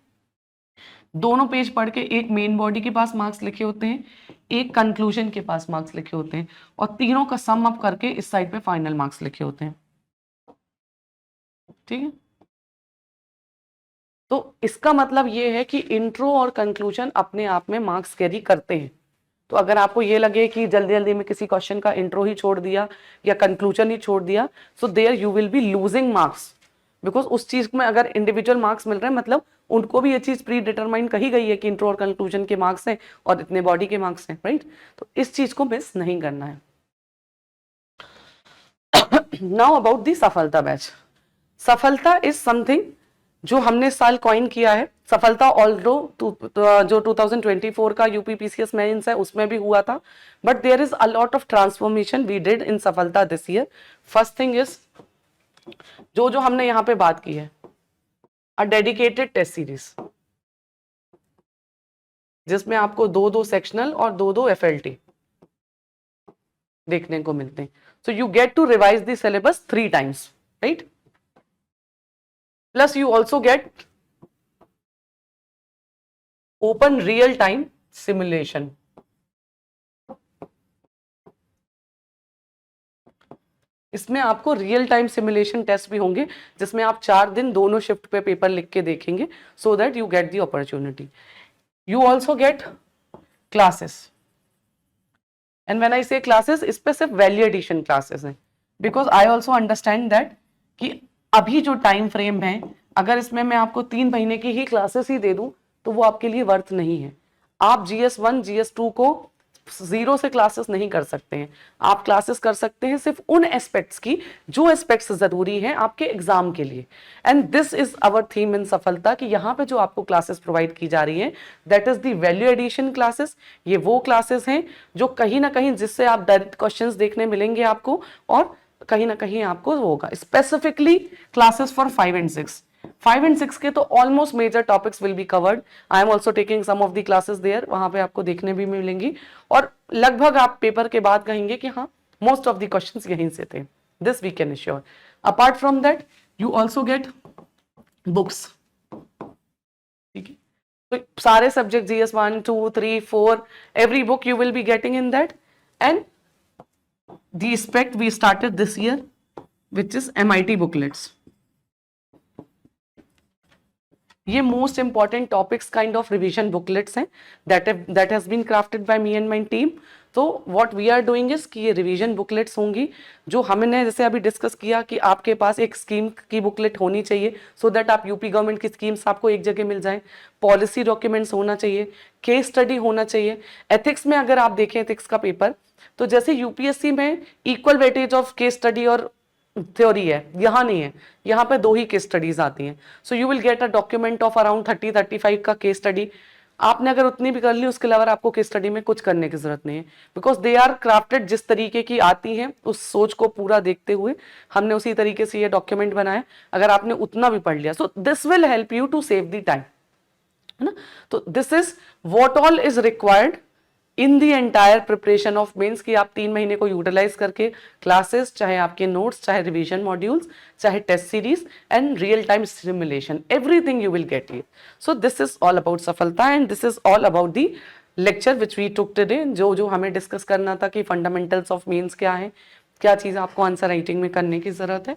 दोनों पेज पढ़ के एक मेन बॉडी के पास मार्क्स लिखे होते हैं, एक कंक्लूजन के पास मार्क्स लिखे होते हैं, और तीनों का सम अप करके इस साइड पे फाइनल मार्क्स लिखे होते हैं। ठीक है, तो इसका मतलब ये है कि इंट्रो और कंक्लूजन अपने आप में मार्क्स कैरी करते हैं। तो अगर आपको ये लगे कि जल्दी जल्दी में किसी क्वेश्चन का इंट्रो ही छोड़ दिया या कंक्लूजन ही छोड़ दिया, so there you will be losing marks, because उस चीज में अगर इंडिविजुअल मार्क्स मिल रहे हैं मतलब उनको भी ये चीज प्री डिटरमाइन कही गई है कि इंट्रो और कंक्लूजन के मार्क्स हैं और इतने बॉडी के मार्क्स हैं, राइट। तो इस चीज को मिस नहीं करना है। नाउ अबाउट दी सफलता बैच। सफलता इज समथिंग जो हमने साल कॉइन किया है। सफलता ऑल्दो जो 2024 का यूपी पीसीएस मेंस है उसमें भी हुआ था, but there is a lot of transformation we did in Safalta this year. First thing is जो हमने यहाँ पे बात की है, अ डेडिकेटेड टेस्ट सीरीज जिसमें आपको 2-2 सेक्शनल और 2-2 एफएलटी देखने को मिलते हैं। So you get to revise the syllabus 3 times, right. Plus you also get open real time simulation. इसमें आपको रियल टाइम सिमुलेशन टेस्ट भी होंगे, जिसमें आप 4 दिन दोनों शिफ्ट पे पेपर लिख के देखेंगे, so that you get the opportunity. You also gate classes, and when I से क्लासेस, इस पे सिर्फ वैल्यू एडिशन क्लासेस हैं, because I also understand that कि अभी जो टाइम फ्रेम है, अगर इसमें मैं आपको 3 महीने की ही क्लासेस ही दे दूं तो वो आपके लिए वर्थ नहीं है। आप GS1 GS2 को 0 से क्लासेस नहीं कर सकते हैं, आप क्लासेस कर सकते हैं सिर्फ उन एस्पेक्ट्स की जो एस्पेक्ट्स जरूरी हैं आपके एग्जाम के लिए। And this is our theme in Safalta, कि यहाँ पे जो आपको क्लासेस प्रोवाइड की जा रही हैं, that is the value addition classes. ये वो क्लासेस हैं जो कहीं ना कहीं, जिससे आप डायरेक्ट क्वेश्चंस देखने मिलेंगे आपको, और कहीं ना कहीं आपको वो होगा specifically classes for 5 and 6। 5 and 6 के तो almost major topics will be covered. I am also taking some of the classes there, वहां पे आपको देखने भी मिलेंगी, और लगभग आप पेपर के बाद कहेंगे कि हाँ, मोस्ट ऑफ द क्वेश्चंस यहीं से थे। This we can assure. Apart from that you also get books, ठीक है। तो सारे subject GS1 2 3 4 every book you will be getting in that, and the aspect we started this year, which is MIT booklets। ये most important topics kind of revision booklets हैं that has been crafted by me and my team. तो what we are doing is कि ये revision booklets होंगी, जो हमने जैसे अभी डिस्कस किया कि आपके पास एक स्कीम की बुकलेट होनी चाहिए, सो दैट आप यूपी गवर्नमेंट की स्कीम्स आपको एक जगह मिल जाए, पॉलिसी डॉक्यूमेंट्स होना चाहिए, केस स्टडी होना चाहिए। एथिक्स में अगर आप देखें एथिक्स का पेपर, तो जैसे यूपीएससी में equal weightage of case study और थ्योरी है, यहाँ नहीं है, यहाँ पे 2 ही केस स्टडीज आती हैं। So you will get a document of around 30-35 का केस स्टडी। आपने अगर उतनी भी कर ली, उसके अलावा आपको केस स्टडी में कुछ करने की जरूरत नहीं है, बिकॉज दे आर क्राफ्टेड जिस तरीके की आती हैं, उस सोच को पूरा देखते हुए हमने उसी तरीके से ये डॉक्यूमेंट बनाया। अगर आपने उतना भी पढ़ लिया, so this will help you to save the time, है ना। तो this is what all is required in the entire preparation of mains, की आप 3 महीने को यूटिलाइज करके क्लासेस, चाहे आपके नोट्स, चाहे रिवीजन मॉड्यूल्स, चाहे test series and real time simulation, everything you will get here. So this is all about Safalta, and this is all about the lecture which we took today. जो हमें discuss करना था कि fundamentals of mains क्या है, क्या चीज़ आपको answer writing में करने की जरूरत है,